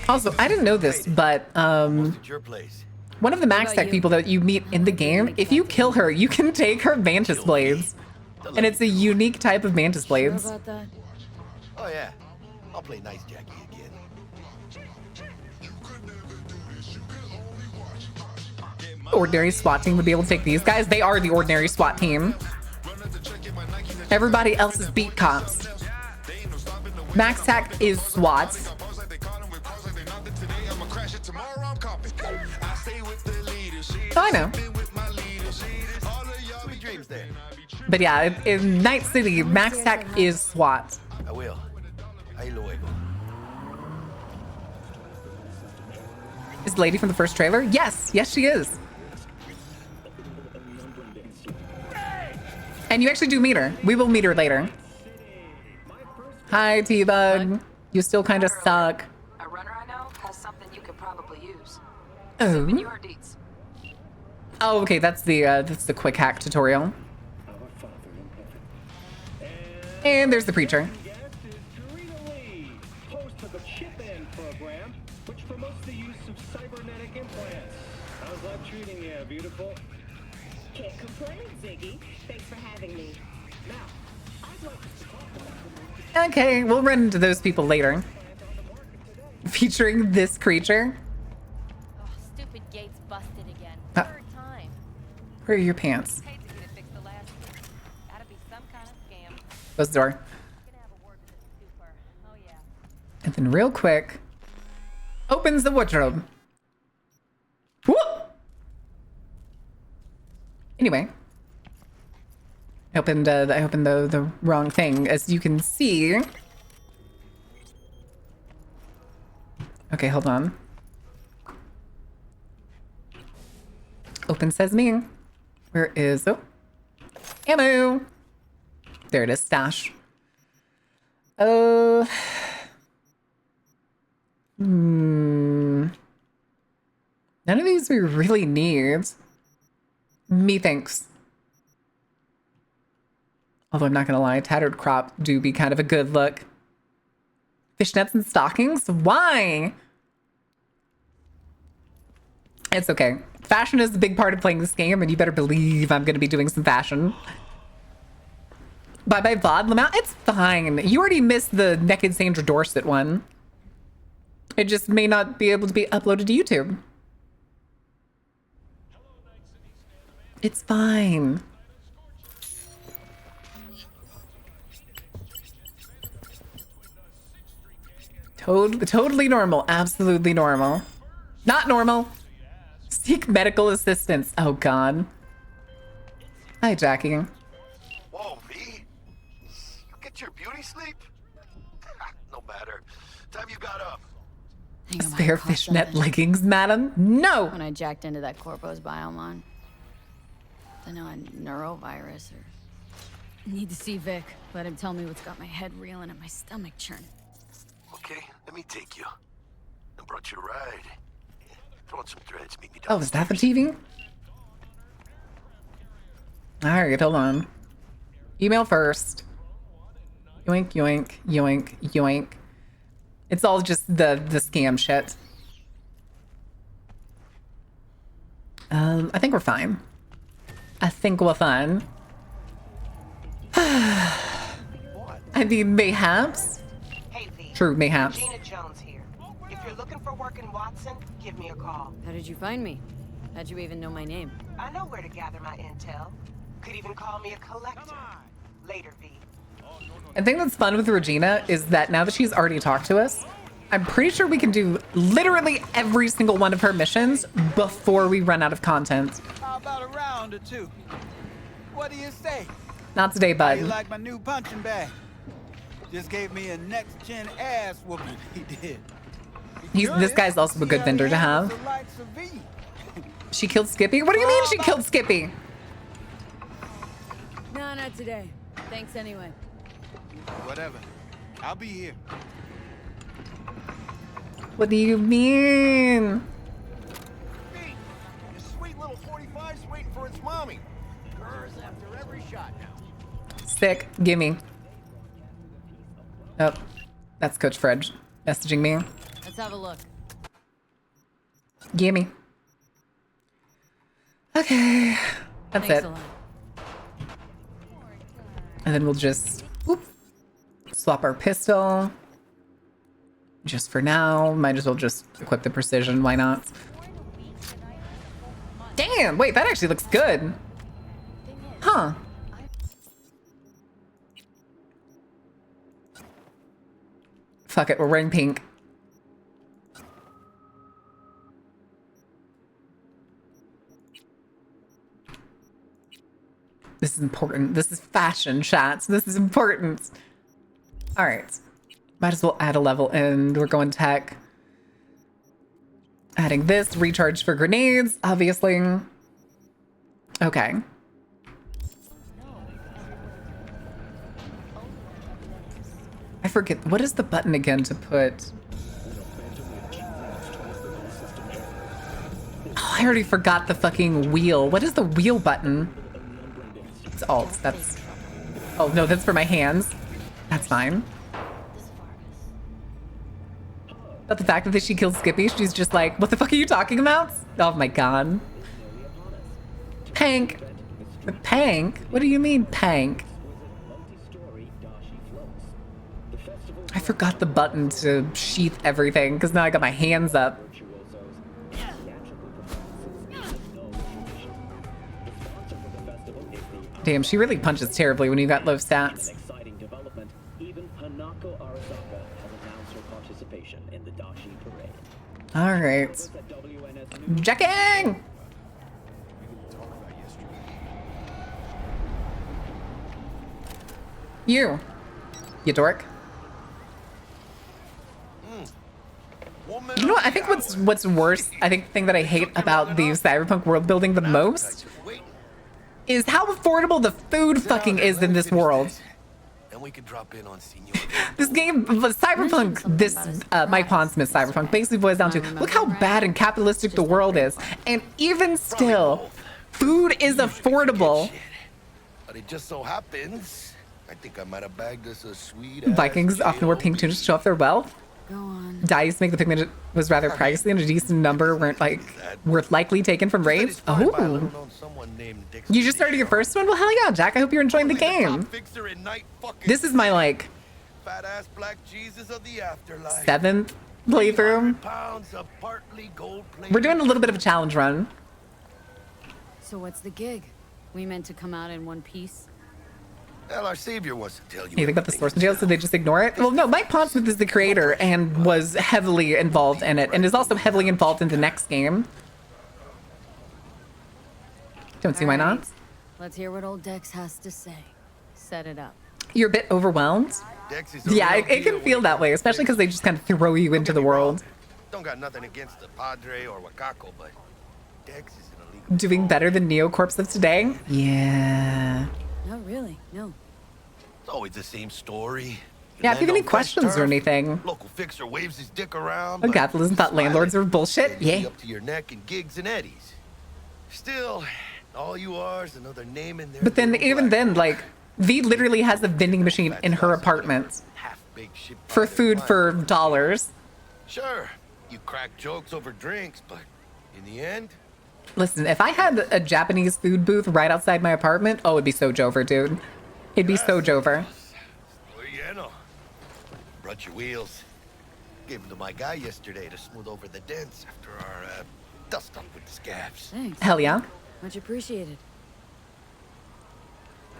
Also, I didn't know this, but one of the Max Tech people that you meet in the game, if you kill her, you can take her Mantis Blades. And it's a unique type of Mantis Blades. Sure about that? Oh yeah, I'll play nice Jackie again. Ordinary SWAT team would be able to take these guys. They are the ordinary SWAT team. Everybody else is beat cops. Max Tack is SWAT. Oh, I know. But yeah, in Night City, Max Tack is SWAT. I will. Ahí luego. Is the lady from the first trailer? Yes, yes she is. And you actually do meet her. We will meet her later. Hi, T-Bug. You still kind of suck. A runner I know has something you could probably use. Oh. Your deeds. Oh, okay. That's the quick hack tutorial. And there's the preacher. promotes the use of cybernetic implants. How's life treating you, beautiful? Can't complain, Ziggy. Thanks for having me. Now, I'd like to talk about Okay, we'll run into those people later. Featuring this creature. Oh, stupid gate's busted again. Ah. Third time. Where are your pants? Hate to get it fixed the last one. Gotta be some kind of scam. Close the door. Gonna have a word with this super. Oh yeah. And then real quick, opens the wardrobe. Whoop! Anyway. I opened the wrong thing, as you can see. Okay, hold on. Open sesame. Where is... Oh. Ammo! There it is, stash. None of these we really need. Methinks. Although I'm not gonna lie, tattered crop do be kind of a good look. Fishnets and stockings? Why? It's okay. Fashion is a big part of playing this game, and you better believe I'm gonna be doing some fashion. Bye-bye, Vod Lamau. It's fine. You already missed the Naked Sandra Dorset one. It just may not be able to be uploaded to YouTube. It's fine. Totally normal. Absolutely normal. Not normal. Seek medical assistance. Oh, God. Hijacking. Whoa, V. You get your beauty sleep? No matter. Time you got up. Spare fishnet leggings, madam? No! When I jacked into that Corpo's biome, I know a neurovirus or... Need to see Vic. Let him tell me what's got my head reeling and my stomach churning. Okay, let me take you. I brought you a ride. Throw on some threads, meet me Oh, down. is that the TV? Alright, hold on. Email first. Yoink, yoink, yoink, yoink. It's all just the scam shit. I think we're fine. I think we're fine. I mean, mayhaps. Hey, V. True, mayhaps. Gina Jones here. If you're looking for work in Watson, give me a call. How did you find me? How'd you even know my name? I know where to gather my intel. Could even call me a collector. Later, V. The thing that's fun with Regina is that now that she's already talked to us, I'm pretty sure we can do literally every single one of her missions before we run out of content. How about a round or two? What do you say? Not today, How bud. you like my new punching bag? Just gave me a next-gen ass whooping. He did. This guy's also a good vendor to have. She killed Skippy? What do you mean she killed Skippy? No, not today. Thanks anyway. Whatever. I'll be here. What do you mean? Hey, your sweet little 45's waiting for its mommy. Hers after every shot now. Sick. Gimme. Oh, that's Coach Fred messaging me. Let's have a look. Gimme. Okay. That's Thanks it. a lot. And then we'll just whoop, swap our pistol. Just for now. Might as well just equip the precision. Why not? Damn! Wait, that actually looks good. Huh. Fuck it, we're wearing pink. This is important. This is fashion, chats. This is important. All right. Might as well add a level and we're going tech. Adding this, recharge for grenades, obviously. Okay. I forget, what is the button again to put? Oh, I already forgot the fucking wheel. What is the wheel button? It's alt, that's... Oh, no, that's for my hands. That's fine. But the fact that she killed Skippy, she's just like, what the fuck are you talking about? Oh my god. Pank. Pank? What do you mean, Pank? I forgot the button to sheath everything, because now I got my hands up. Damn, she really punches terribly when you got low stats. All right. Jacking! You dork. You know what? I think what's worse, I think the thing that I hate about the cyberpunk world building the most is how affordable the food fucking is in this world. And we could drop in on Senior. This game, cyberpunk, this Mike Pondsmith cyberpunk basically boils down to, look how bad and capitalistic the world is. And even still, food is affordable. But it just so happens, I think I might have bagged us a sweet Vikings often wear pink tunics to show off their wealth. Go on. Dyes to make the pigment was rather pricey and a decent number weren't worth likely taken from raids. Oh. You just started your first one? Well, hell yeah, Jack. I hope you're enjoying the game. This is my, like, 7th playthrough. We're doing a little bit of a challenge run. So what's the gig? We meant to come out in one piece? Well, our savior wants to tell you. You think about the source material, so they just ignore it? Well, no, Mike Pondsmith is the creator and was heavily involved in it, and is also heavily involved in the next game. Don't see why not. Let's hear what old Dex has to say. Set it up. You're a bit overwhelmed? Yeah, it can feel that way, especially because they just kind of throw you into the world. Don't got nothing against the Padre or Wakako, but Dex is an illegal. Doing better than Neocorps of today? Yeah. No, really, no. It's always the same story. Yeah, if you have any questions or anything. Local fixer waves his dick around. Oh, capitalism thought landlords were bullshit? Yeah. Up to your neck in gigs and eddies. Still, all you are is another name in there. But then, even then, like, V literally has a vending machine in her apartment for food for dollars. Sure, you crack jokes over drinks, but in the end. Listen, if I had a Japanese food booth right outside my apartment, oh, it'd be so Jover, dude. It'd be so Jover. Brought your wheels. Gave them to my guy yesterday to smooth over the dents after our dust up with the scabs. Thanks. Hell yeah. Much appreciated.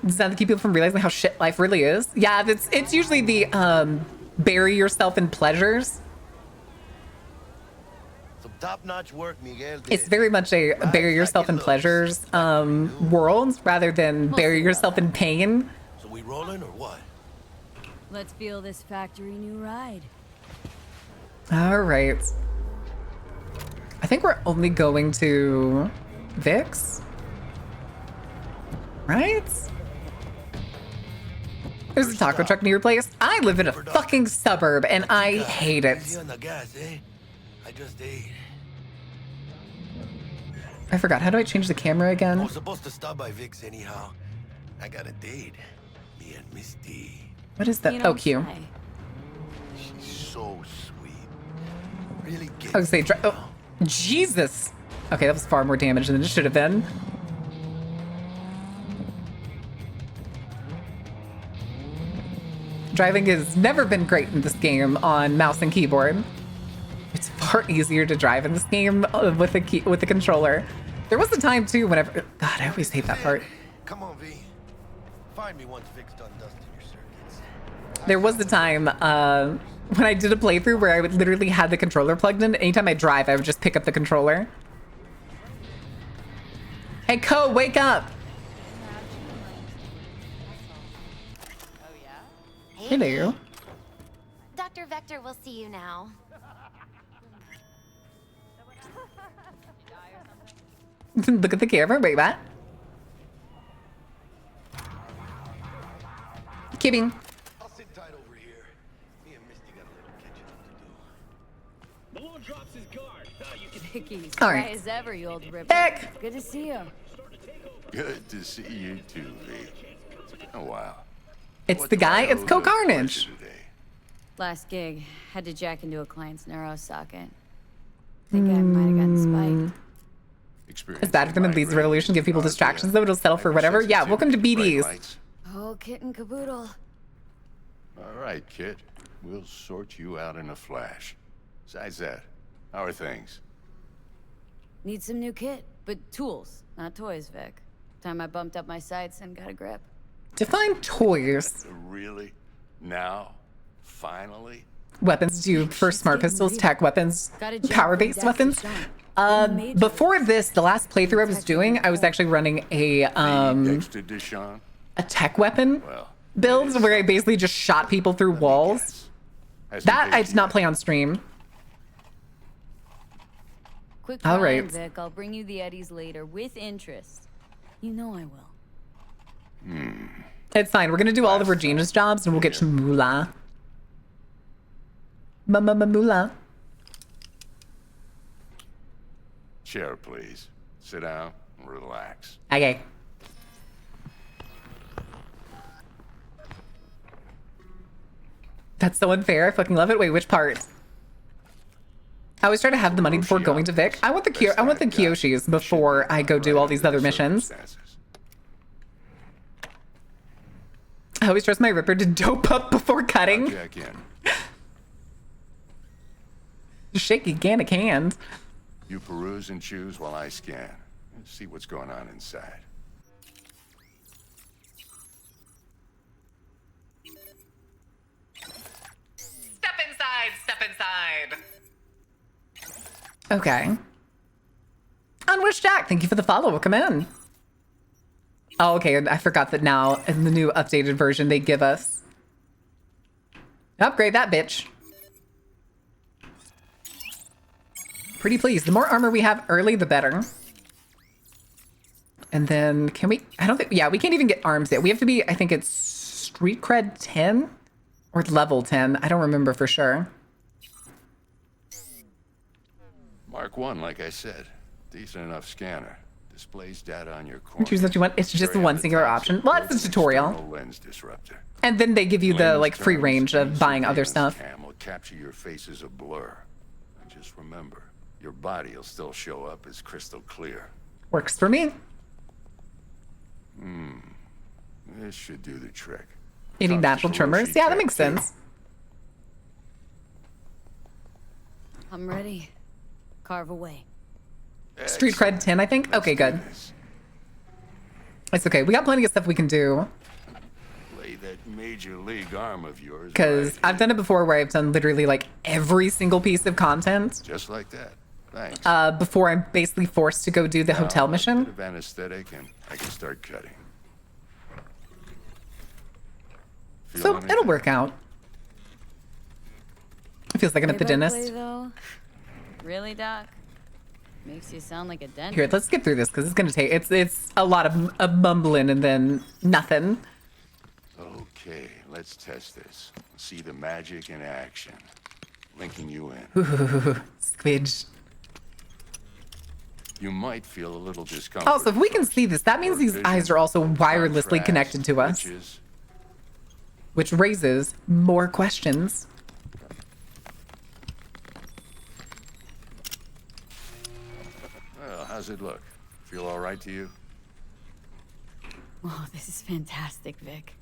Does that keep people from realizing how shit life really is? Yeah, it's usually the bury yourself in pleasures. Some top-notch work, Miguel did. It's very much a bury yourself in pleasures world rather than bury yourself in pain. So we rolling or what? Let's feel this factory new ride. All right. I think we're only going to Vic's. Right? There's a taco truck near your place. I live in a fucking suburb and I hate it. I just ate. I forgot. How do I change the camera again? I was supposed to stop by Vic's anyhow. I got a date. Me and Misty. What is that? Oh, Q. She's so sweet. Really gets I was say, oh, Jesus. Okay, that was far more damage than it should have been. Driving has never been great in this game on mouse and keyboard. It's far easier to drive in this game with the controller. There was a time too whenever, God, I always hate that part. Come on, V. Find me once Vic's done dusting your circuits. There was the time when I did a playthrough where I would literally have the controller plugged in. Anytime I drive, I would just pick up the controller. Hey, Ko, wake up! Hello. Dr. Vector will see you now. Look at the camera. Wait, what? Kidding. I'll sit tight over here. Me and Misty got a little catching up to do. The Lord drops his guard. Vicky, All right. as ever, you old ripper. Back. Good to see you. Good to see you too, V. It's been a while. It's the guy. It's Co Carnage. Last gig, had to jack into a client's neuro socket. Think I might have gotten spiked. It's bad for them in Leeds Revolution. Give people distractions, though it'll settle for whatever. Yeah, welcome to BDs. Oh, kit and caboodle. All right, kid. We'll sort you out in a flash. Besides that, how are things? Need some new kit, but tools, not toys, Vic. Time I bumped up my sights and got a grip. Define toys. Really? Now? Finally? Weapons. Do you prefer smart pistols, tech weapons, power-based weapons? Before this, the last playthrough I was doing, I was actually running a tech weapon build where I basically just shot people through walls. That I did not play on stream. Quick All plan, right. Vic. I'll bring you the Eddies later with interest. You know I will. It's fine. We're gonna do all of Regina's jobs and we'll get some moolah. Moolah. Chair, please. Sit down and relax. Okay. That's so unfair. I fucking love it. Wait, which part? I always try to have the money before going to Vic. I want the Kyoshis before I go do all these other missions. I always trust my Ripper to dope up before cutting. Check in. Shake gigantic hand. You peruse and choose while I scan. See what's going on inside. Step inside, step inside. Okay. Unwish Jack, thank you for the follow. Welcome in. Oh, okay. I forgot that now in the new updated version they give us. Upgrade that bitch. Pretty pleased. The more armor we have early, the better. And then can we, I don't think, yeah, we can't even get arms yet. We have to be, I think it's street cred 10 or level 10. I don't remember for sure. Mark 1, like I said. Decent enough scanner. Displays data on your corner. Choose what you want. It's just one singular option. Well, it's a tutorial. Lens disruptor. And then they give you the like free range of buying other stuff. Cam will capture your face as a blur. And just remember, your body will still show up as crystal clear. Works for me. This should do the trick. Eating natural trimmers. Yeah, that makes sense. I'm ready. Carve away. Street cred 10, I think. Okay, good. It's okay. We got plenty of stuff we can do. Play that major league arm of yours. Because I've done it before where I've done literally like every single piece of content. Just like that. Thanks. Before I'm basically forced to go do the hotel mission. A bit of anesthetic and I can start cutting. So it'll work out. It feels like I'm at the dentist. Though? Really, Doc? Makes you sound like a dentist. Here, let's skip through this because it's gonna take it's a lot of mumbling and then nothing. Okay, let's test this. See the magic in action. Linking you in. Ooh, squidge. You might feel a little discomfort. Also, if we can see this, that means these eyes are also wirelessly connected to us. Which raises more questions. Well, how's it look? Feel all right to you? Oh, this is fantastic, Vic.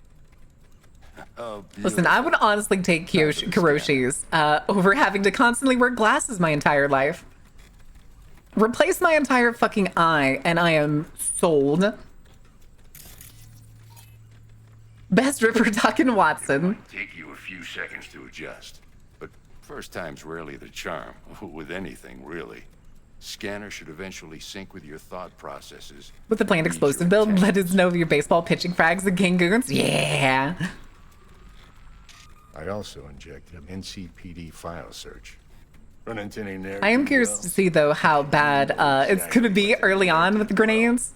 Oh, listen, I would honestly take Kiroshi's over having to constantly wear glasses my entire life. Replace my entire fucking eye and I am sold. Best Ripper talking Watson. Take you a few seconds to adjust. But first time's rarely the charm, with anything, really. Scanner should eventually sync with your thought processes. With the planned explosive build, let us know your baseball pitching frags and gangoons. Yeah. I also injected an NCPD file search. Run into any nerves? I am curious to see, though, how bad it's going to be early on with the grenades.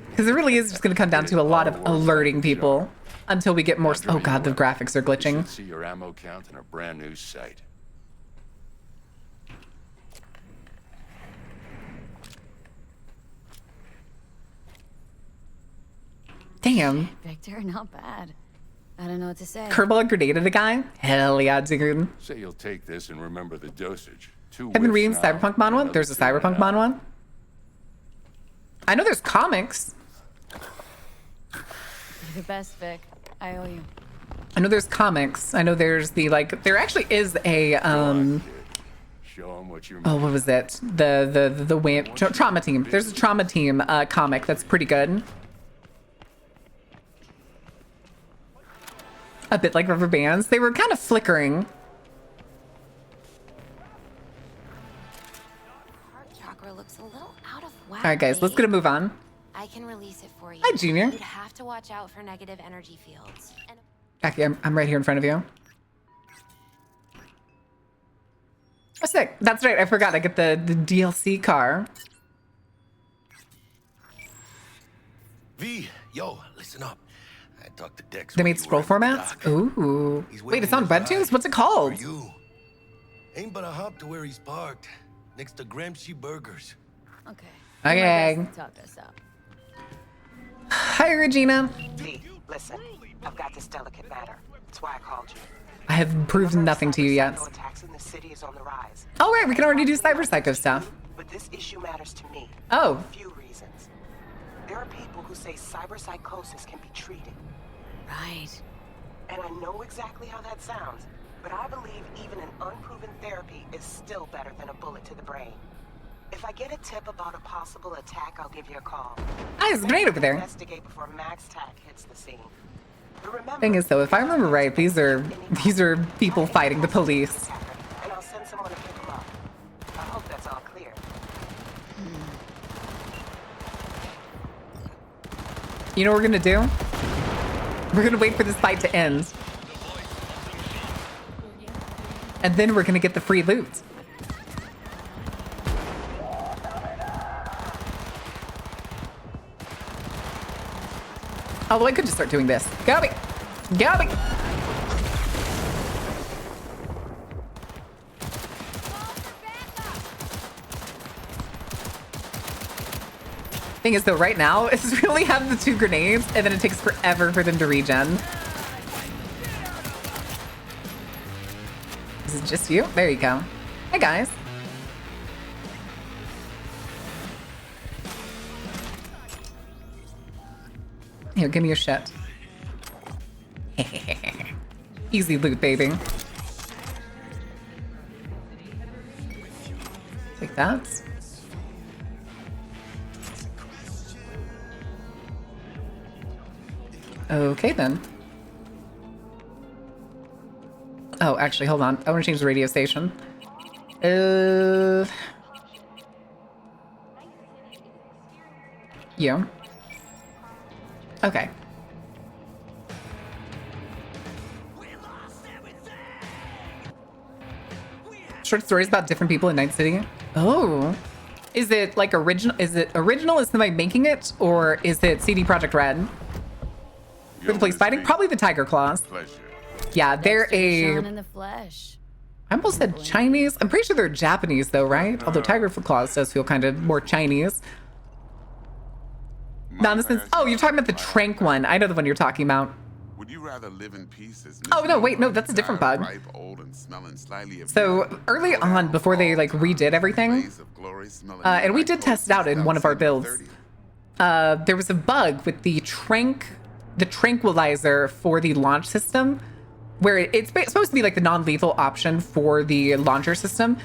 Because it really is just going to come down to a lot of alerting people until we get more. Oh god, the graphics are glitching. See your ammo count in a brand new sight. Damn. Victor, not bad. I don't know what to say. Curveball a grenade at a guy? Hell yeah, dude. Say you'll take this and remember the dosage. 2 I've been whiffs reading now, Cyberpunk manhwa. another There's a 2 in an Cyberpunk hour. manhwa. I know there's comics. You're the best, Vic. I owe you. I know there's comics. I know there's the, like, there actually is a, Show 'em what you're oh, what was it? The Trauma Team. There's a Trauma Team comic that's pretty good. A bit like rubber bands. They were kind of flickering. Heart chakra looks a little out of whack. All right, guys, let's get a move on. I can release it for you. Hi, Junior. You'd have to watch out for negative energy fields. And Jackie, I'm right here in front of you. Oh, sick. That's right. I forgot. I get the DLC car. V, yo, listen up. I talked to Dex. They made scroll formats? Ooh. Wait, it's on Webtoons? What's it called? You. Ain't but a hop to where he's parked, next to Gramsci Burgers. Okay. Okay. Talk us up. Hi, Regina. V, listen. I've got this delicate matter. That's why I called you. I have proved nothing to you yet. Attacks in the city is on the rise. Oh, right. We can already do cyber psycho stuff. But this issue matters to me. Oh. For a few reasons. There are people who say cyberpsychosis can be treated. Right. And I know exactly how that sounds, but I believe even an unproven therapy is still better than a bullet to the brain. If I get a tip about a possible attack, I'll give you a call. Ah, there's a grenade over there. Investigate before Max Tack hits the scene. But remember, Thing is, though, if I remember right, these are people fighting the police. and I'll send someone to pick him up. I hope that's all clear. You know what we're gonna do? We're gonna wait for this fight to end. And then we're gonna get the free loot. Oh, well, I could just start doing this. Got me. Got me. Thing is, though, right now, is we only have the 2 grenades, and then it takes forever for them to regen. Is it just you? There you go. Hi, guys. Here, give me your shit. Easy loot, baby. Take that. Okay, then. Oh, actually, hold on. I want to change the radio station. You. Okay. Short stories about different people in Night City. Oh. Is it like original? Is it original? Is somebody making it? Or is it CD Projekt Red? For the police fighting? Probably the Tiger Claws. Yeah, they're Shown in the flesh. I almost said Chinese. I'm pretty sure they're Japanese though, right? Although Tiger Claws does feel kind of more Chinese. Not in the sense. Oh, you're talking about the Trank one. I know the one you're talking about. Would you rather live in peace as Oh no, wait, no, that's a different bug. ripe, old, and smelling slightly of So early on, before they like redid everything, and we did test it out in one of our builds. There was a bug with the tranquilizer for the launch system, where it's supposed to be like the non-lethal option for the launcher system,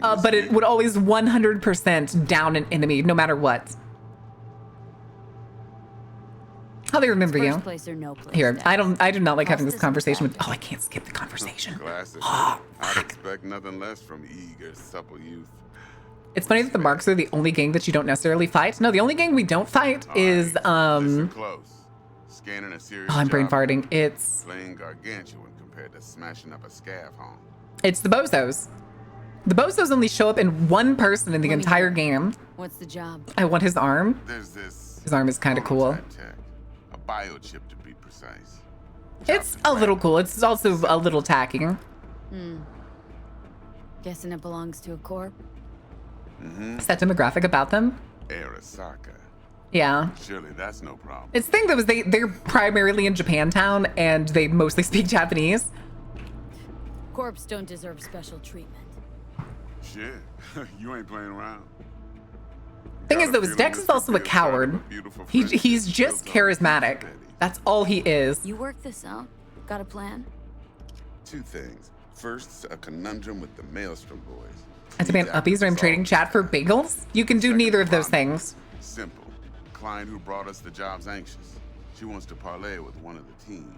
but it would always 100% down an enemy no matter what. How they remember you? First place or no place. Here, I do not like having this conversation with. Oh, I can't skip the conversation. I'd expect nothing less from eager, supple youth. It's funny that the Marks are the only gang that you don't necessarily fight. No, the only gang we don't fight is Listen close. Scanning a serious oh, I'm brain job, farting. It's playing gargantuan compared to smashing up a scav home. it's the Bozos. The Bozos only show up in one person in the entire game. What's the job? I want his arm. There's this His arm is kind of cool. tech, a biochip to be precise. It's a little cool. It's also a little tacky. Guessing it belongs to a corp. Is that demographic about them? Arasaka. Yeah. Surely that's no problem. It's the thing that was they're primarily in Japantown and they mostly speak Japanese. Corps don't deserve special treatment. Shit, you ain't playing around. Thing is though, is Dex is also a coward. He's just charismatic. That's all he is. You work this out? Got a plan? Two things. First, a conundrum with the Maelstrom boys. I demand uppies or I'm trading chat for bagels? You can do neither of those things. Simple. Client who brought us the job's anxious. She wants to parlay with one of the team.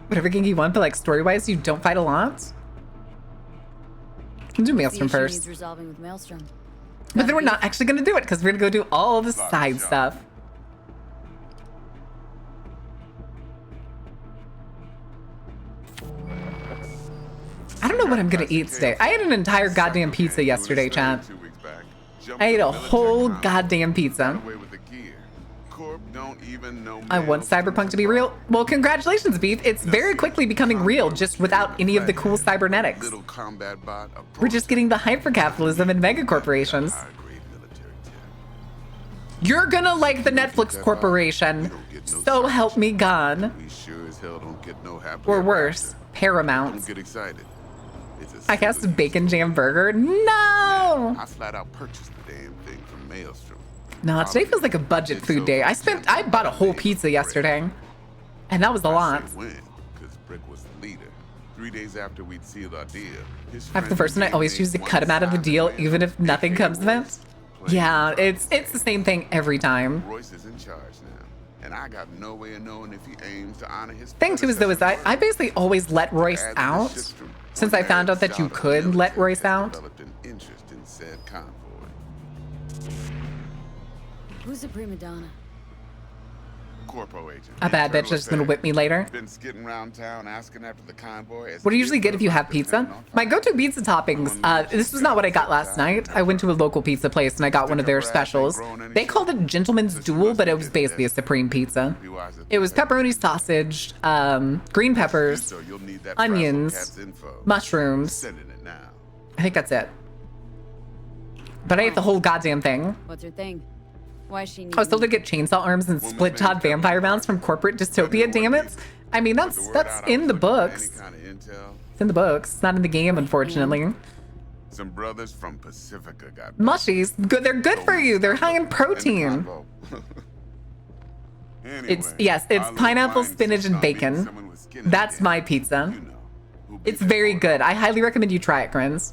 Whatever gang you want, but like story-wise, you don't fight a lot? We'll do Maelstrom The issue first. needs resolving with Maelstrom. But then we're not actually gonna do it because we're gonna go do all the side stuff. I don't know what I'm gonna eat today. I ate an entire goddamn pizza yesterday, chat. I ate a whole goddamn pizza. I want Cyberpunk to be real. Well, congratulations, Beef. It's very quickly becoming real, just without any of the cool cybernetics. We're just getting the hypercapitalism and mega corporations. You're gonna like the Netflix corporation. So help me God. Or worse, Paramount. I guess bacon jam burger? No! I flat out purchased the damn thing from Maelstrom. No, today feels like a budget food day. I bought a whole pizza yesterday. And that was a lot. Because Brick was the leader. 3 days after we'd sealed our deal, After the first one, I always choose to cut him out of the deal, even if nothing comes of it. Yeah, it's the same thing every time. Royce is in charge now, and I got no way of knowing if he aims to honor his Thing too is though is I basically always let Royce out since I found out that you could let Royce out. interest in said convoy. Who's the prima donna? Corpo agent. A bad bitch that's gonna whip me later. Been skidding around town asking after the convoy. What do you usually get if you have pizza? My go-to pizza toppings, this was not what I got last night. I went to a local pizza place and I got one of their specials. They called it Gentleman's Duel, but it was basically a supreme pizza. It was pepperoni sausage, green peppers, onions, mushrooms. I think that's it. But I ate the whole goddamn thing. What's her thing? Why she I was told to get chainsaw arms and split jawed vampire mounts from corporate dystopia, damn it. I mean, that's in the books. It's in the books. It's not in the game, unfortunately. Some brothers from Pacifica got Mushies, good. They're good for you. They're high in protein. It's pineapple, spinach, and bacon. That's my pizza. It's very good. I highly recommend you try it, Grins.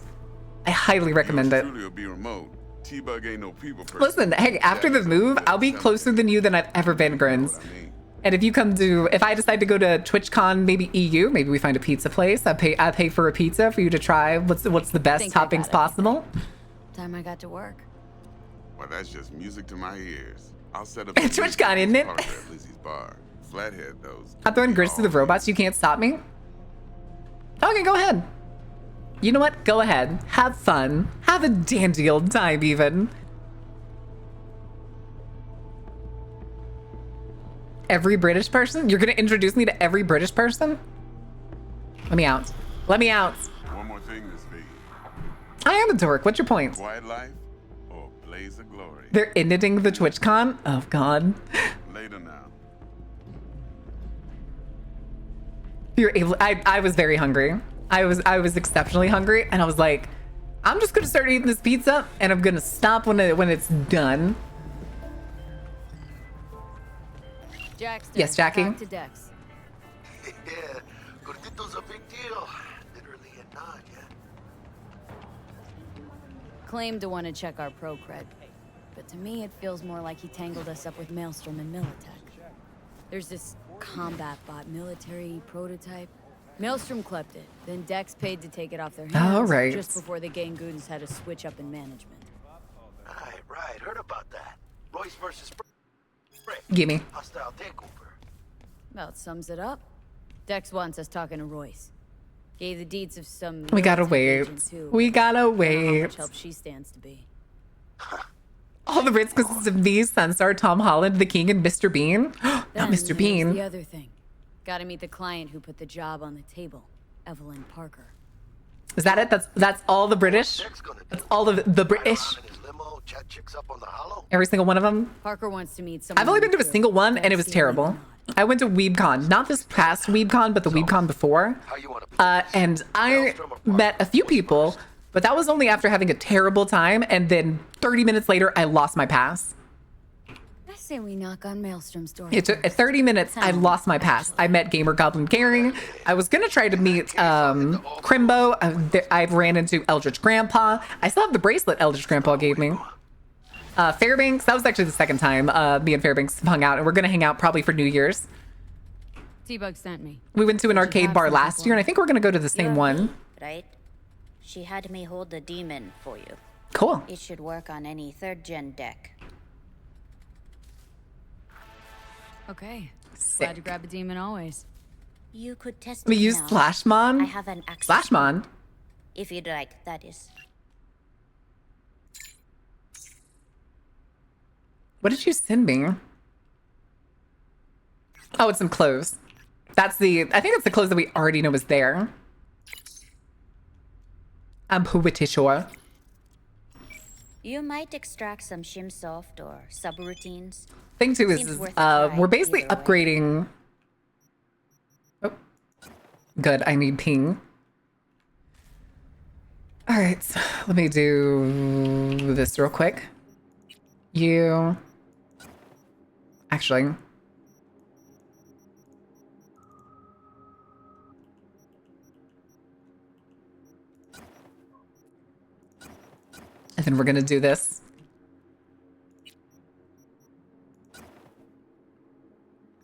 I highly recommend it. Listen, hey, after the move, I'll be closer than you than I've ever been, Grins. And if I decide to go to TwitchCon, maybe EU, maybe we find a pizza place. I pay for a pizza for you to try. What's the best toppings possible? Time I got to work. Well, that's just music to my ears. I'll set up TwitchCon, isn't it? Bar. Flathead, those. I'm throwing grits to the robots. You can't stop me. Okay, go ahead. You know what? Go ahead. Have fun. Have a dandy old time, even. Every British person? You're gonna introduce me to every British person? Let me out. Let me out. One more thing, Miss V. I am a dork. What's your point? Quiet life or blaze of glory? They're editing the TwitchCon? Oh, God. Later now. You're able. I was very hungry. I was exceptionally hungry, and I was like, I'm just gonna start eating this pizza, and I'm gonna stop when it's done. Jackson, Yes, Jackie? talk to Dex. Yeah, Gordito's a big deal. Literally a nod, yeah. Claimed to want to check our pro cred, but to me it feels more like he tangled us up with Maelstrom and Militech. There's this combat bot military prototype. Maelstrom clept it, then Dex paid to take it off their hands. All right. Just before the Gangoons had a switch up in management. Right, heard about that. Royce versus Brick. Gimme. Hostile takeover. About sums it up. Dex wants us talking to Royce. Gave the deeds of some. We gotta Militech wait. agent, too. We gotta I don't know how wait. much help she stands to be. All the Ritz consists of me, Sunstar, Tom Holland, the King, and Mr. Bean. Not Then Mr. here's Bean. The other thing. Gotta meet the client who put the job on the table, Evelyn Parker. Is that it? That's all the British? That's all of the British? Every single one of them? Parker wants to meet someone. I've only been to a single one, and it was terrible. I went to WeebCon. Not this past WeebCon, but the WeebCon before. And I met a few people, but that was only after having a terrible time, and then 30 minutes later, I lost my pass. I say we knock on Maelstrom's door. It took 30 minutes. I lost my pass. I met Gamer Goblin Gary. I was going to try to meet Crimbo. I ran into Eldritch Grandpa. I still have the bracelet Eldritch Grandpa gave me. Fairbanks, that was actually the second time me and Fairbanks hung out, and we're going to hang out probably for New Year's. T-Bug sent me. We went to an arcade bar last year, and I think we're going to go to the same one. Right? She had me hold the demon for you. Cool. It should work on any 3rd-gen deck. Okay. Glad to grab a demon always. You could test We me use now. Flashmon? I have an access. Flashmon? If you'd like, that is. What did you send me? Oh, it's some clothes. I think it's the clothes that we already know is there. I'm pretty sure. You might extract some shimsoft or subroutines. Thing too is we're basically upgrading. Oh, good. I need ping. All right, so let me do this real quick. You actually. And then we're gonna do this.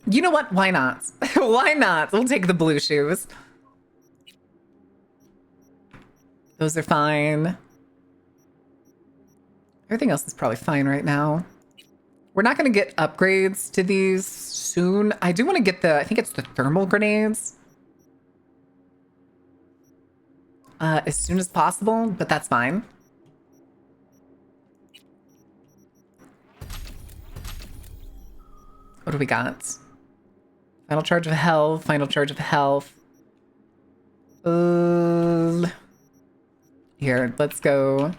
You know what? Why not? Why not? We'll take the blue shoes. Those are fine. Everything else is probably fine right now. We're not going to get upgrades to these soon. I do want to get I think it's the thermal grenades. As soon as possible, but that's fine. What do we got? Final charge of health, final charge of health. Here, let's go.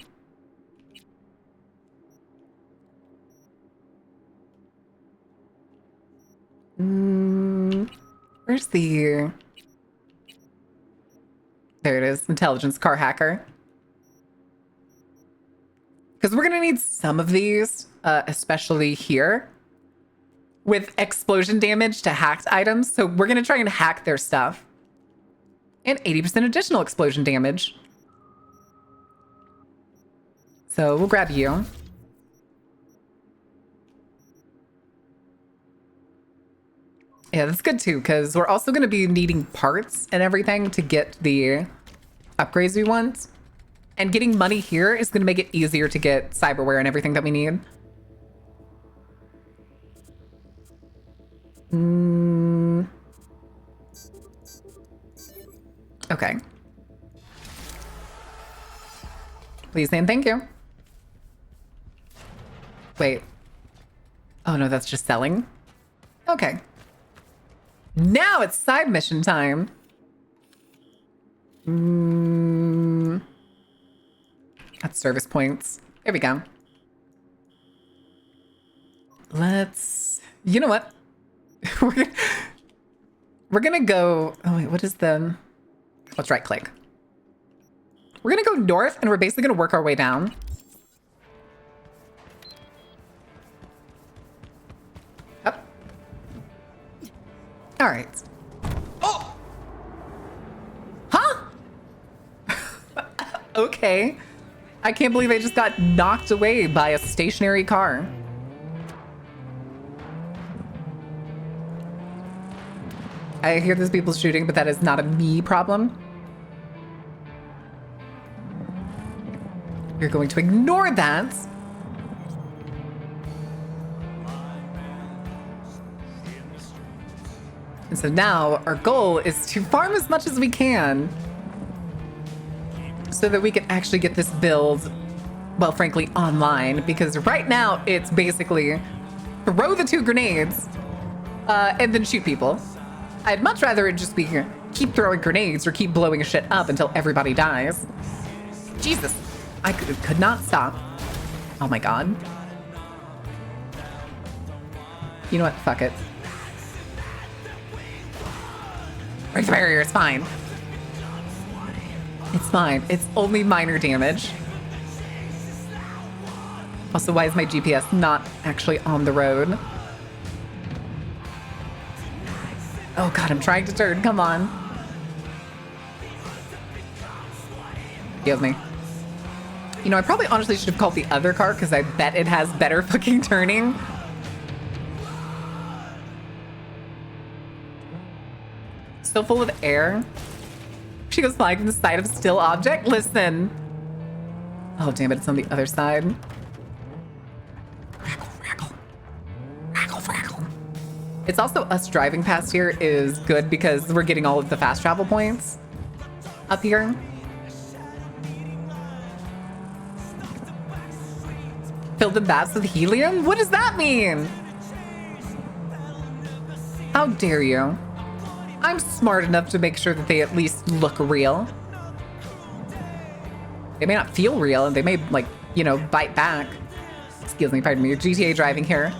Where's the... There it is, intelligence car hacker. Because we're gonna need some of these, especially here, with explosion damage to hacked items. So we're gonna try and hack their stuff. And 80% additional explosion damage. So we'll grab you. Yeah, that's good too, because we're also going to be needing parts and everything to get the upgrades we want. And getting money here is going to make it easier to get cyberware and everything that we need. Okay. Please and thank you. Wait. Oh no, that's just selling. Okay. Now it's side mission time. That's service points. There we go. Let's... You know what? We're gonna go... Oh wait, what is the... Let's right click. We're gonna go north and we're basically gonna work our way down. Up. All right. Oh! Huh? Okay. I can't believe I just got knocked away by a stationary car. I hear there's people shooting, but that is not a me problem. You're going to ignore that. And so now our goal is to farm as much as we can so that we can actually get this build, well, frankly, online. Because right now it's basically throw the 2 grenades and then shoot people. I'd much rather it just be keep throwing grenades or keep blowing shit up until everybody dies. Jesus. I could not stop. Oh my god. You know what? Fuck it. Break the barrier. It's fine. It's fine. It's only minor damage. Also, why is my GPS not actually on the road? Oh god, I'm trying to turn. Come on. Give me. You know, I probably honestly should have called the other car because I bet it has better fucking turning. Still full of air. She goes flying from the side of still object. Listen. Oh, damn it. It's on the other side. It's also us driving past here is good because we're getting all of the fast travel points up here. Fill the baths with helium? What does that mean? How dare you? I'm smart enough to make sure that they at least look real. They may not feel real and they may, like, you know, bite back. Excuse me, pardon me. GTA driving here.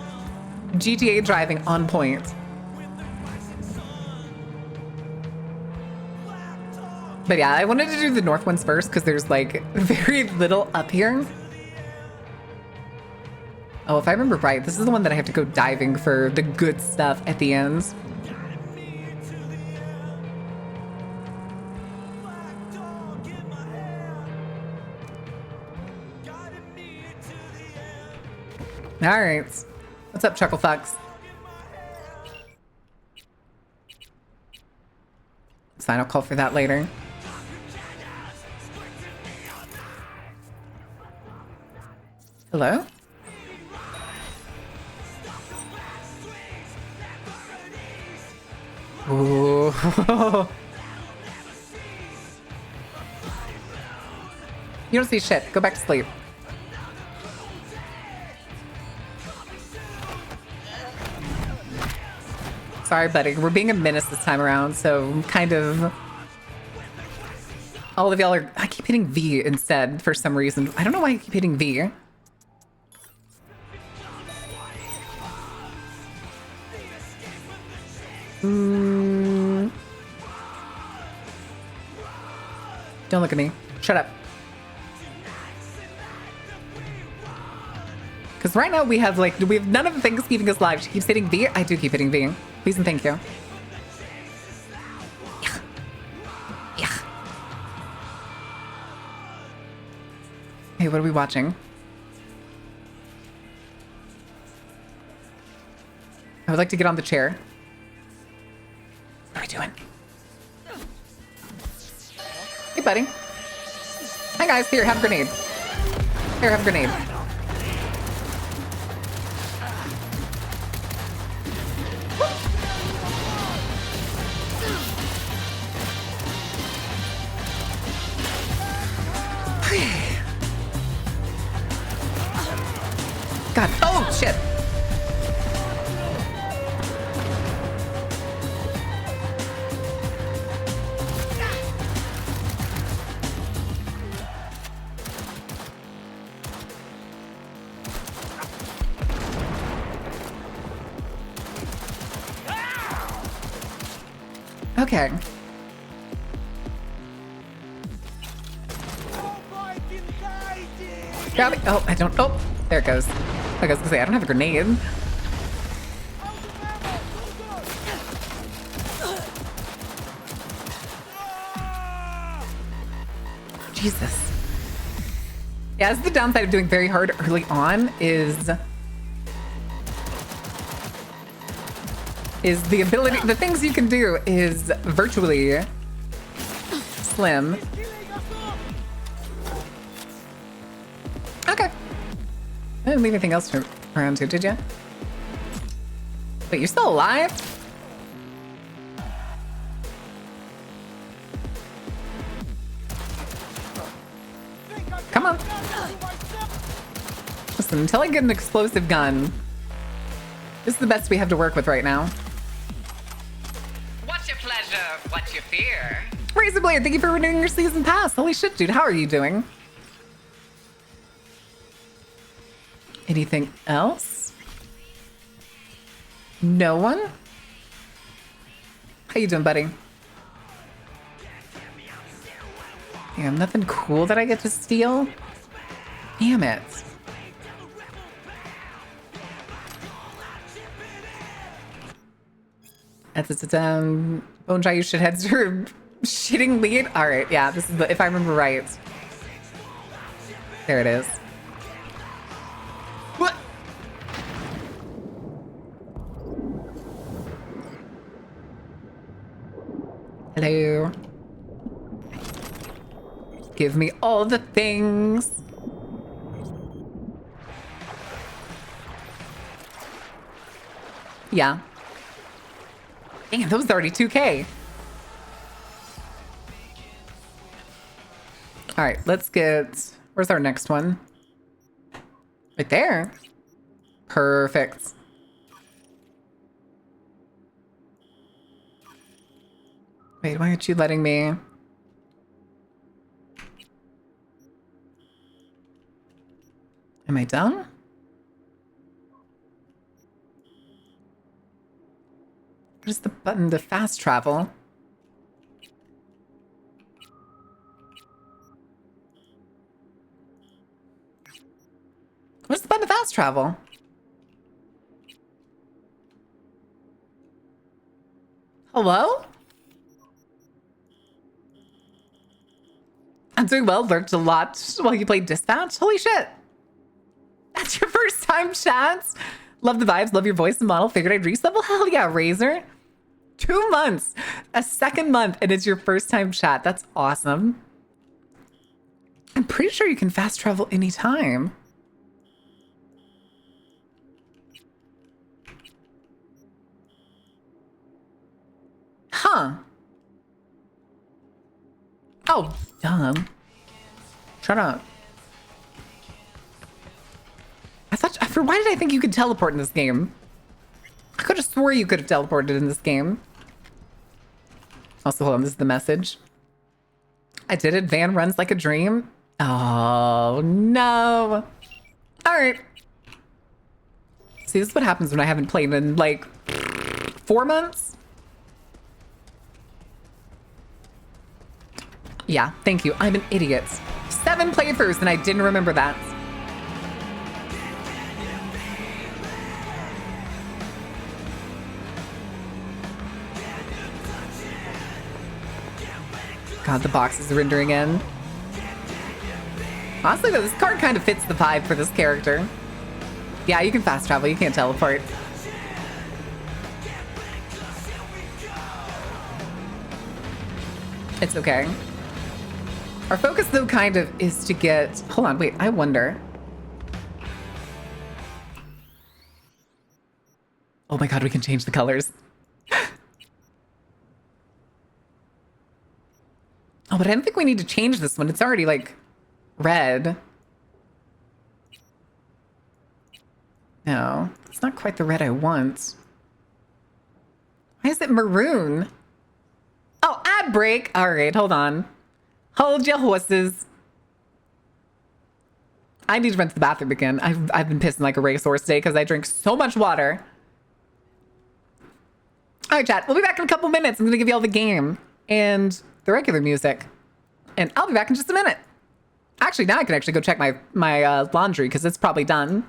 GTA driving on point. But yeah, I wanted to do the north ones first because there's like very little up here. Oh, if I remember right, this is the one that I have to go diving for the good stuff at the end. All right. What's up, Chucklefucks? Fine, I'll call for that later. Hello? Ooh. You don't see shit. Go back to sleep. Sorry, buddy. We're being a menace this time around, so kind of... All of y'all are... I keep hitting V instead for some reason. I don't know why I keep hitting V. Don't look at me. Shut up. Because right now we have none of the things keeping us live. She keeps hitting V. I do keep hitting V. Please and thank you. Yeah. Yeah. Hey, what are we watching? I would like to get on the chair. What are we doing? Hey, buddy. Hi, guys. Here, have a grenade. Here, have a grenade. God. Oh, shit. Okay. Grab it. Oh, I don't. Oh, there it goes. I was gonna say, I don't have a grenade. Jesus. Yeah, that's the downside of doing very hard early on is the ability, the things you can do is virtually slim. Okay. I didn't leave anything else around here, did you? Wait, you're still alive? Come on. Listen, until I get an explosive gun, this is the best we have to work with right now. What's your pleasure? just what you fear. Razorblade, thank you for renewing your season pass. Holy shit, dude. How are you doing? Anything else? No one? How you doing, buddy? Damn, nothing cool that I get to steal? Damn it. That's Bone Dry, you shitheads are shitting lead. All right, yeah, this is the, if I remember right. There it is. What? Hello. Give me all the things. Yeah. Damn, that was already 2K. All right, let's get... Where's our next one? Right there. Perfect. Wait, why aren't you letting me... Am I done? What is the button to fast travel? What's the button to fast travel? Hello? I'm doing well. Learned a lot while you played Dispatch. Holy shit. That's your first time, chats. Love the vibes. Love your voice and model. Figured I'd reassemble. Hell yeah, Razor. 2 months. A second month, and it's your first time chat. That's awesome. I'm pretty sure you can fast travel anytime. Huh. Oh, dumb. Shut up. Why did I think you could teleport in this game? I could have swore you could have teleported in this game. Also, hold on, this is the message. I did it. Van runs like a dream. Oh, no. All right. See, this is what happens when I haven't played in, like, 4 months. Yeah, thank you. I'm an idiot. 7 playthroughs, and I didn't remember that. God, the box is rendering in. Honestly, though, this card kind of fits the vibe for this character. Yeah, you can fast travel. You can't teleport. It's okay. Our focus, though, kind of is to get... Hold on, wait, I wonder. Oh my God, we can change the colors. Oh, but I don't think we need to change this one. It's already, like, red. No, it's not quite the red I want. Why is it maroon? Oh, ad break. All right, hold on. Hold your horses. I need to run to the bathroom again. I've been pissing like a racehorse today because I drink so much water. All right, chat. We'll be back in a couple minutes. I'm going to give you all the game and the regular music. And I'll be back in just a minute. Actually, now I can actually go check my laundry because it's probably done.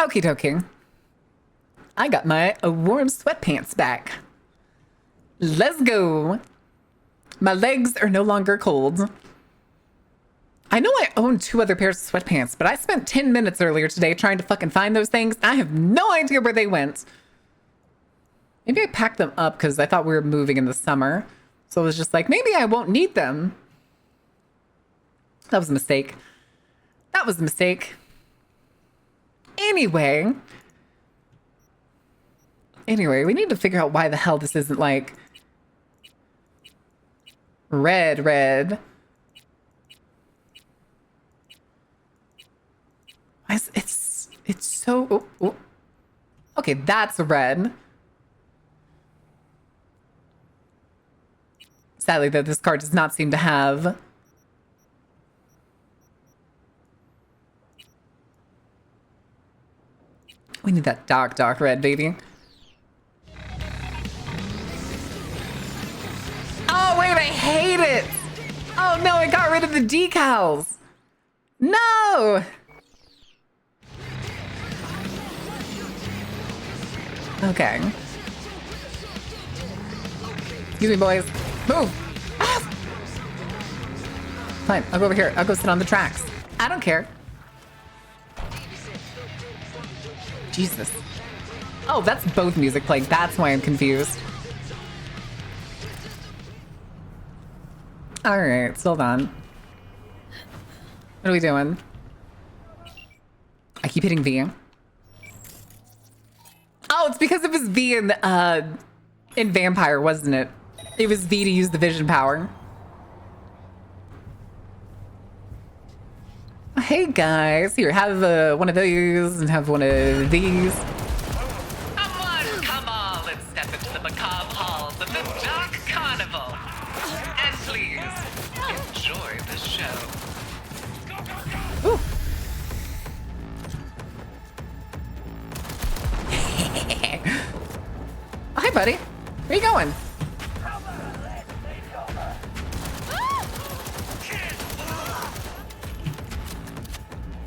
Okie dokie. I got my warm sweatpants back. Let's go. My legs are no longer cold. I know I own 2 other pairs of sweatpants, but I spent 10 minutes earlier today trying to fucking find those things. I have no idea where they went. Maybe I packed them up because I thought we were moving in the summer. So I was just like, maybe I won't need them. That was a mistake. That was a mistake. Anyway, we need to figure out why the hell this isn't like red. It's so... Oh. Okay, that's red. Sadly, though, this card does not seem to have... We need that dark red, baby. Oh, wait, I hate it! Oh, no, I got rid of the decals! No! Okay. Excuse me, boys. Move! Ah! Fine, I'll go over here. I'll go sit on the tracks. I don't care. Jesus. Oh, that's both music playing. That's why I'm confused. All right, hold on. What are we doing? I keep hitting V. Oh, it's because it was V in Vampire, wasn't it? It was V to use the vision power. Hey guys, here, have one of these and have one of these. Come on, let's step into the macabre halls of the Dark Carnival. And please, enjoy the show. Ooh. Oh, hi, buddy. Where you going?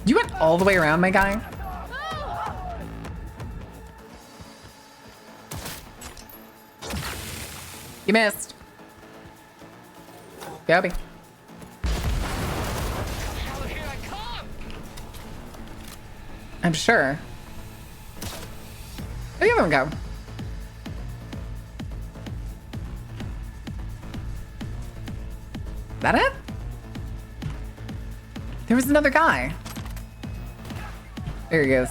You went all the way around, my guy? You missed. Gabby. I'm sure. Where'd the other one go? Is that it? There was another guy. There he is.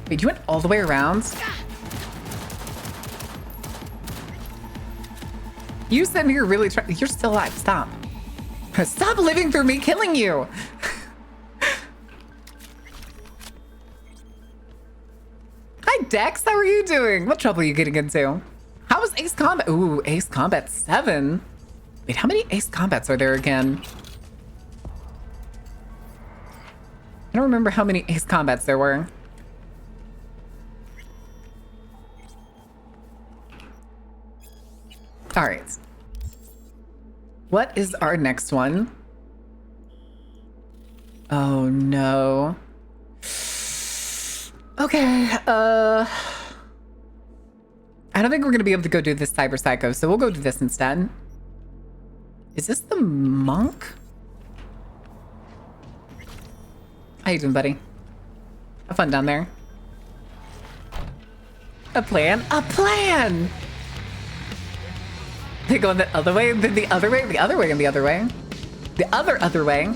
Wait, you went all the way around? You sitting here really trying. You're still alive. Stop. Stop living through me killing you. Hi, Dex. How are you doing? What trouble are you getting into? How was Ace Combat? Ooh, Ace Combat 7. Wait, how many Ace Combats are there again? I don't remember how many Ace Combats there were. All right. What is our next one? Oh no. Okay, I don't think we're gonna be able to go do this Cyber Psycho, so we'll go do this instead. Is this the monk? How you doing, buddy? Have fun down there. A plan? A plan! They go the other way, then the other way, the other way, and the other way. The other way.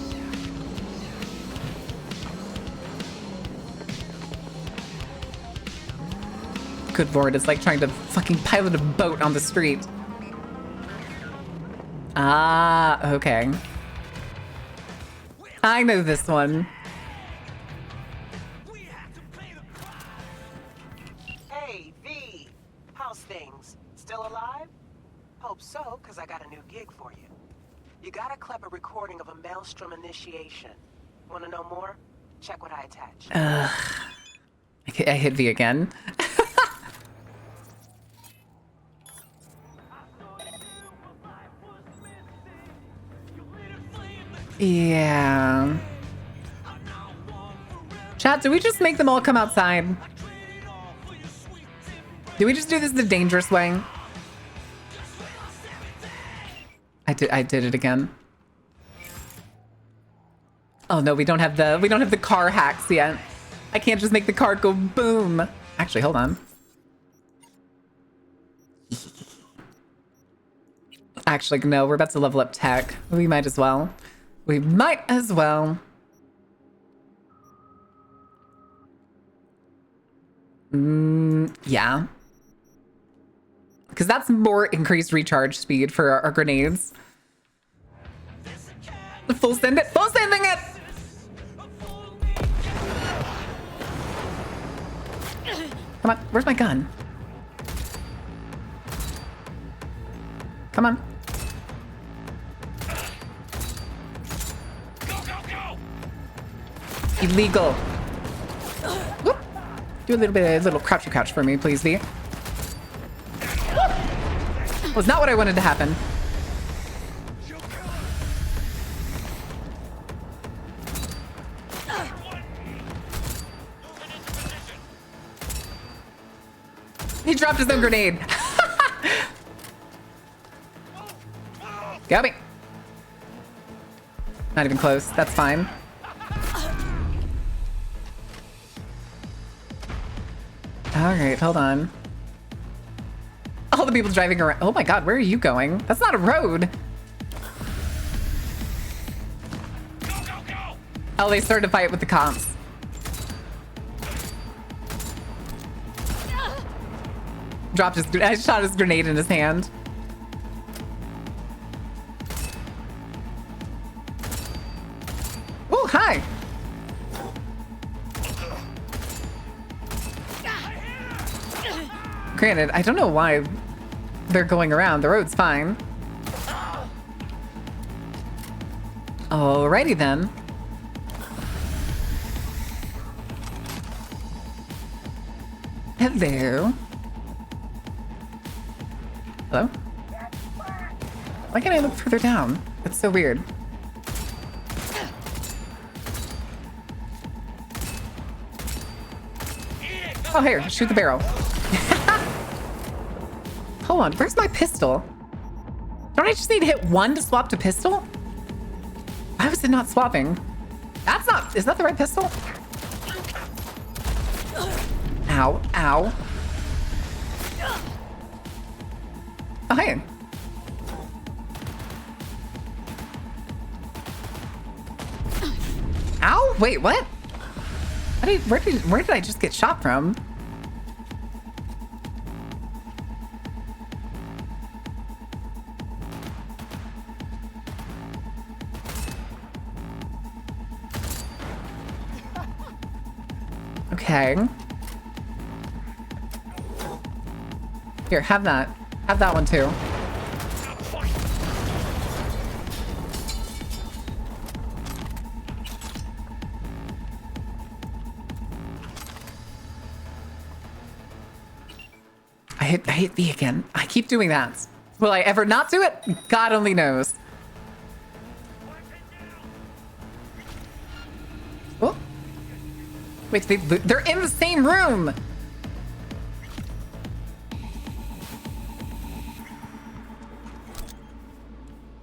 Good lord, it's like trying to fucking pilot a boat on the street. Ah, okay. I know this one. Hey, V. How's things? Still alive? Hope so, because I got a new gig for you. You got a clever recording of a Maelstrom initiation. Want to know more? Check what I attached. I hit V again. Yeah. Chat, do we just make them all come outside? Do we just do this the dangerous way? I did it again. Oh no, we don't have the car hacks yet. I can't just make the car go boom. Actually, hold on. Actually, no, we're about to level up tech. We might as well. We might as well. Yeah. Because that's more increased recharge speed for our grenades. Full send it. Full sending it. Come on. Where's my gun? Come on. Illegal. Whoop. Do a little crouchy crouch for me, please, V. Was not what I wanted to happen. He dropped his own grenade. Got me. Not even close. That's fine. All right, hold on. All the people driving around. Oh my god, where are you going? That's not a road. Oh, they started to fight with the cops. Dropped his. I shot his grenade in his hand. Oh, hi. Granted, I don't know why they're going around. The road's fine. Alrighty then. Hello. Hello? Why can't I look further down? It's so weird. Oh, here, shoot the barrel. Hold on, where's my pistol? Don't I just need to hit one to swap to pistol? Why was it not swapping? That's not, is that the right pistol? Ow, ow. Oh, hey. Ow, wait, what? Where did I just get shot from? Okay. Here, have that. Have that one too. I hit B again. I keep doing that. Will I ever not do it? God only knows. Oh. Wait, they're in the same room. I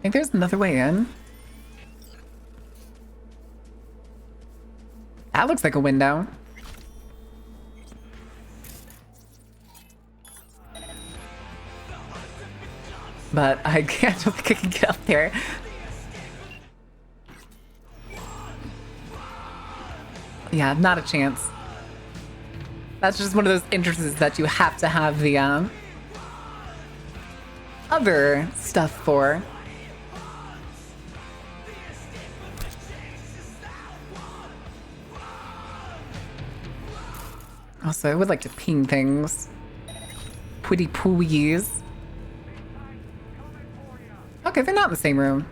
think there's another way in. That looks like a window. But I don't think I can get up there. Yeah, not a chance. That's just one of those entrances that you have to have the other stuff for. Also, I would like to ping things. Pretty please. Okay, they're not in the same room.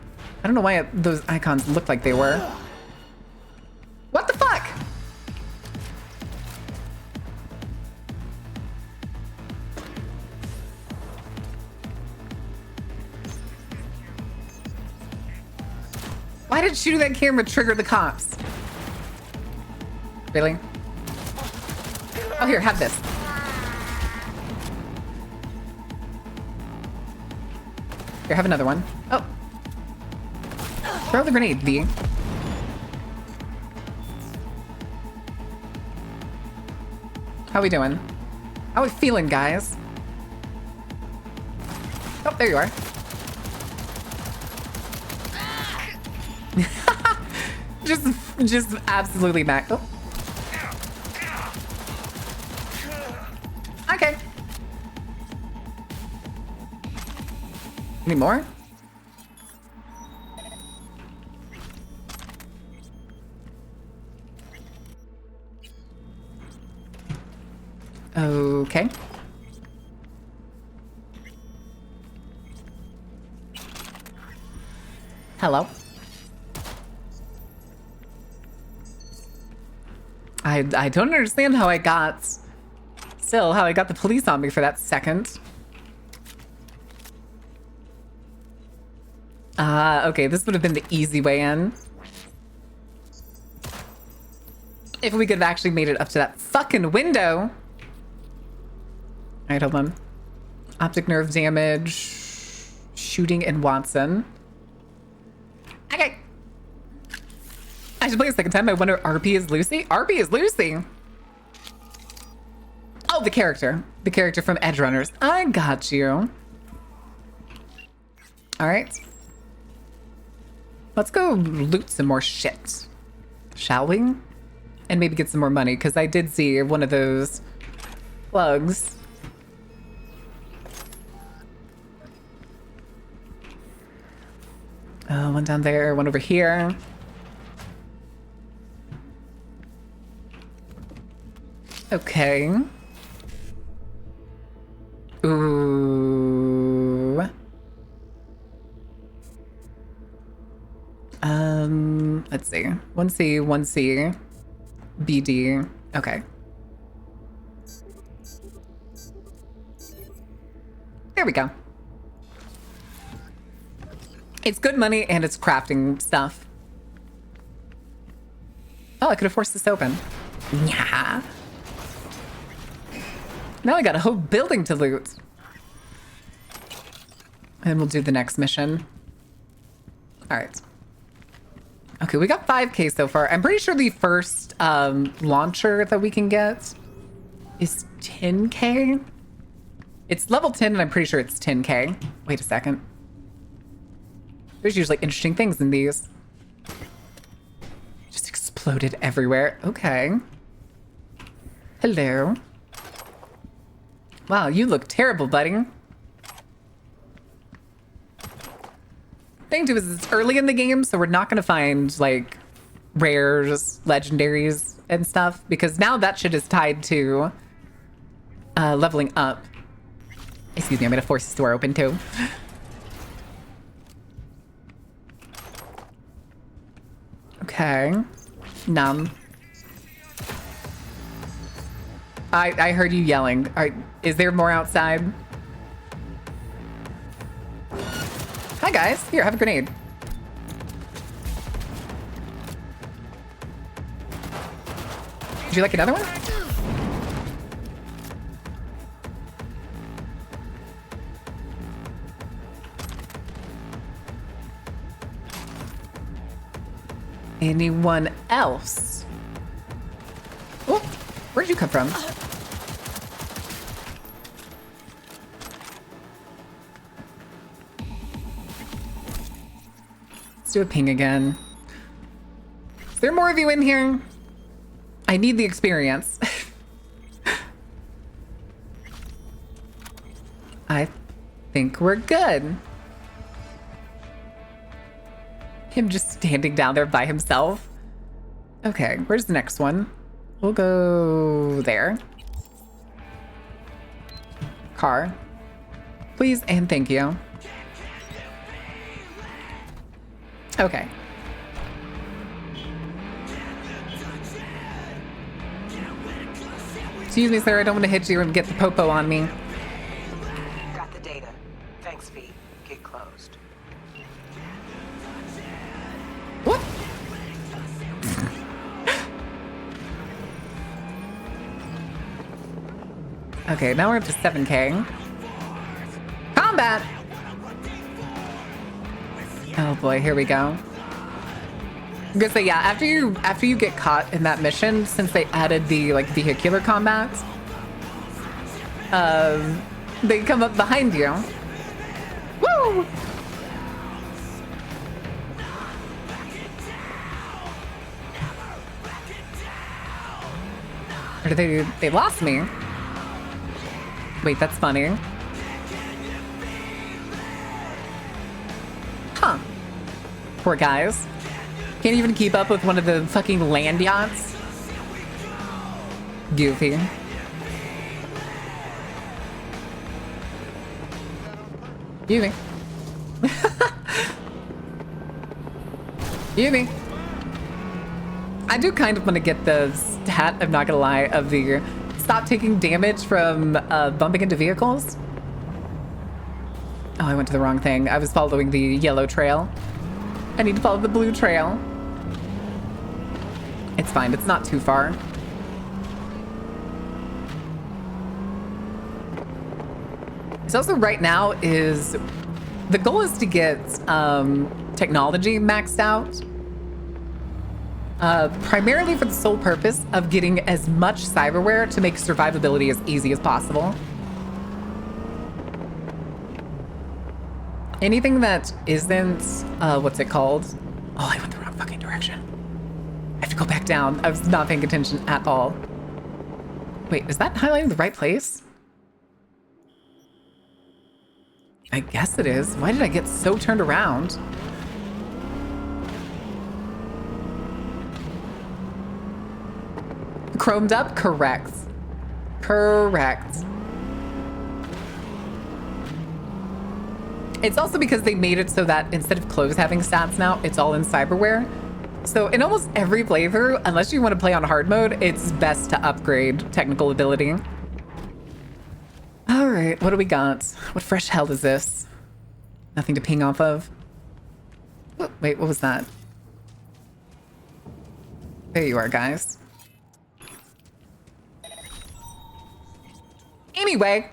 I don't know why those icons looked like they were. What the fuck? Why did shooting that camera trigger the cops? Really? Oh, here, have this. Here, have another one. Oh. Throw the grenade, V. How we doing? How we feeling, guys? Oh, there you are. just absolutely max. Oh. Okay. Any more? Okay. Hello. I don't understand how I got the police on me for that second. Okay, this would have been the easy way in. If we could have actually made it up to that fucking window. Alright, hold on. Optic nerve damage. Shooting in Watson. Okay. I should play a second time. I wonder RP is Lucy? RP is Lucy! Oh, the character. The character from Edge Runners. I got you. Alright. Let's go loot some more shit. Shall we? And maybe get some more money, because I did see one of those plugs. One down there, one over here. Okay. Ooh. Let's see. 1C, 1C, BD. Okay. There we go. It's good money and it's crafting stuff. Oh, I could have forced this open. Yeah. Now I got a whole building to loot. And we'll do the next mission. All right. Okay, we got 5K so far. I'm pretty sure the first launcher that we can get is 10K. It's level 10 and I'm pretty sure it's 10K. Wait a second. There's usually interesting things in these. Just exploded everywhere. Okay. Hello. Wow, you look terrible, buddy. Thing too is it's early in the game, so we're not gonna find like rares, legendaries, and stuff because now that shit is tied to leveling up. Excuse me, I'm gonna force this door open too. Okay. Numb. I heard you yelling. Is there more outside? Hi guys, here, have a grenade. Would you like another one? Anyone else? Oh, where'd you come from? Let's do a ping again. Is there more of you in here? I need the experience. I think we're good. Him just standing down there by himself. Okay, where's the next one? We'll go there. Car. Please and thank you. Okay. Excuse me, sir. I don't want to hit you and get the popo on me. Got the data. Thanks, V. Gate closed. What? Okay, now we're up to 7K. Combat! Oh boy, here we go. I'm gonna say, yeah, after you get caught in that mission, since they added the like vehicular combat, they come up behind you. Woo! Or did they lost me? Wait, that's funny. Huh. Poor guys. Can't even keep up with one of the fucking land yachts. Goofy. You me. You me. I do kind of want to get the stat, I'm not gonna lie, of the stop taking damage from bumping into vehicles. Oh, I went to the wrong thing. I was following the yellow trail. I need to follow the blue trail. It's fine, it's not too far. So also right now is, the goal is to get technology maxed out. Primarily for the sole purpose of getting as much cyberware to make survivability as easy as possible. Anything that isn't, what's it called? Oh, I went the wrong fucking direction. I have to go back down. I was not paying attention at all. Wait, is that highlighting the right place? I guess it is. Why did I get so turned around? Chromed up? Correct. Correct. It's also because they made it so that instead of clothes having stats now, it's all in cyberware. So in almost every playthrough, unless you want to play on hard mode, it's best to upgrade technical ability. All right, what do we got? What fresh hell is this? Nothing to ping off of. Oh, wait, what was that? There you are, guys. Anyway.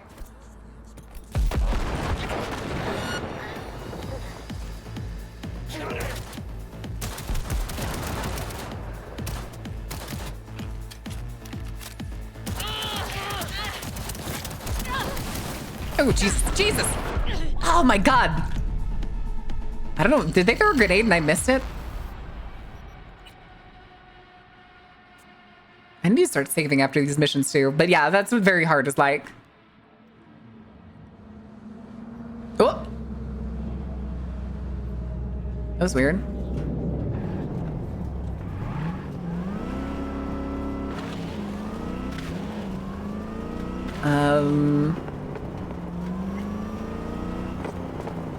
Oh, Jesus, Jesus. Oh my God. I don't know, did they throw a grenade and I missed it? I need to start saving after these missions too. But yeah, that's what very hard is like. Oh. That was weird.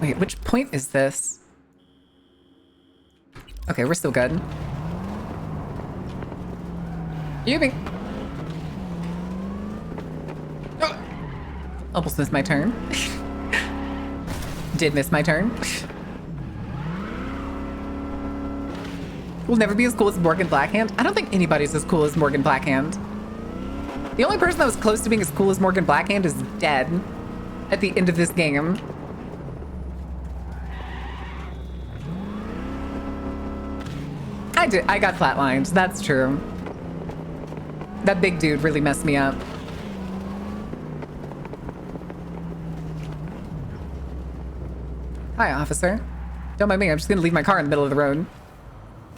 Wait, which point is this? Okay, we're still good. Yubi. Oh. Almost missed my turn. Did miss my turn. Will never be as cool as Morgan Blackhand. I don't think anybody's as cool as Morgan Blackhand. The only person that was close to being as cool as Morgan Blackhand is dead at the end of this game. I got flatlined. That's true. That big dude really messed me up. Hi, officer. Don't mind me. I'm just gonna leave my car in the middle of the road.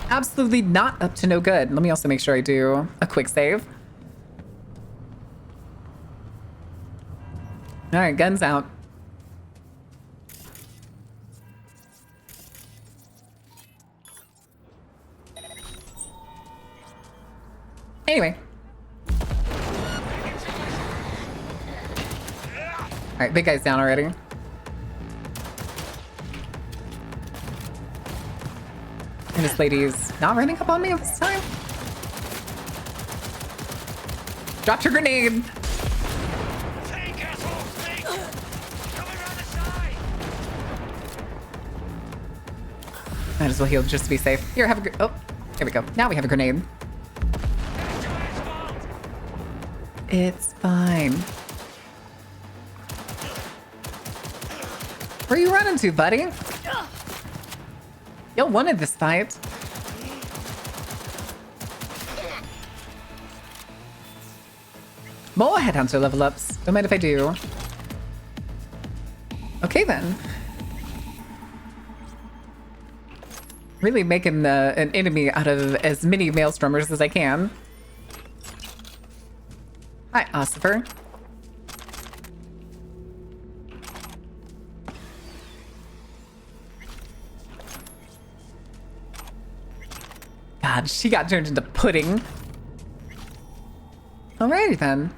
Absolutely not up to no good. Let me also make sure I do a quick save. All right, guns out. Anyway. All right, big guy's down already. And this lady's not running up on me this time. Dropped her grenade. Might as well heal just to be safe. Here, have a oh, here we go. Now we have a grenade. It's fine. Where are you running to, buddy? You wanted this fight. More headhunter level ups. Don't mind if I do. Okay then. Really making an enemy out of as many maelstromers as I can. Hi, Ossifer. God, she got turned into pudding. Alrighty then.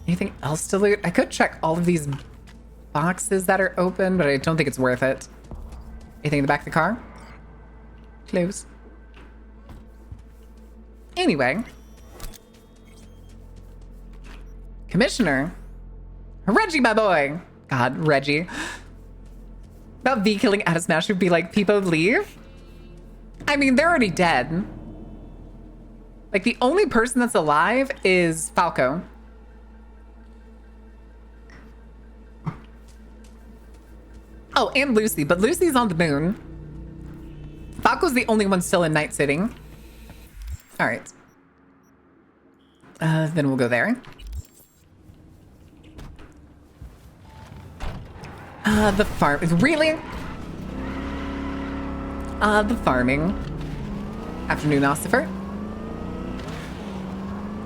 Anything else to loot? I could check all of these boxes that are open, but I don't think it's worth it. Anything in the back of the car? Close. Anyway. Commissioner. Reggie, my boy. God, Reggie. About V killing Atta Smash would be like, people leave? I mean, they're already dead. Like, the only person that's alive is Falco. Oh, and Lucy, but Lucy's on the moon. Falco's the only one still in Night City. All right. Then we'll go there. The farm. Really? The farming. Afternoon, Ossifer.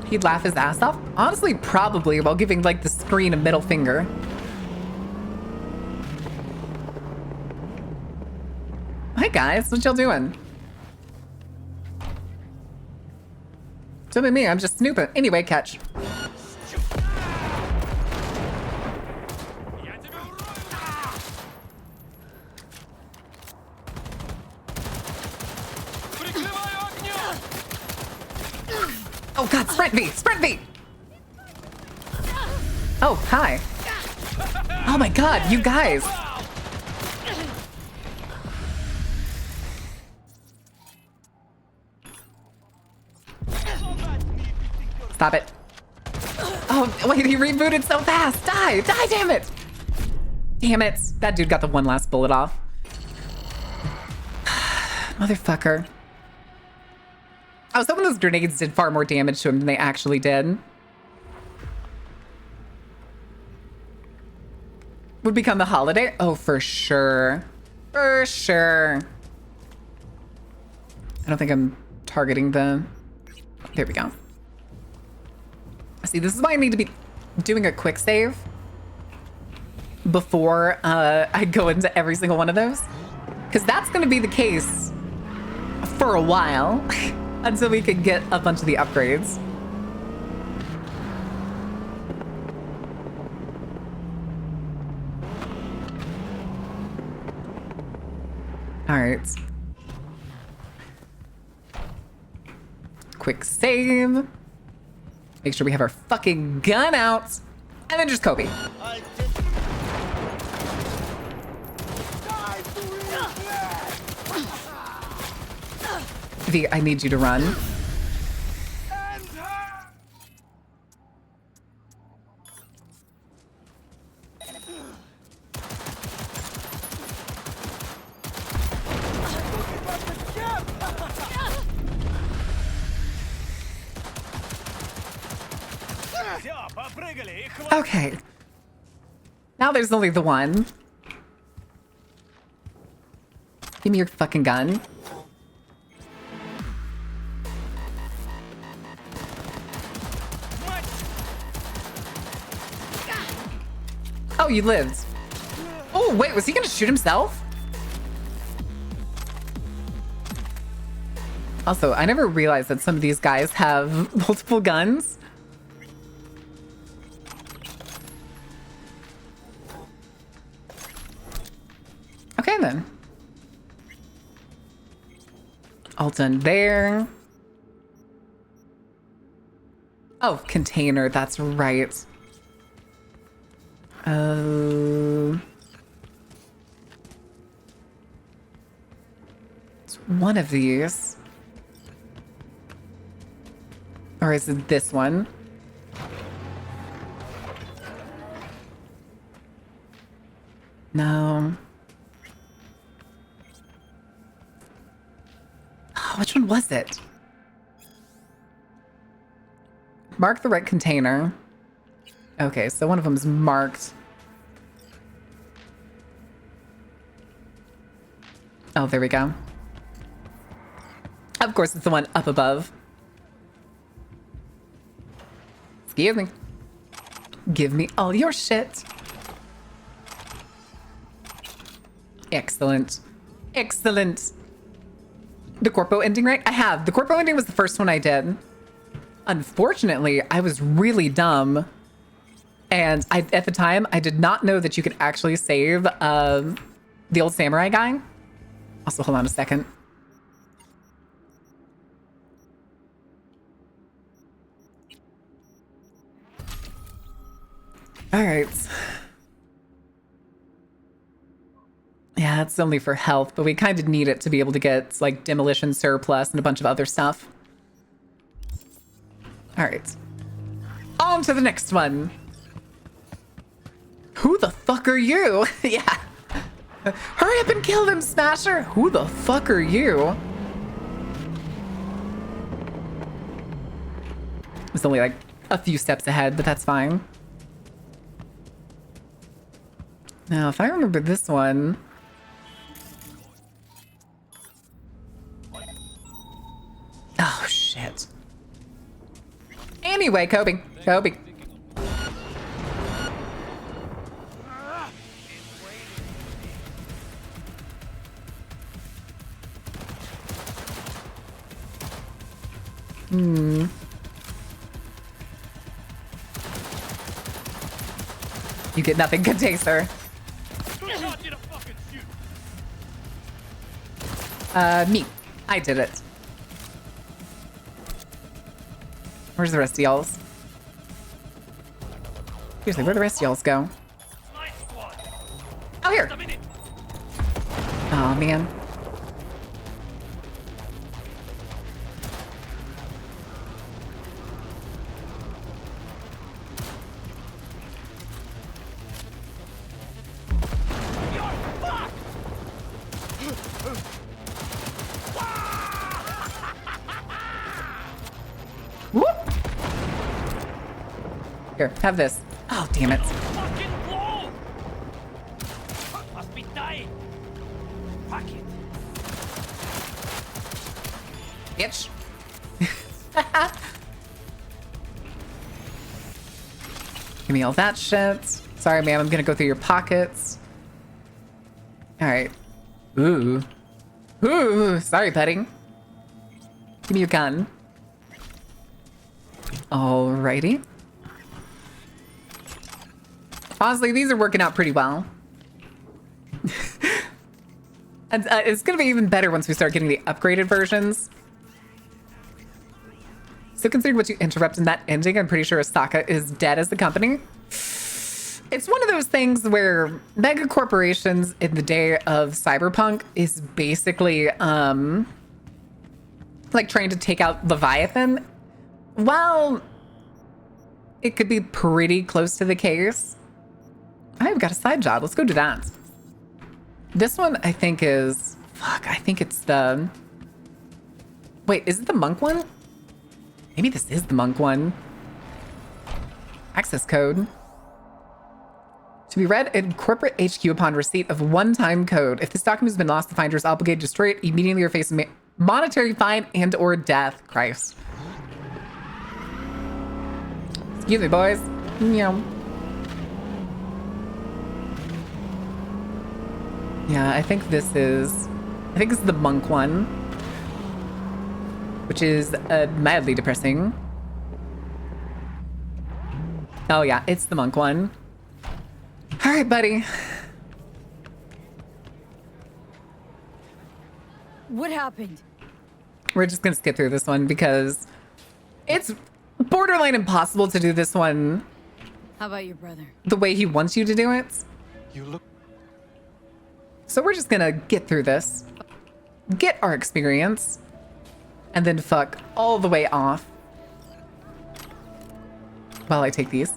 He'd laugh his ass off? Honestly, probably, while giving, like, the screen a middle finger. Hi, guys. What y'all doing? Don't be me. I'm just snooping. Anyway, catch. Oh, God. Sprint V. Sprint V. Oh, hi. Oh, my God. You guys. Stop it. Oh, wait, he rebooted so fast. Die, die, damn it. Damn it. That dude got the one last bullet off. Motherfucker. I was hoping those grenades did far more damage to him than they actually did. Would become the holiday? Oh, for sure. For sure. I don't think I'm targeting the... There we go. See, this is why I need to be doing a quick save before I go into every single one of those. Because that's going to be the case for a while until we can get a bunch of the upgrades. All right. Quick save. Make sure we have our fucking gun out. And then just Kobe. V, I need you to run. Okay. Now there's only the one. Give me your fucking gun. Oh, you lived. Oh, wait, was he gonna shoot himself? Also, I never realized that some of these guys have multiple guns. Okay, then. All done there. Oh, container, that's right. It's one of these. Or is it this one? No. Oh, which one was it? Mark the right container. Okay, so one of them is marked. Oh, there we go. Of course, it's the one up above. Excuse me. Give me all your shit. Excellent. Excellent. The corpo ending, right? I have. The corpo ending was the first one I did. Unfortunately, I was really dumb. And at the time, I did not know that you could actually save the old samurai guy. Also, hold on a second. All right. Yeah, it's only for health, but we kind of need it to be able to get like demolition surplus and a bunch of other stuff. All right. On to the next one. Who the fuck are you? Yeah. Hurry up and kill them, Smasher. Who the fuck are you? It's only like a few steps ahead, but that's fine. Now, if I remember this one... Oh, shit. Anyway, Kobe. Kobe. Hmm. You get nothing, good taster. Me. I did it. Where's the rest of y'all's? Seriously, where'd the rest of y'all's go? Oh, here. Oh, man. Whoop. Here, have this. Oh, damn it. Must be dying. Fuck it. Bitch. Give me all that shit. Sorry, ma'am. I'm gonna go through your pockets. All right. Ooh. Ooh. Sorry, buddy. Give me your gun. Alrighty. Honestly, these are working out pretty well. And it's gonna be even better once we start getting the upgraded versions. So considering what you interrupt in that ending, I'm pretty sure Osaka is dead as the company. It's one of those things where mega corporations in the day of cyberpunk is basically like trying to take out Leviathan. While it could be pretty close to the case, I've got a side job. Let's go do that. This one I think is... Fuck, I think it's the... Wait, is it the monk one? Maybe this is the monk one. Access code. To be read in corporate HQ upon receipt of one-time code. If this document has been lost, the finder is obligated to destroy it immediately or face a monetary fine and or death. Christ. Excuse me, boys. Meow. Yeah, I think this is the monk one, which is mildly depressing. Oh yeah, it's the monk one. All right, buddy. What happened? We're just gonna skip through this one because it's borderline impossible to do this one How about your brother? the way he wants you to do it. You look... So we're just gonna get through this, get our experience, and then fuck all the way off while I take these.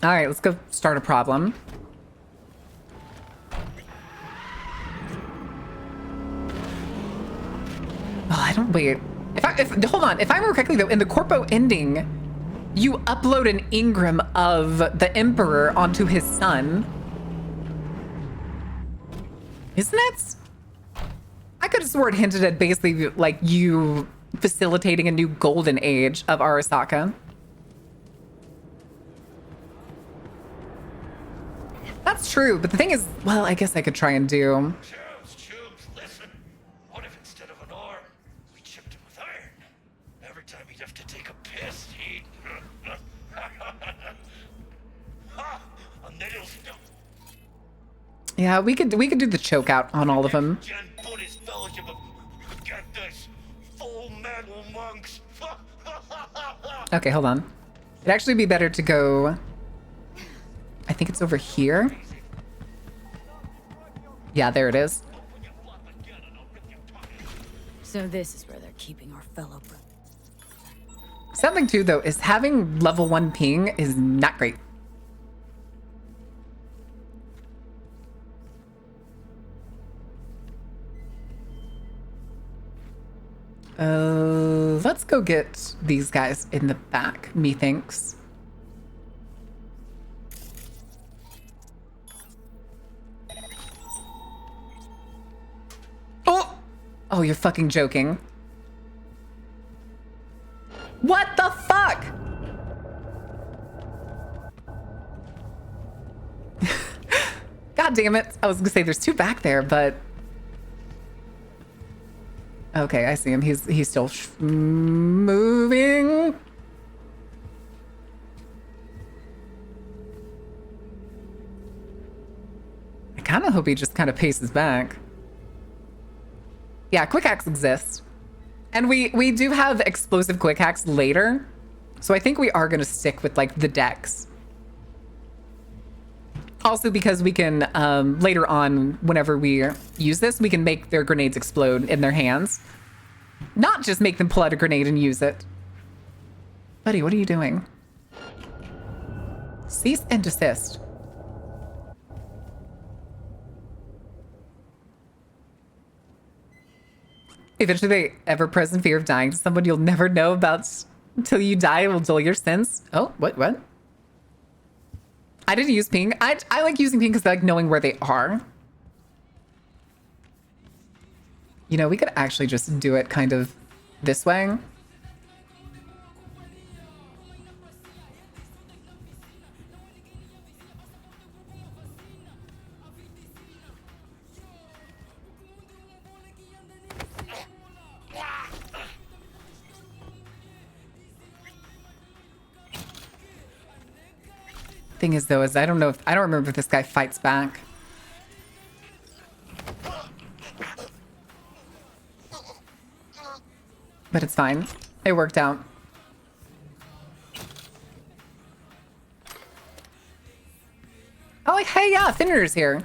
All right, let's go start a problem. Oh, I don't wait. Hold on. If I remember correctly, though, in the Corpo ending, you upload an engram of the Emperor onto his son. Isn't it? I could have sworn it hinted at basically like you facilitating a new golden age of Arasaka. That's true, but the thing is, well, I guess I could try and do. Chubs, listen. What if instead of an arm, we chipped him with iron? Every time he'd have to take a piss, he'd... a nail still. Yeah, we could do the choke out on all of them. Buddhist fellowship of... Get this. Full metal monks. Okay, hold on. It'd actually be better to go... I think it's over here. Yeah, there it is. So this is where they're keeping our fellow brother. Something too, though, is having level 1 ping is not great. Let's go get these guys in the back, methinks. Oh! Oh, you're fucking joking. What the fuck? God damn it. I was gonna say there's two back there, but... Okay, I see him. He's still moving. I kind of hope he just kind of paces back. Yeah, quick hacks exist. And we do have explosive quick hacks later. So I think we are going to stick with like the decks. Also because we can, later on, whenever we use this, we can make their grenades explode in their hands. Not just make them pull out a grenade and use it. Buddy, what are you doing? Cease and desist. Eventually, the ever-present fear of dying to someone you'll never know about until you die will dull your sense. Oh, what? I didn't use ping. I like using ping because I like knowing where they are. You know, we could actually just do it kind of this way. Thing is, though, is I don't remember if this guy fights back. But it's fine. It worked out. Oh, like, hey, yeah, Finner's here.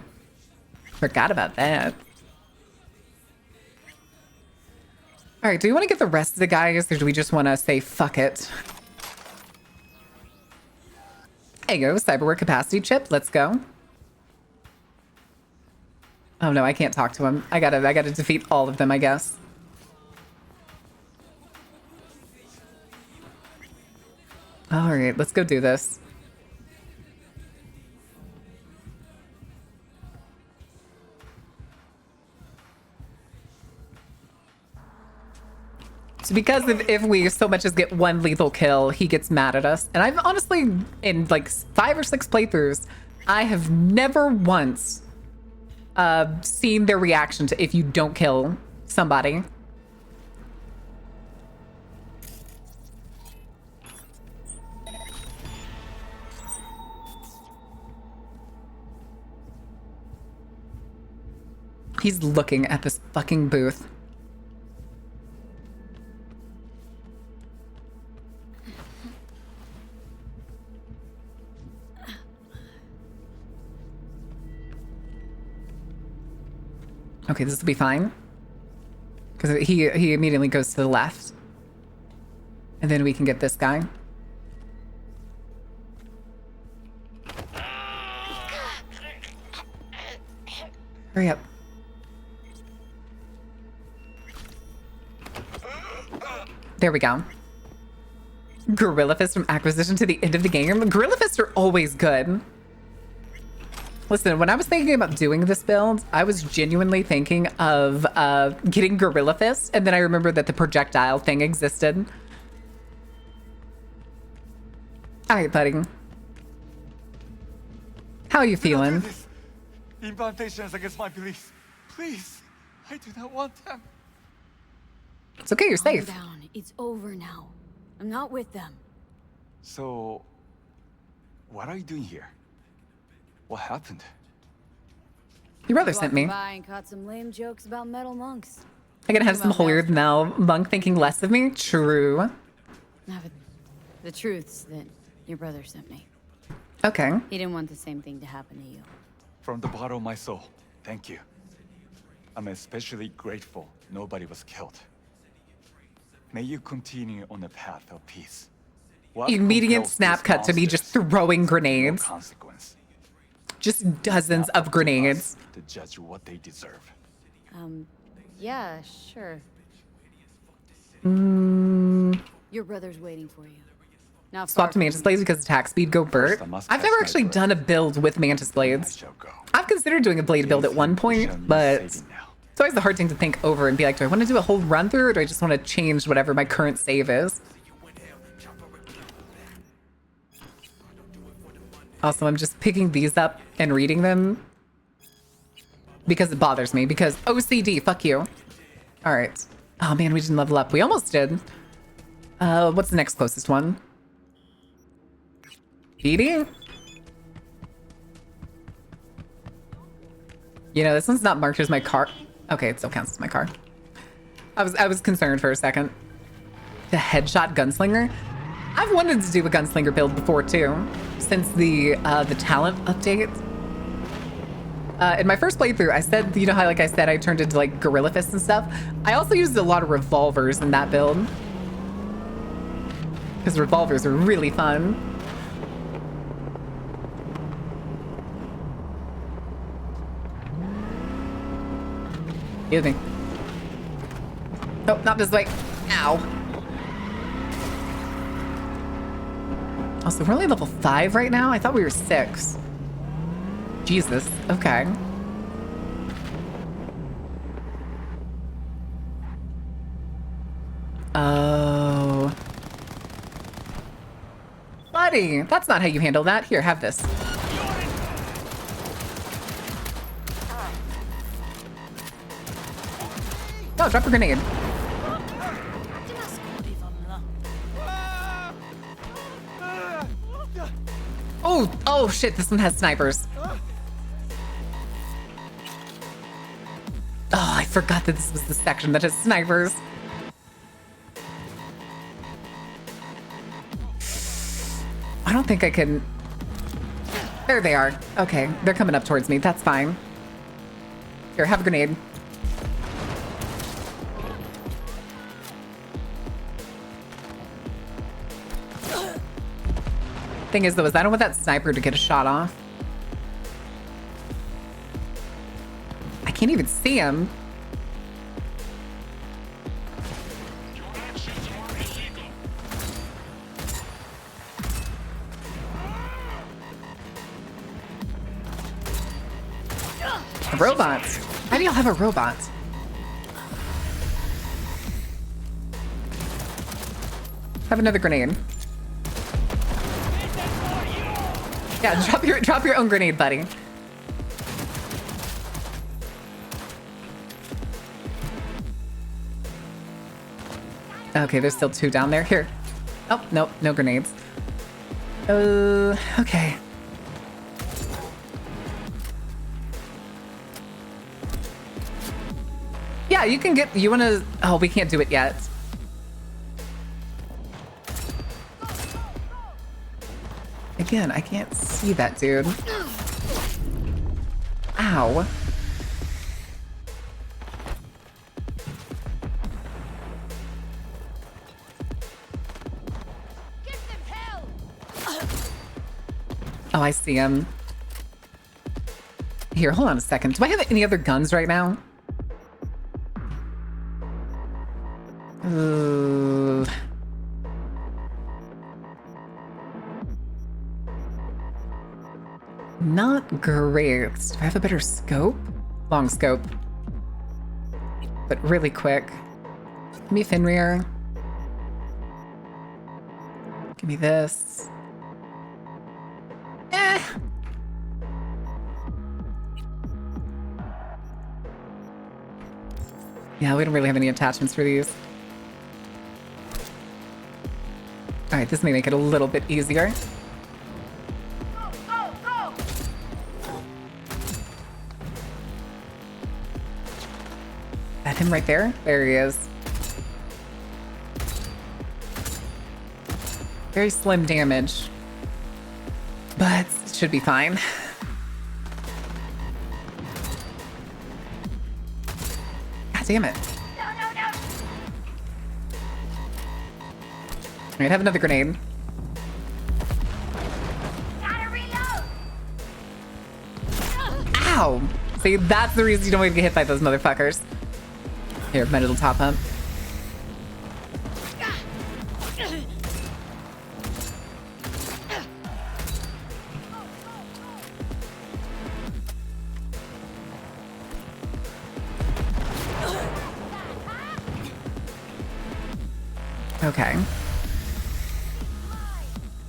Forgot about that. All right, do we want to get the rest of the guys, or do we just want to say fuck it? There you go, cyberware capacity chip. Let's go. Oh no, I can't talk to him. I gotta defeat all of them, I guess. All right, let's go do this. So because if we so much as get one lethal kill, he gets mad at us. And I've honestly, in like 5 or 6 playthroughs, I have never once seen their reaction to if you don't kill somebody. He's looking at this fucking booth. Okay, this will be fine. Because he immediately goes to the left. And then we can get this guy. Hurry up. There we go. Gorilla Fist from acquisition to the end of the game. Gorilla Fists are always good. Listen, when I was thinking about doing this build, I was genuinely thinking of getting Gorilla Fist, and then I remembered that the projectile thing existed. All right, buddy. How are you feeling? Implantations against my beliefs. Please, I do not want them. It's okay, you're safe. Calm down. It's over now. I'm not with them. So, what are you doing here? What happened? Your brother sent me. By and caught some lame jokes about metal monks. I gotta have some holier than thou monk thinking less of me? True. Now, but the truth's that your brother sent me. Okay. He didn't want the same thing to happen to you. From the bottom of my soul, thank you. I'm especially grateful nobody was killed. May you continue on the path of peace. Immediate snap cut to me just throwing grenades. No consequence. Just dozens of grenades. To judge what they deserve. Yeah, sure. Your brother's waiting for you. Now Swap to Mantis Blades because attack speed go Burt. I've never actually done a build with Mantis Blades. I've considered doing a blade build at one point, but it's always the hard thing to think over and be like, do I want to do a whole run through or do I just want to change whatever my current save is? Also, I'm just picking these up and reading them because it bothers me, because OCD, fuck you. All right. Oh man, we didn't level up. We almost did. What's the next closest one? Edie? You know, this one's not marked as my car. Okay, it still counts as my car. I was concerned for a second. The headshot gunslinger? I've wanted to do a gunslinger build before too, since the talent update. In my first playthrough, I said, you know how like I said I turned into like Gorilla Fists and stuff? I also used a lot of revolvers in that build. Because revolvers are really fun. Excuse me. Oh, not this way. Ow. Also, we're only level 5 right now? I thought we were 6. Jesus. Okay. Oh. Buddy, that's not how you handle that. Here, have this. No, drop a grenade. Oh shit, this one has snipers. Oh, I forgot that this was the section that has snipers. I don't think I can... There they are. Okay, they're coming up towards me. That's fine. Here, have a grenade. Thing is though, is I don't want that sniper to get a shot off. I can't even see him. A robot? How do y'all have a robot? Have another grenade. Yeah, drop your own grenade, buddy. Okay, there's still 2 down there. Here. Oh, nope, no grenades. Okay. Yeah, you can get, you wanna, oh, we can't do it yet. Again, I can't see that dude. Ow. Oh, I see him. Here, hold on a second. Do I have any other guns right now? Not great. Do I have a better scope? Long scope. But really quick. Give me Fenrir. Give me this. Eh. Yeah, we don't really have any attachments for these. All right, this may make it a little bit easier. That him right there? There he is. Very slim damage, but it should be fine. God damn it. All right, have another grenade. Ow! See, that's the reason you don't want to get hit by those motherfuckers. Here, my little top up. Okay.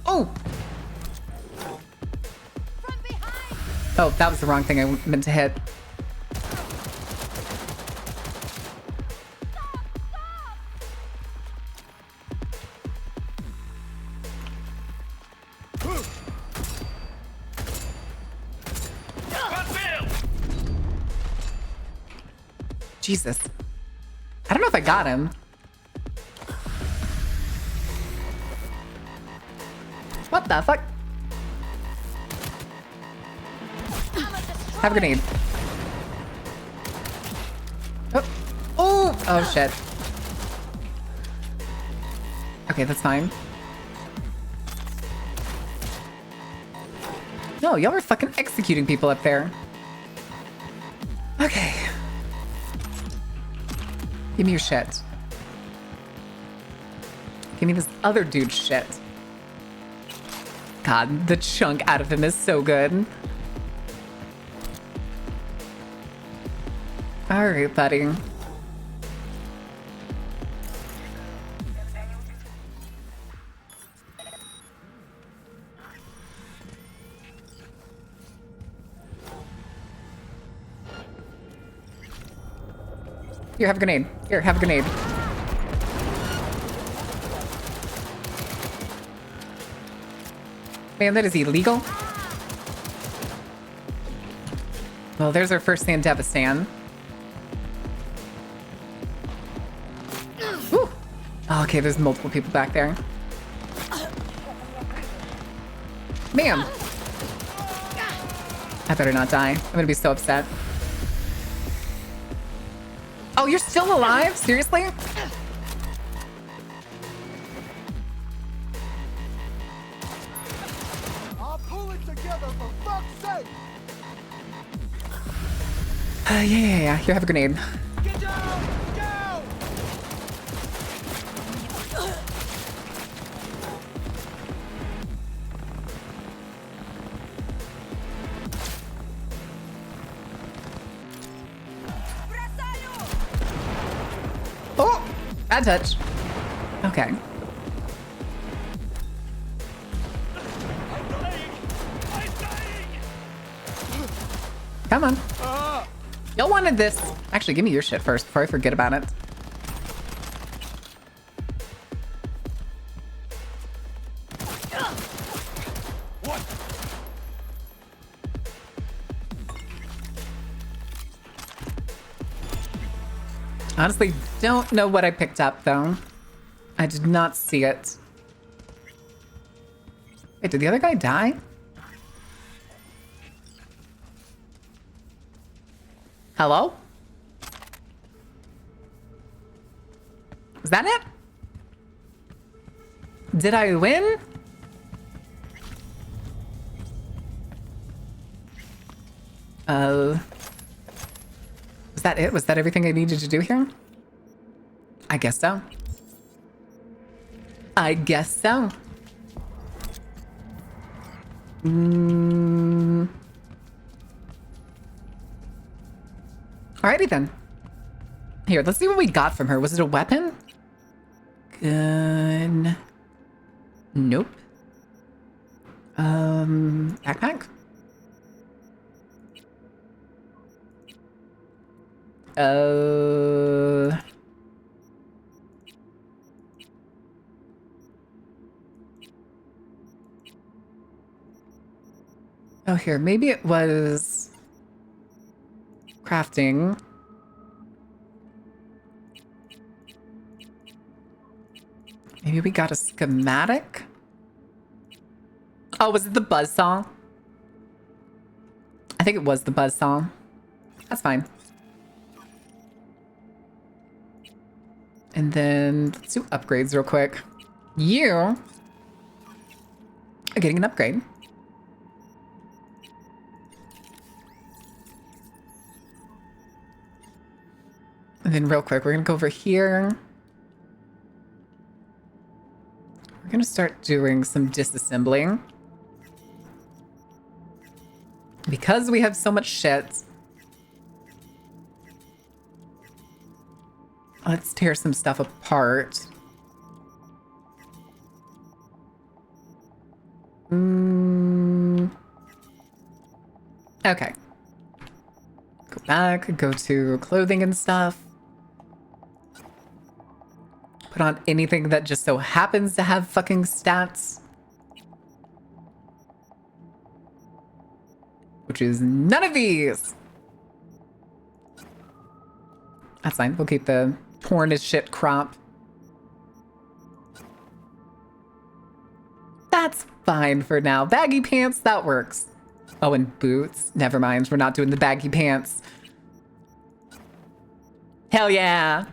Oh! Oh, that was the wrong thing I meant to hit. Jesus. I don't know if I got him. What the fuck? Have a grenade. Oh, oh shit. Okay, that's fine. No, y'all are fucking executing people up there. Okay. Give me your shit. Give me this other dude's shit. God, the chunk out of him is so good. All right, buddy. Here, have a grenade. Here, have a grenade. Man, that is illegal. Well, there's our first Sandevistan. Whew. Oh, okay, there's multiple people back there. Ma'am. I better not die. I'm gonna be so upset. Oh, you're still alive? Seriously? I'll pull it together for fuck's sake! Yeah. Here, have a grenade. Get down! Down! Oh, bad touch. Okay. Come on. Y'all wanted this. Actually, give me your shit first before I forget about it. Honestly, don't know what I picked up, though. I did not see it. Wait, did the other guy die? Hello? Is that it? Did I win? Was that it? Was that everything I needed to do here? I guess so. I guess so. Alrighty then. Here, let's see what we got from her. Was it a weapon? Gun. Nope. Backpack? Oh, here, maybe it was crafting. Maybe we got a schematic? Oh, was it the buzzsaw? I think it was the buzzsaw. That's fine. And then let's do upgrades real quick. You are getting an upgrade. And then real quick, we're gonna go over here. We're gonna start doing some disassembling. Because we have so much shit. Let's tear some stuff apart. Okay. Go back, go to clothing and stuff. Put on anything that just so happens to have fucking stats. Which is none of these. That's fine. We'll keep the torn as shit crop. That's fine for now. Baggy pants, that works. Oh, and boots. Never mind. We're not doing the baggy pants. Hell yeah.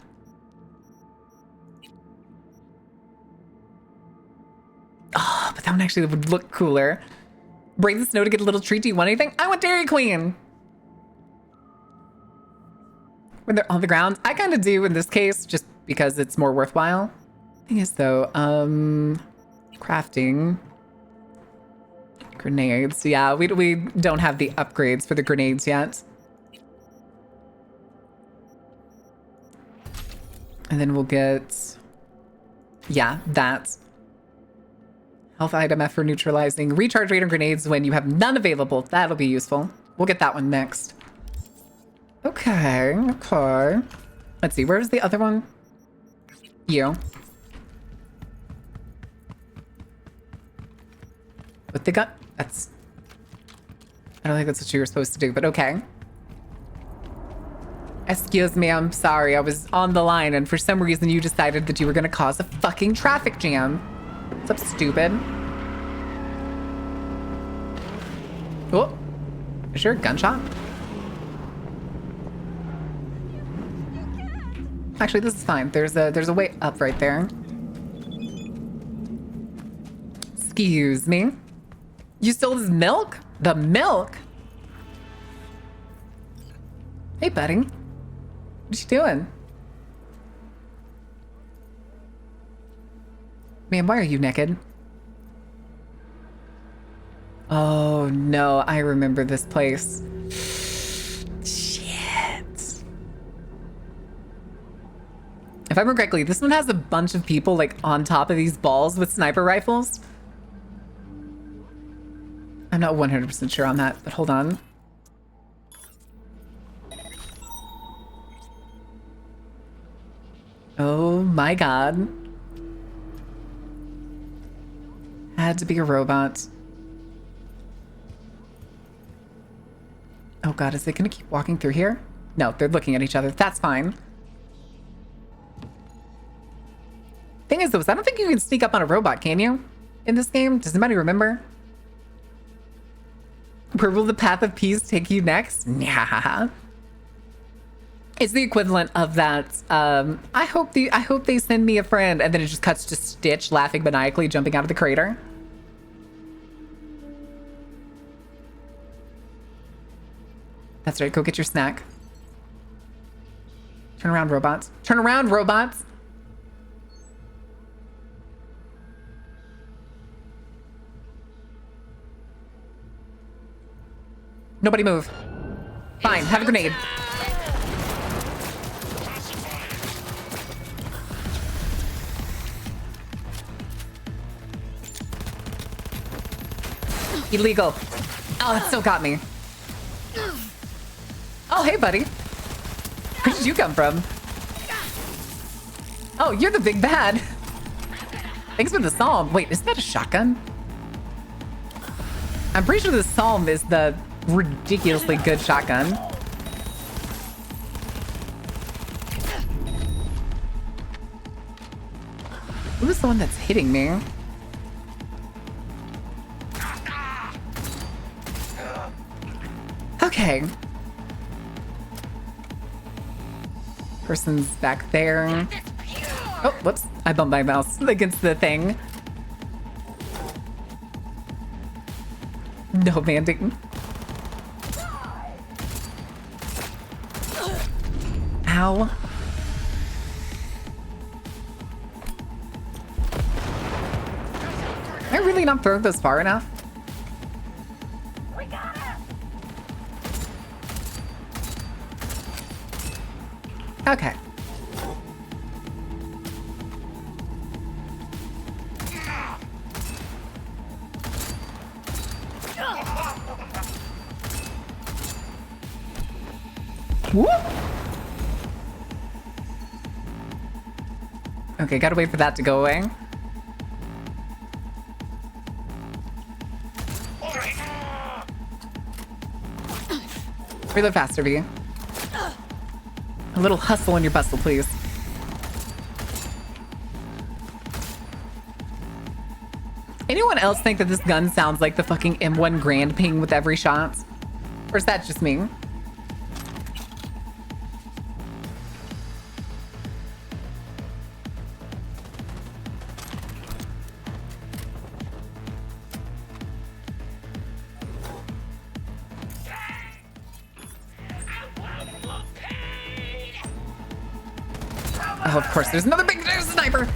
Oh, but that one actually would look cooler. Brave the snow to get a little treat. Do you want anything? I want Dairy Queen. When they're on the ground, I kind of do in this case, just because it's more worthwhile. Thing is though, crafting. Grenades. Yeah, we don't have the upgrades for the grenades yet. And then we'll get, yeah, that. Health item F for neutralizing. Recharge rate on grenades when you have none available. That'll be useful. We'll get that one next. Okay, okay. Let's see, where's the other one? You. What they got? That's... I don't think that's what you were supposed to do, but okay. Excuse me, I'm sorry. I was on the line and for some reason you decided that you were gonna cause a fucking traffic jam. What's up, stupid? Oh, is there a gunshot? Actually, this is fine. There's a way up right there. Excuse me. You stole his milk? The milk? Hey, buddy. What you doing? Man, why are you naked? Oh, no. I remember this place. Shit. If I remember correctly, this one has a bunch of people, like, on top of these balls with sniper rifles. I'm not 100% sure on that, but hold on. Oh my god. Had to be a robot. Oh god, is it gonna keep walking through here? No, they're looking at each other. That's fine. Thing is though, I don't think you can sneak up on a robot, can you? In this game? Does anybody remember? Where will the path of peace take you next? Nah. It's the equivalent of that. I hope they send me a friend, and then it just cuts to Stitch laughing maniacally, jumping out of the crater. That's right, go get your snack. Turn around, robots. Turn around, robots! Nobody move. Fine, have a grenade. Illegal. Oh, it still got me. Oh, hey, buddy. Where did you come from? Oh, you're the big bad. Thanks for the psalm. Wait, isn't that a shotgun? I'm pretty sure the psalm is the ridiculously good shotgun. Who is the one that's hitting me? Okay. Person's back there. Oh, whoops. I bumped my mouse against the thing. No banding. Ow. Am I really not throwing this far enough? Okay. Whoop. Okay, gotta wait for that to go away. Reload faster, V. A little hustle in your bustle, please. Anyone else think that this gun sounds like the fucking M1 Grand ping with every shot? Or is that just me? Oh, of course, there's another big sniper!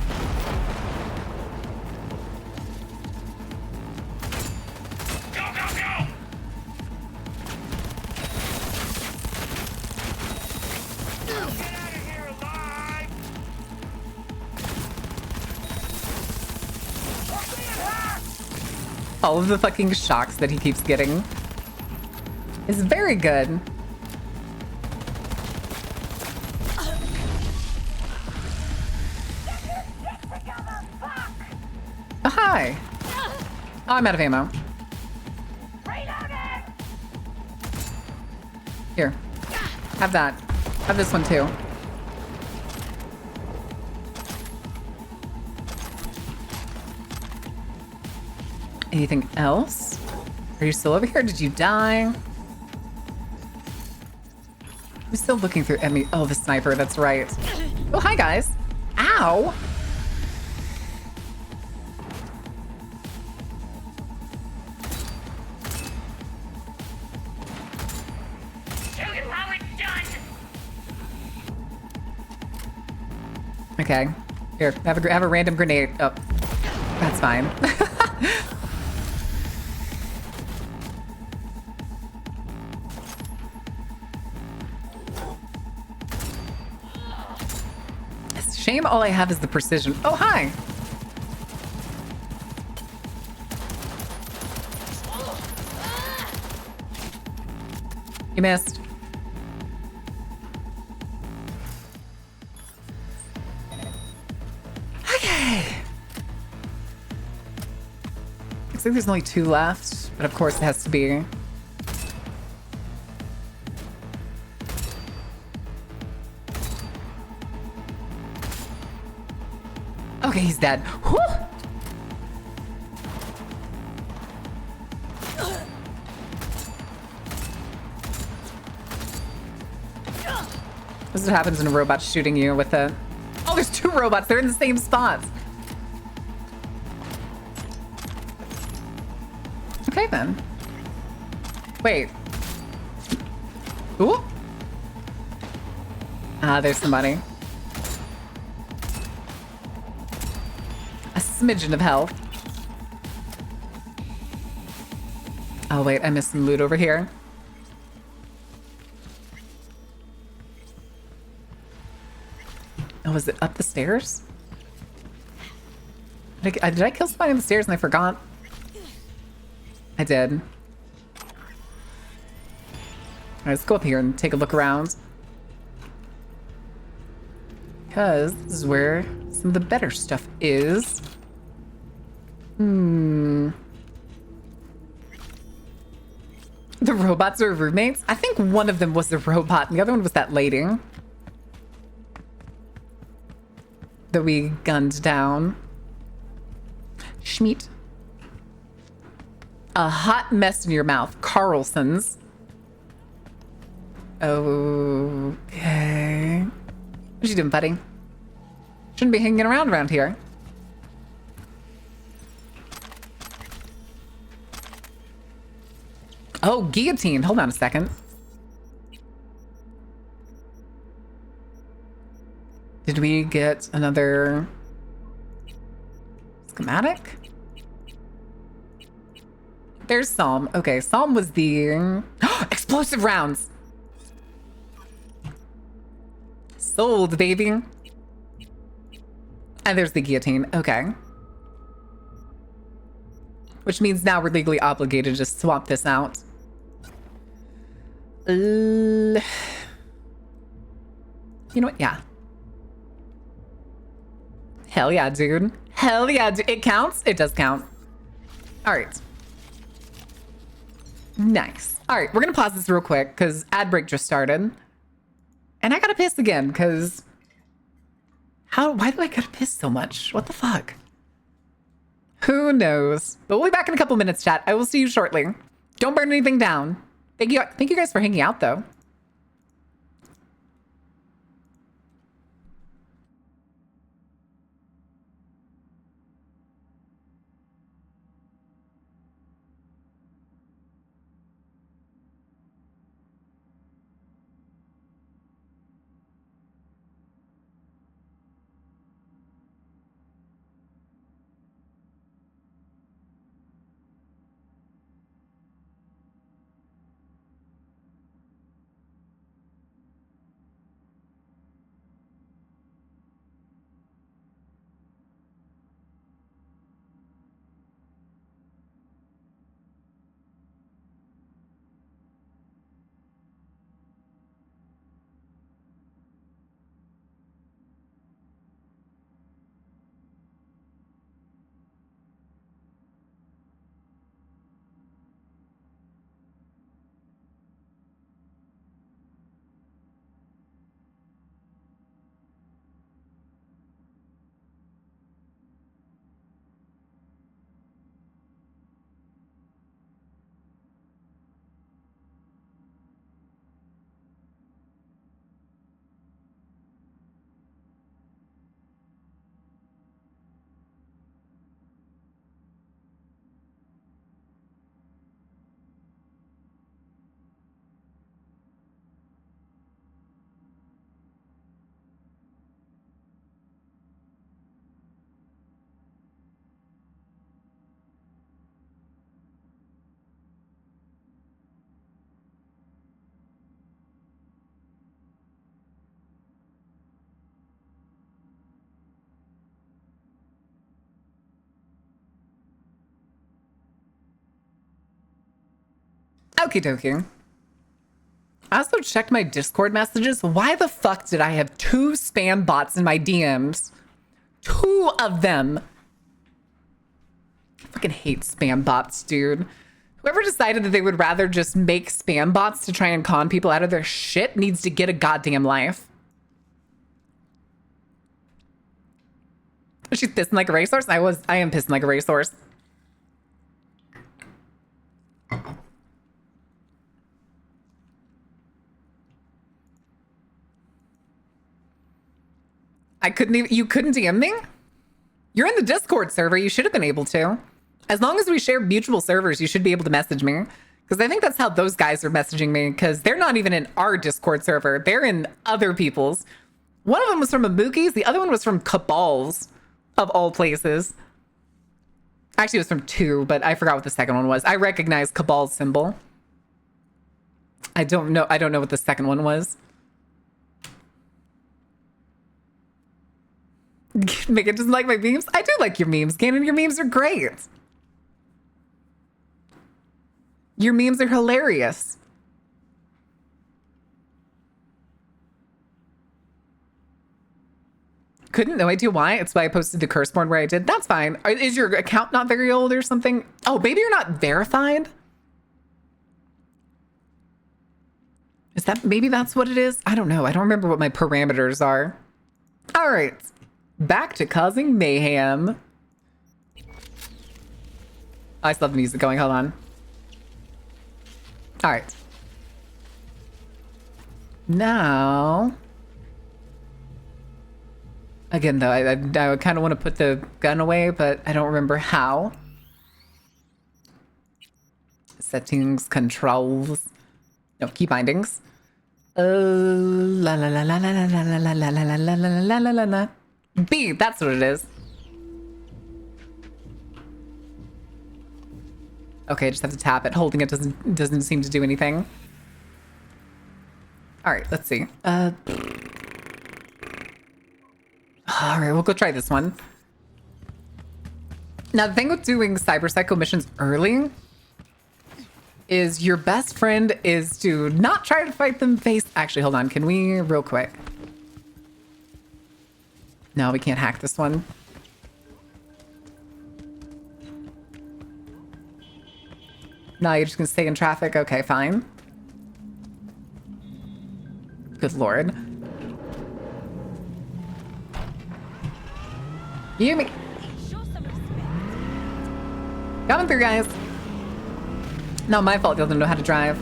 All of the fucking shocks that he keeps getting is very good. Oh, hi. Oh, I'm out of ammo. Here. Have that. Have this one too. Anything else? Are you still over here? Did you die? I'm still looking through enemy. Oh, the sniper. That's right. Oh, hi, guys. Ow. Okay. Here, have a random grenade. Oh, that's fine. It's a shame all I have is the precision. Oh, hi. You missed. Looks like there's only 2 left, but of course it has to be. Okay, he's dead. Whew! This is what happens when a robot's shooting you with a... Oh, there's 2 robots. They're in the same spots. Okay, then. Wait. Ooh. Ah, there's somebody. A smidgen of health. Oh, wait, I missed some loot over here. Oh, was it up the stairs? Did I kill somebody on the stairs and I forgot? I did. All right, let's go up here and take a look around. Because this is where some of the better stuff is. The robots are roommates? I think one of them was the robot and the other one was that lady that we gunned down. Schmeat. A hot mess in your mouth. Carlson's. Okay. What you doing, buddy? Shouldn't be hanging around here. Oh, guillotine. Hold on a second. Did we get another schematic? There's Psalm. Okay, Psalm was the explosive rounds. Sold, baby. And there's the guillotine. Okay. Which means now we're legally obligated to just swap this out. You know what? Yeah. Hell yeah, dude. Hell yeah, dude. It counts? It does count. All right. Nice. All right, we're going to pause this real quick because ad break just started. And I got to piss again because... Why do I got to piss so much? What the fuck? Who knows? But we'll be back in a couple minutes, chat. I will see you shortly. Don't burn anything down. Thank you guys for hanging out, though. Okie dokie. I also checked my Discord messages. Why the fuck did I have 2 spam bots in my DMs? 2 of them. I fucking hate spam bots, dude. Whoever decided that they would rather just make spam bots to try and con people out of their shit needs to get a goddamn life. She's pissing like a racehorse? I am pissing like a racehorse. You couldn't DM me? You're in the Discord server. You should have been able to. As long as we share mutual servers, you should be able to message me. Because I think that's how those guys are messaging me, because they're not even in our Discord server. They're in other people's. One of them was from Amukis. The other one was from Cabal's, of all places. Actually, it was from 2, but I forgot what the second one was. I recognize Cabal's symbol. I don't know what the second one was. Megan doesn't like my memes. I do like your memes, Gannon. Your memes are great. Your memes are hilarious. Couldn't, no idea why. It's why I posted the curse porn where I did. That's fine. Is your account not very old or something? Oh, maybe you're not verified? Is that, maybe that's what it is? I don't know. I don't remember what my parameters are. All right. Back to causing mayhem. I still have the music going. Hold on. All right. Now, again, though, I kind of want to put the gun away, but I don't remember how. Settings, controls. No, key bindings. La la la la la la la la la la la la la la la la. B, that's what it is. Okay, I just have to tap it. Holding it doesn't seem to do anything. All right, let's see. All right, we'll go try this one. Now, the thing with doing Cyber Psycho missions early is your best friend is to not try to fight them face. Actually, hold on. Can we real quick? No, we can't hack this one. No, you're just gonna stay in traffic? Okay, fine. Good lord. You hear me? Coming through, guys. Not my fault, y'all don't know how to drive.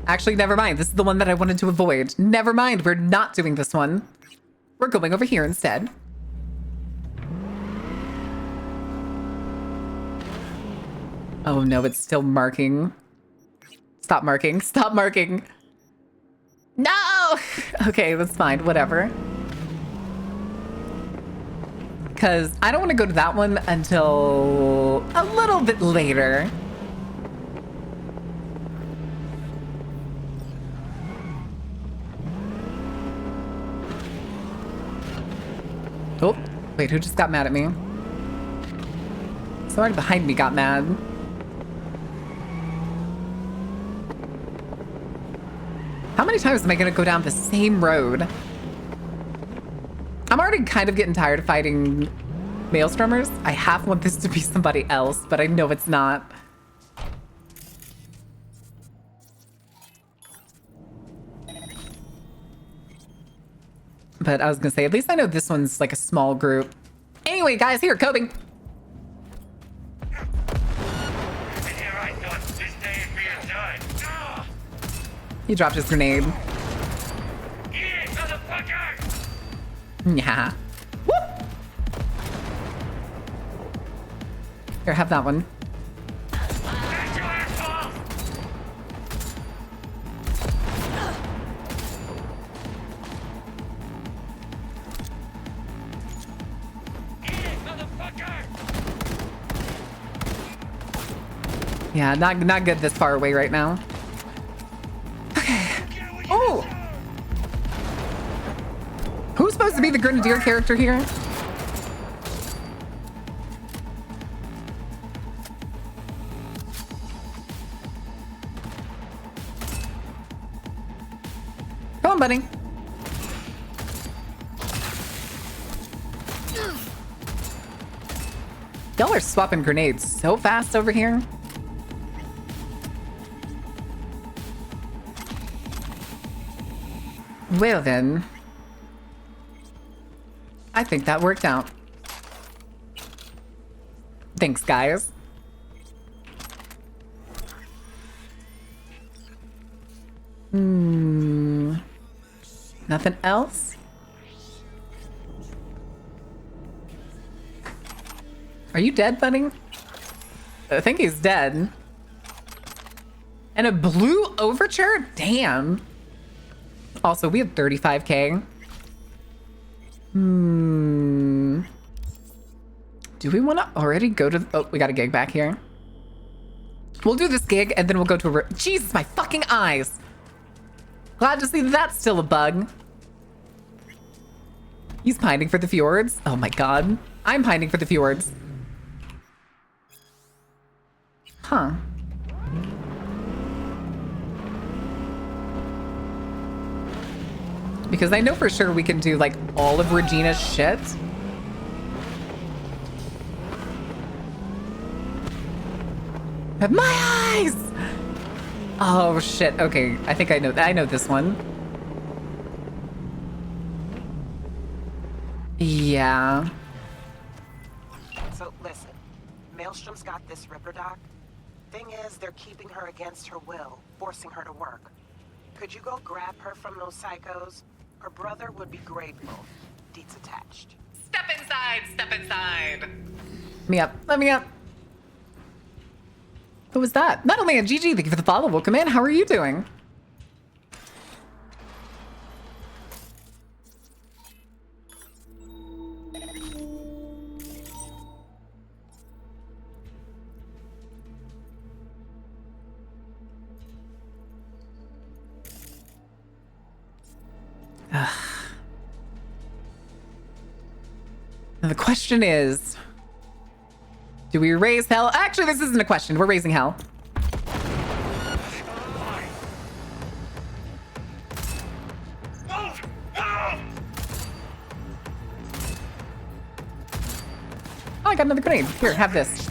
Actually, never mind. This is the one that I wanted to avoid. Never mind, we're not doing this one. We're going over here instead. Oh no, it's still marking. Stop marking. Stop marking. No! Okay, that's fine. Whatever. Because I don't want to go to that one until a little bit later. Oh, wait, who just got mad at me? Somebody behind me got mad. How many times am I going to go down the same road? I'm already kind of getting tired of fighting Maelstromers. I half want this to be somebody else, but I know it's not. But I was going to say, at least I know this one's like a small group. Anyway, guys, here, coping. He dropped his grenade. Yeah. Whoop! Here, have that one. Yeah, not good this far away right now. Oh! Who's supposed to be the Grenadier character here? Come on, buddy. Y'all are swapping grenades so fast over here. Well then, I think that worked out. Thanks, guys. Nothing else? Are you dead, buddy? I think he's dead. And a blue overture? Damn. Also, we have 35K. Do we want to already go to... Oh, we got a gig back here. We'll do this gig, and then we'll go to a... Jesus, my fucking eyes. Glad to see that that's still a bug. He's pining for the fjords. Oh my god. I'm pining for the fjords. Huh. Because I know for sure we can do, like, all of Regina's shit. My eyes! Oh, shit. Okay, I think I know this one. Yeah. So, listen. Maelstrom's got this Ripper doc. Thing is, they're keeping her against her will, forcing her to work. Could you go grab her from those psychos? Her brother would be grateful. Deets attached. Step inside, step inside. Let me up. Let me up. Who was that? Not only a GG, thank you for the follow. Welcome in. How are you doing? Now the question is, do we raise hell? Actually, this isn't a question. We're raising hell. Oh, I got another grenade. Here, have this.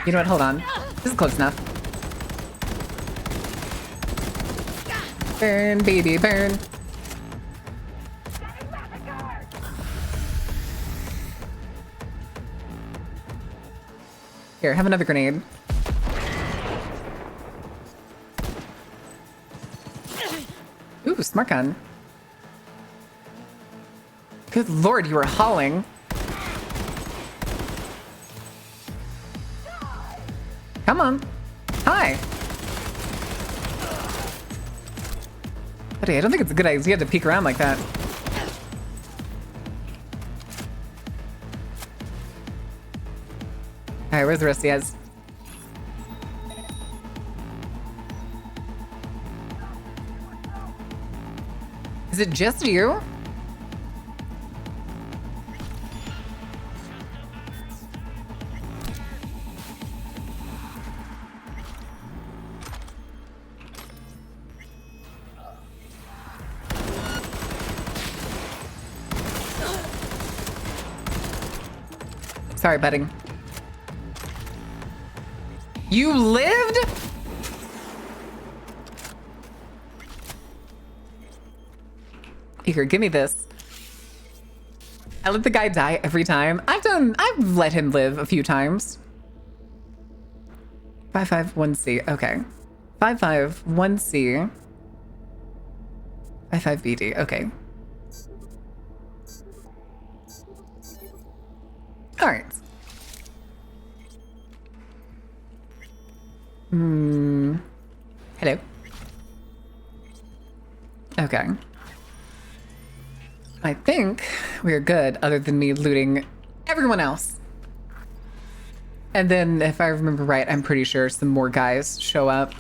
You know what? Hold on. This is close enough. Burn, baby, burn. Here, have another grenade. Ooh, smart gun. Good lord, you were hauling. Come on. Hi. Buddy, I don't think it's a good idea to peek around like that. Alright, where's the rest of you guys? Is it just you? Sorry, buddy. You lived? Here, give me this. I let the guy die every time. I've let him live a few times. 551C, okay. 551C. 55BD, okay. All right. Hello. Okay. I think we're good, other than me looting everyone else. And then, if I remember right, I'm pretty sure some more guys show up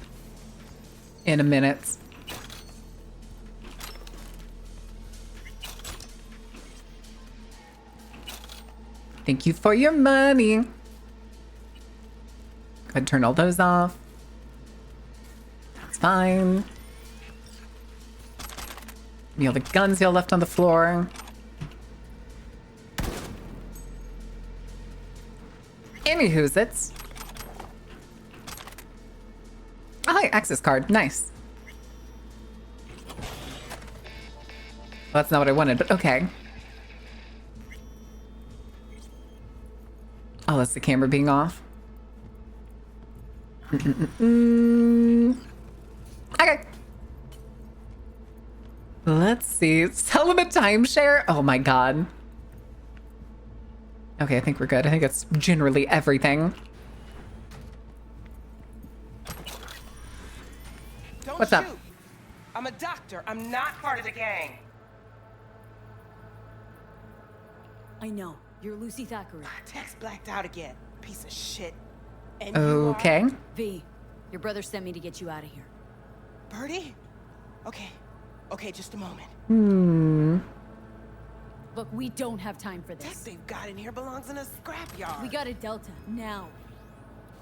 in a minute. Thank you for your money. Go ahead and turn all those off. That's fine. You know, the guns you left on the floor. Anywho's it's. Oh, hi, access card. Nice. Well, that's not what I wanted, but okay. Oh, that's the camera being off. Okay. Let's see. Sell him a timeshare? Oh my god. Okay, I think we're good. I think that's generally everything. Don't What's shoot. up? I'm a doctor. I'm not part of the gang. I know. You're Lucy Thackeray. Text blacked out again. Piece of shit. And Okay. V, your brother sent me to get you out of here. Birdie? Okay. Okay, just a moment. Look, we don't have time for this. Tech they've got in here belongs in a scrapyard. We got a Delta, now.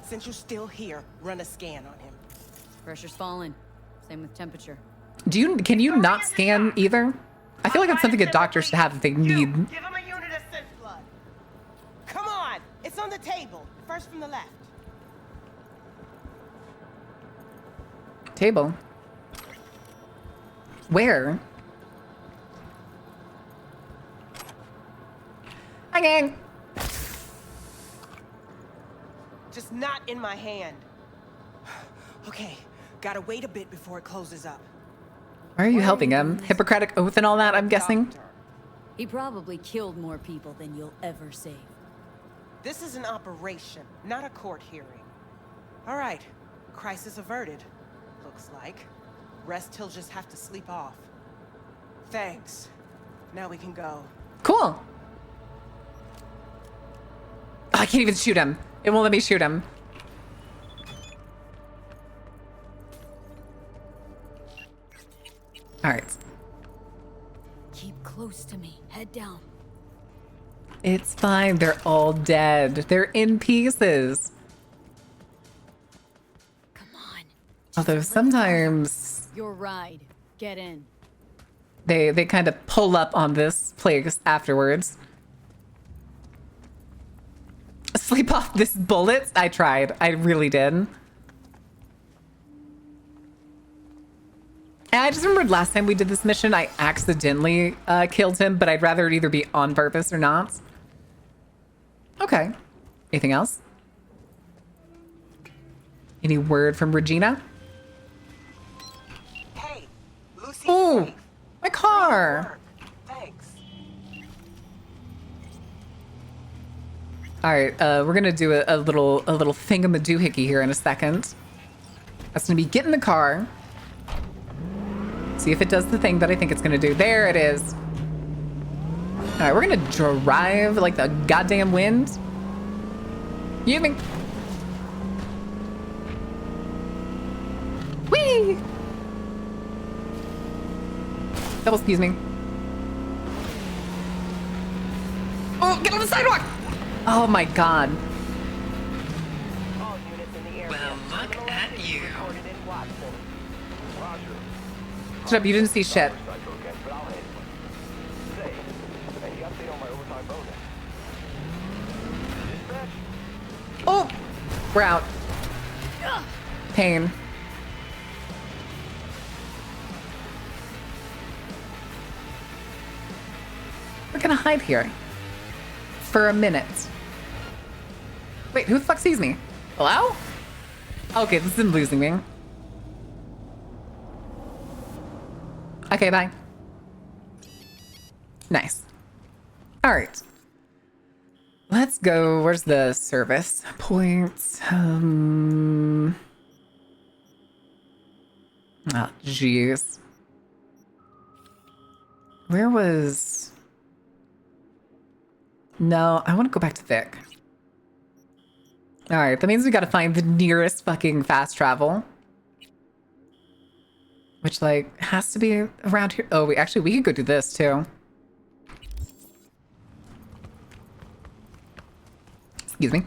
Since you're still here, run a scan on him. Pressure's falling. Same with temperature. Can you not scan either? I feel like that's something a doctor should have if they need. Give him a unit of synth blood. Come on, it's on the table. First from the left. Table. Where? Hi, gang. Just not in my hand. Okay, gotta wait a bit before it closes up. Why are you helping him? Hippocratic oath and all that, I'm guessing? He probably killed more people than you'll ever save. This is an operation, not a court hearing. All right, crisis averted. Looks like. Rest he'll just have to sleep off. Thanks. Now we can go. Cool. Oh, I can't even shoot him. It won't let me shoot him. All right. Keep close to me. Head down. It's fine. They're all dead. They're in pieces. Come on. Although sometimes Your ride. Get in. they kind of pull up on this place afterwards. Sleep off this bullet? I tried. I really did. And I just remembered last time we did this mission, I accidentally killed him, but I'd rather it either be on purpose or not. Okay. Anything else? Any word from Regina? Hey, Lucy. Ooh, my car. Thanks. All right, we're gonna do a little thingamadoohickey here in a second. That's gonna be get in the car. See if it does the thing that I think it's gonna do. There it is. All right, we're gonna drive like the goddamn wind. You mean? Whee! Double excuse me. Oh, get on the sidewalk! Oh my god. Well, look at you. Shut up, you didn't see shit. Oh! We're out. Pain. We're gonna hide here. For a minute. Wait, who the fuck sees me? Hello? Okay, this isn't losing me. Okay, bye. Nice. All right. Let's go. Where's the service points? Oh, jeez. Where was... No, I want to go back to Vic. All right, that means we got to find the nearest fucking fast travel. Which, like, has to be around here. Oh, we could go do this, too. Excuse me.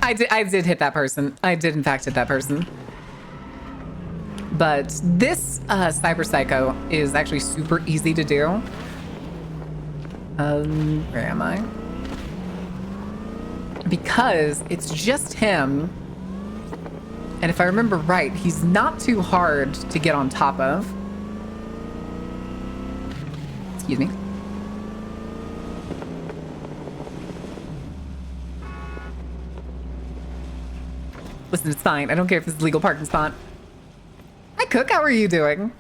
I did hit that person. I did, in fact, hit that person. But this Cyber Psycho is actually super easy to do. Where am I? Because it's just him. And if I remember right, he's not too hard to get on top of. Excuse me. Listen, it's fine. I don't care if this is a legal parking spot. Hi, Cook. How are you doing?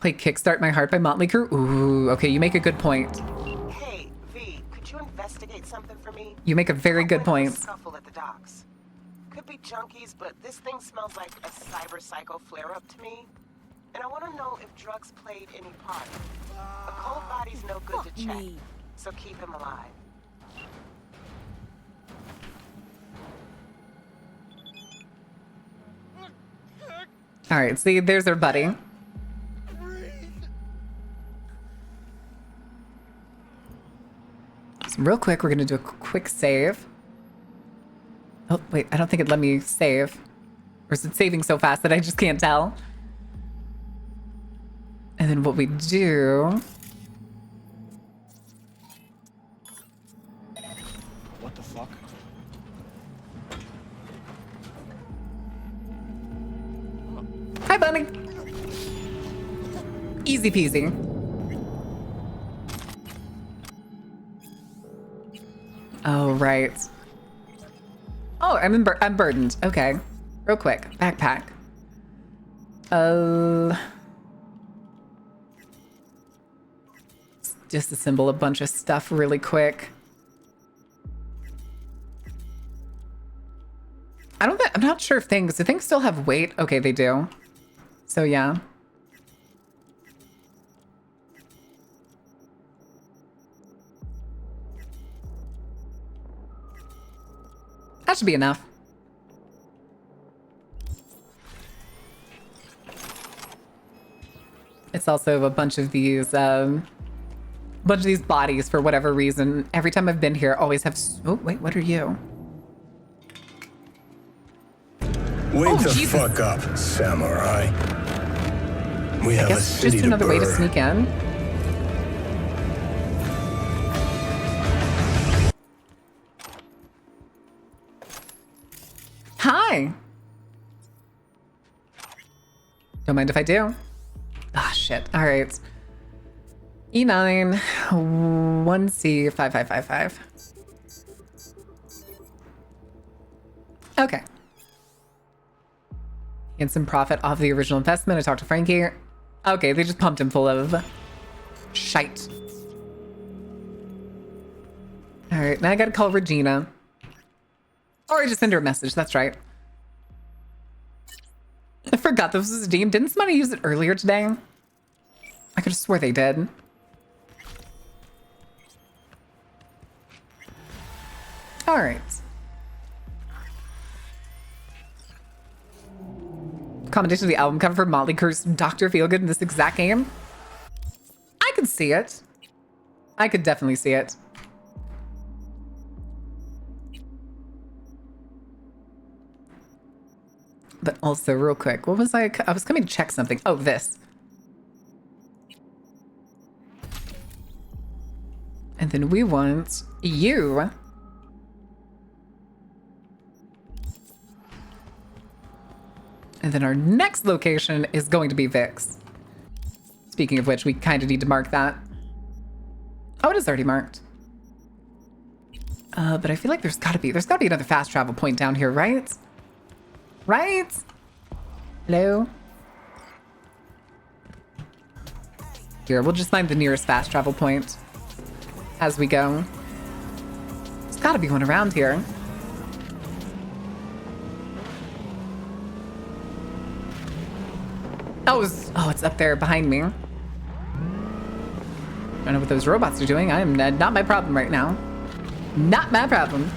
Play Kickstart My Heart by Motley Crue? Ooh, okay, you make a good point. Hey, V, could you investigate something for me? You make a very good point. Scuffle at the docks. Could be junkies, but this thing smells like a cyber psycho flare-up to me. And I want to know if drugs played any part. A cold body's no good to check, so keep him alive. All right, see, there's our buddy. So real quick, we're gonna do a quick save. Oh, wait, I don't think it let me save. Or is it saving so fast that I just can't tell? And then what we do... What the fuck? Hi, bunny. Easy peasy. Oh, right. Oh, I'm burdened. Okay. Real quick. Backpack. Disassemble a bunch of stuff really quick. I'm not sure if do things still have weight? Okay, they do. So yeah. That should be enough. It's also a bunch of these bodies for whatever reason. Every time I've been here, always have. Oh wait, what are you? Wake the fuck up, samurai. We have a city just to another way to burn. sneak in. Hi. Don't mind if I do. Ah, shit. All right. E9 1C 5555. Okay. Get some profit off the original investment. I talked to Frankie. Okay, they just pumped him full of shite. All right, now I gotta call Regina. Or I just send her a message, that's right. I forgot this was a Steam. Didn't somebody use it earlier today? I could have swore they did. All right. Commendation to the album cover for Motley Crue's Dr. Feelgood in this exact game. I could see it. I could definitely see it. But also, real quick, what was I was coming to check something. Oh, this. And then we want you. And then our next location is going to be Vix. Speaking of which, we kind of need to mark that. Oh, it is already marked. But I feel like there's gotta be another fast travel point down here, right? Right? Hello? Here, we'll just find the nearest fast travel point as we go. There's gotta be one around here. Oh, it's up there behind me. I don't know what those robots are doing. I am not my problem right now. Not my problem.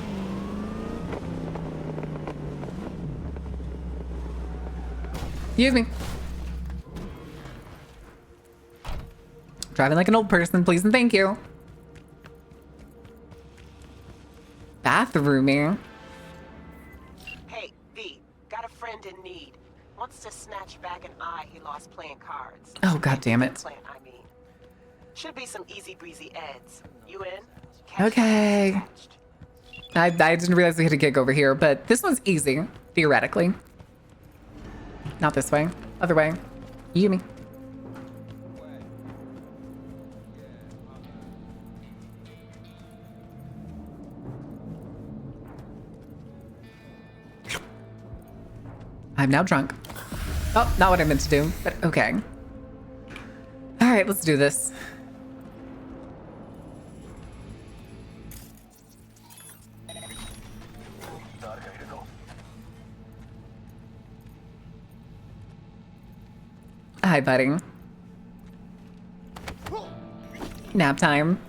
Excuse me. Driving like an old person, please and thank you. Bathrooming. Hey, V, got a friend in need. Wants to snatch back an eye he lost playing cards. Oh, god damn it. Plant, I mean. Should be some easy breezy eds. You in? Okay. I didn't realize we had a gig over here, but this one's easy, theoretically. Not this way. Other way. You me. I'm now drunk. Oh, not what I meant to do, but okay. right, let's do this. Hi, buddy. Nap time.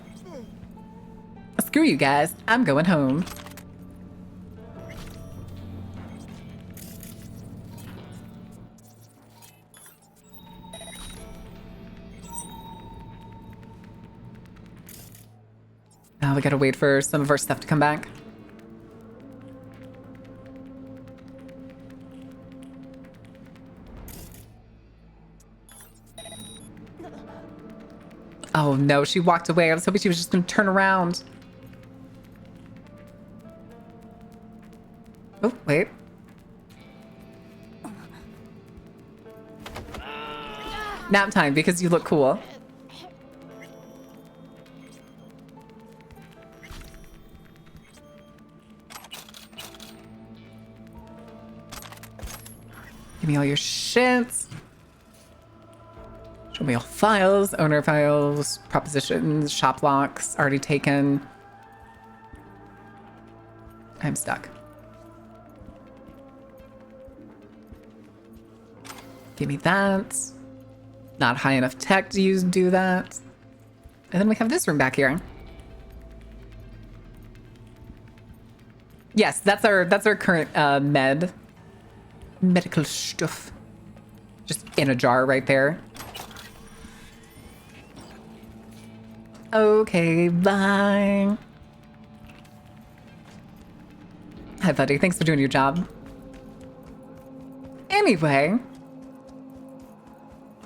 Screw you guys. I'm going home. Now we gotta wait for some of our stuff to come back. Oh no, she walked away. I was hoping she was just gonna turn around. Oh, wait. Nap time because you look cool. Give me all your shits. Show me all files, owner files, propositions, shop locks, already taken. I'm stuck. Give me that. Not high enough tech to do that. And then we have this room back here. Yes, that's our current medical stuff. Just in a jar right there. Okay, bye. Hi, buddy. Thanks for doing your job. Anyway.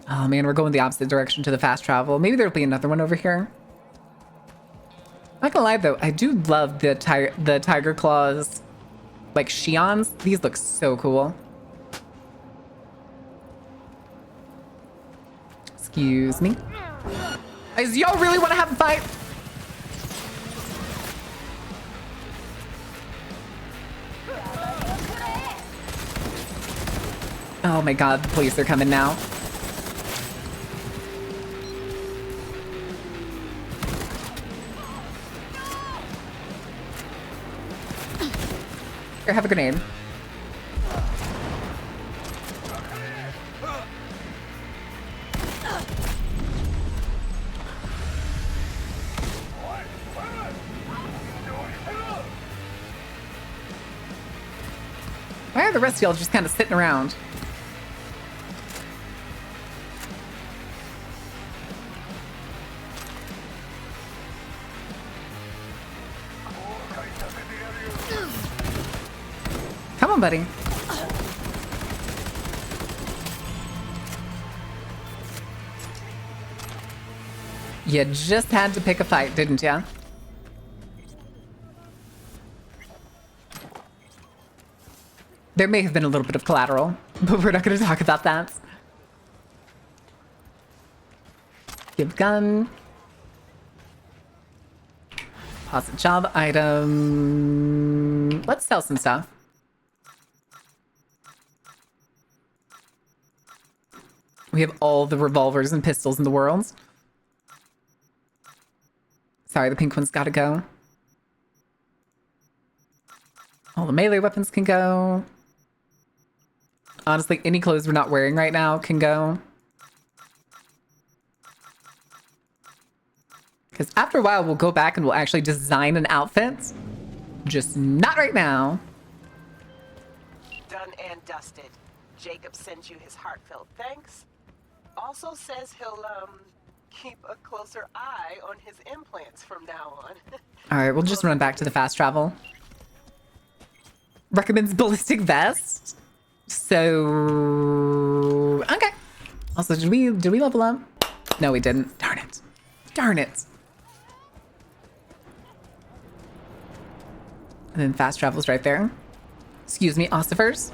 Oh, man, we're going the opposite direction to the fast travel. Maybe there'll be another one over here. Not gonna lie, though. I do love the tiger claws. Like, Shions. These look so cool. Excuse me. Guys, y'all really want to have a fight? Oh my god, the police are coming now. Here, have a grenade. Why are the rest of y'all just kind of sitting around? Come on, buddy. You just had to pick a fight, didn't ya? There may have been a little bit of collateral, but we're not going to talk about that. Give gun. Pause the job item. Let's sell some stuff. We have all the revolvers and pistols in the world. Sorry, the pink one's gotta go. All the melee weapons can go. Honestly, any clothes we're not wearing right now can go. Because after a while, we'll go back and we'll actually design an outfit. Just not right now. Done and dusted. Jacob sends you his heartfelt thanks. Also says he'll, keep a closer eye on his implants from now on. All right, we'll just run back to the fast travel. Recommends ballistic vest. So, okay. Also, did we level up? No, we didn't. Darn it. Darn it. And then fast travel's right there. Excuse me, Ossifers.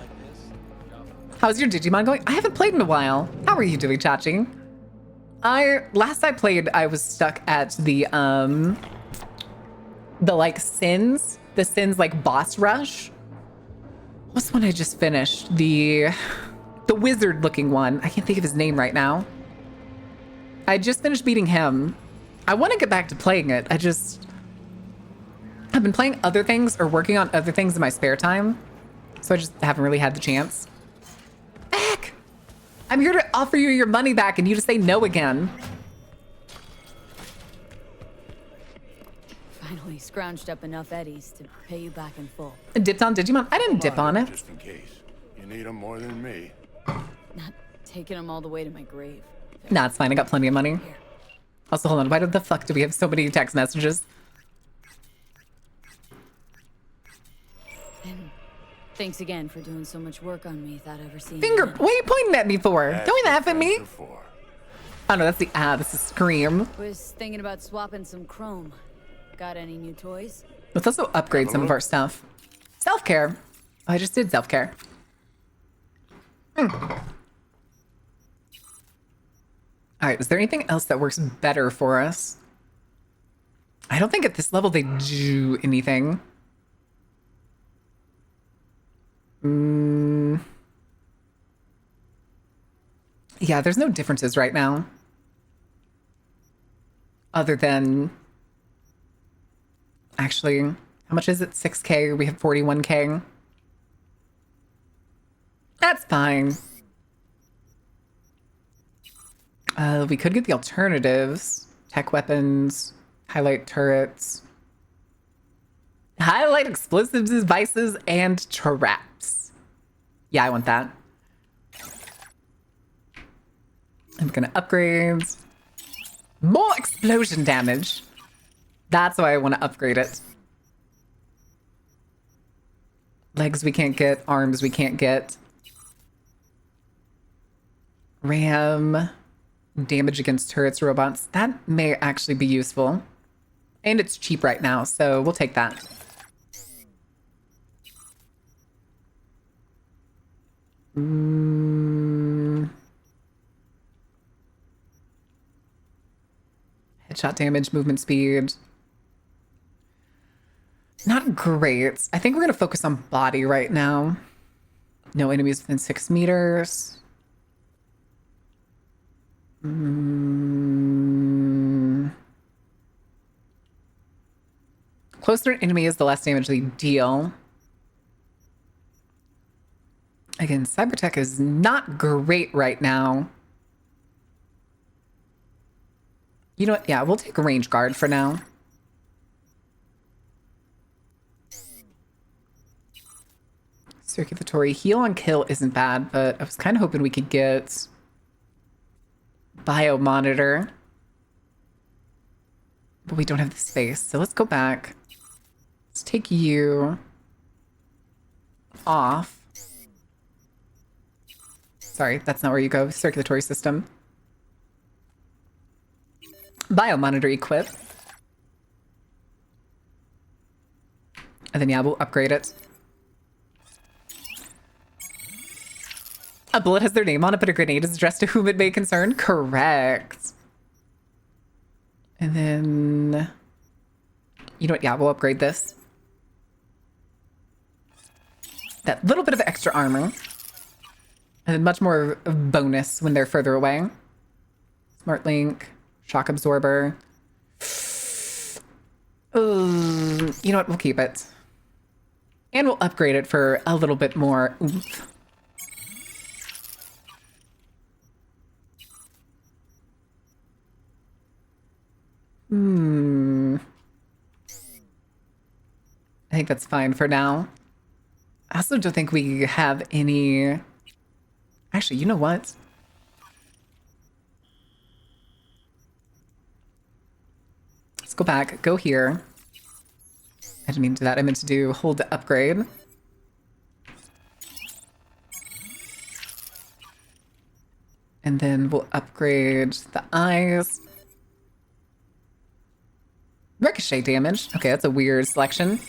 How's your Digimon going? I haven't played in a while. How are you doing, Chachi? Last I played, I was stuck at the like Sins. The Sins like boss rush. What's the one I just finished? The wizard looking one. I can't think of his name right now. I just finished beating him. I want to get back to playing it. I've been playing other things or working on other things in my spare time. So I just haven't really had the chance. Heck! I'm here to offer you your money back and you just say no again. Finally scrounged up enough eddies to pay you back in full. Dipped on Digimon? I didn't dip on it. Just in case. You need them more than me. Not taking them all the way to my grave. Nah, it's fine. I got plenty of money. Also, hold on. Why the fuck do we have so many text messages? And thanks again for doing so much work on me without ever seeing Finger, me. what are you pointing at me for? That's Don't laugh what at me. friends are for. Oh no, that's the this is Scream. Was thinking about swapping some chrome. Got any new toys? Let's also upgrade some of our stuff. Self-care. Oh, I just did self-care. All right, is there anything else that works better for us? I don't think at this level they do anything. Yeah, there's no differences right now. Other than... Actually, how much is it? 6K? We have 41K. That's fine. We could get the alternatives. Tech weapons, highlight turrets, highlight explosives devices, and traps. Yeah, I want that. I'm gonna upgrade. More explosion damage. That's why I want to upgrade it. Legs we can't get, arms we can't get. Ram, damage against turrets, robots. That may actually be useful. And it's cheap right now, so we'll take that. Headshot damage, movement speed. Not great. I think we're going to focus on body right now. No enemies within 6 meters. Closer to an enemy is the less damage they deal. Again, Cybertech is not great right now. You know what? Yeah, we'll take a range guard for now. Circulatory heal on kill isn't bad, but I was kind of hoping we could get biomonitor. But we don't have the space, so let's go back. Let's take you off. Sorry, that's not where you go. Circulatory system. Biomonitor equip. And then yeah, we'll upgrade it. A bullet has their name on it, but a grenade is addressed to whom it may concern. Correct. And then... You know what? Yeah, we'll upgrade this. That little bit of extra armor. And then much more bonus when they're further away. Smart Link. Shock Absorber. You know what? We'll keep it. And we'll upgrade it for a little bit more oomph. I think that's fine for now. I also don't think we have any... Actually, you know what? Let's go back, go here. I didn't mean to do that. I meant to do hold to upgrade. And then we'll upgrade the eyes. Ricochet damage. Okay, that's a weird selection.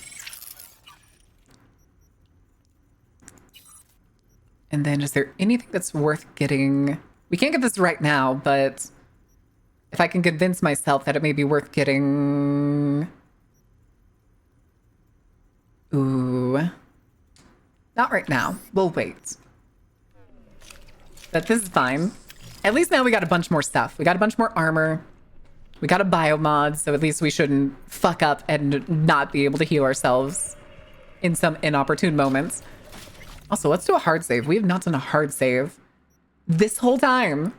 And then is there anything that's worth getting? We can't get this right now, but if I can convince myself that it may be worth getting... Ooh. Not right now. We'll wait. But this is fine. At least now we got a bunch more stuff. We got a bunch more armor. We got a biomod, so at least we shouldn't fuck up and not be able to heal ourselves in some inopportune moments. Also, let's do a hard save. We have not done a hard save this whole time.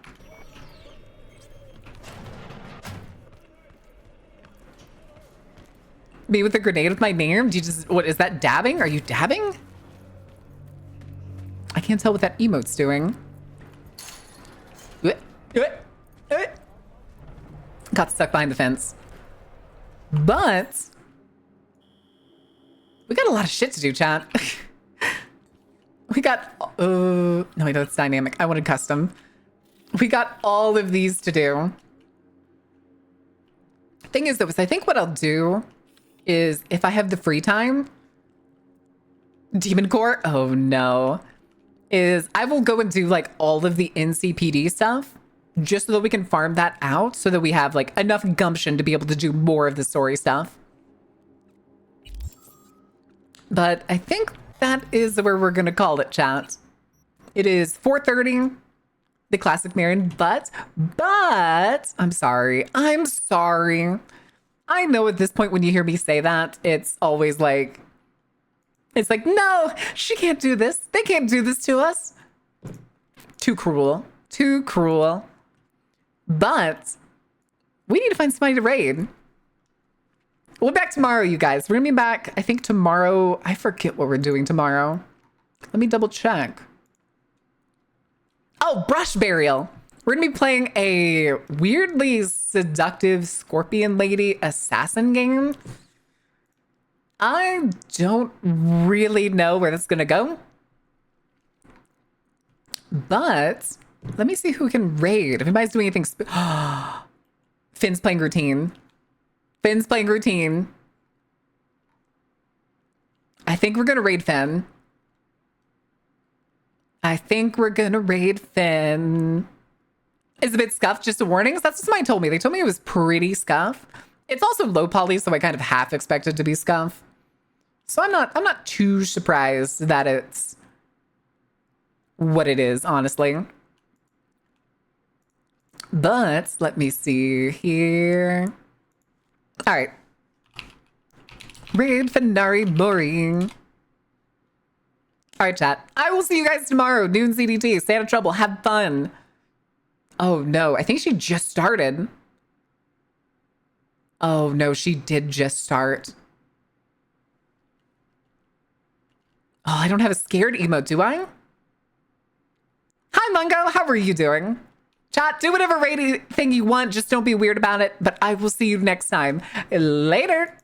Me with a grenade with my name? Do you just, what is that, dabbing? Are you dabbing? I can't tell what that emote's doing. Got stuck behind the fence. But we got a lot of shit to do, chat. We got, no, wait, that's dynamic. I wanted custom. We got all of these to do. Thing is, though, is I think what I'll do is if I have the free time, Demon Core, oh no, is I will go and do like all of the NCPD stuff just so that we can farm that out so that we have like enough gumption to be able to do more of the story stuff. But I think that is where we're going to call it, chat. It is 4:30, the classic Marion, but I'm sorry. I know at this point when you hear me say that, it's always like, no, she can't do this. They can't do this to us. Too cruel. Too cruel. But we need to find somebody to raid. We'll be back tomorrow, you guys. We're gonna be back, I think tomorrow. I forget what we're doing tomorrow. Let me double check. Oh, Brush Burial. We're gonna be playing a weirdly seductive scorpion lady assassin game. I don't really know where that's gonna go. But let me see who can raid. If anybody's doing anything Finn's playing routine. Finn's playing routine. I think we're gonna raid Finn. I think we're gonna raid Finn. It's a bit scuffed, just a warning. That's what somebody told me. They told me it was pretty scuffed. It's also low poly, so I kind of half expected to be scuffed. So I'm not too surprised that it's what it is, honestly. But let me see here. All right. Raid Fenari Mori. All right, chat. I will see you guys tomorrow. Noon CDT. Stay out of trouble. Have fun. Oh, no. I think she just started. Oh, no. She did just start. Oh, I don't have a scared emote, do I? Hi, Mungo. How are you doing? Chat, do whatever rating thing you want. Just don't be weird about it. But I will see you next time. Later.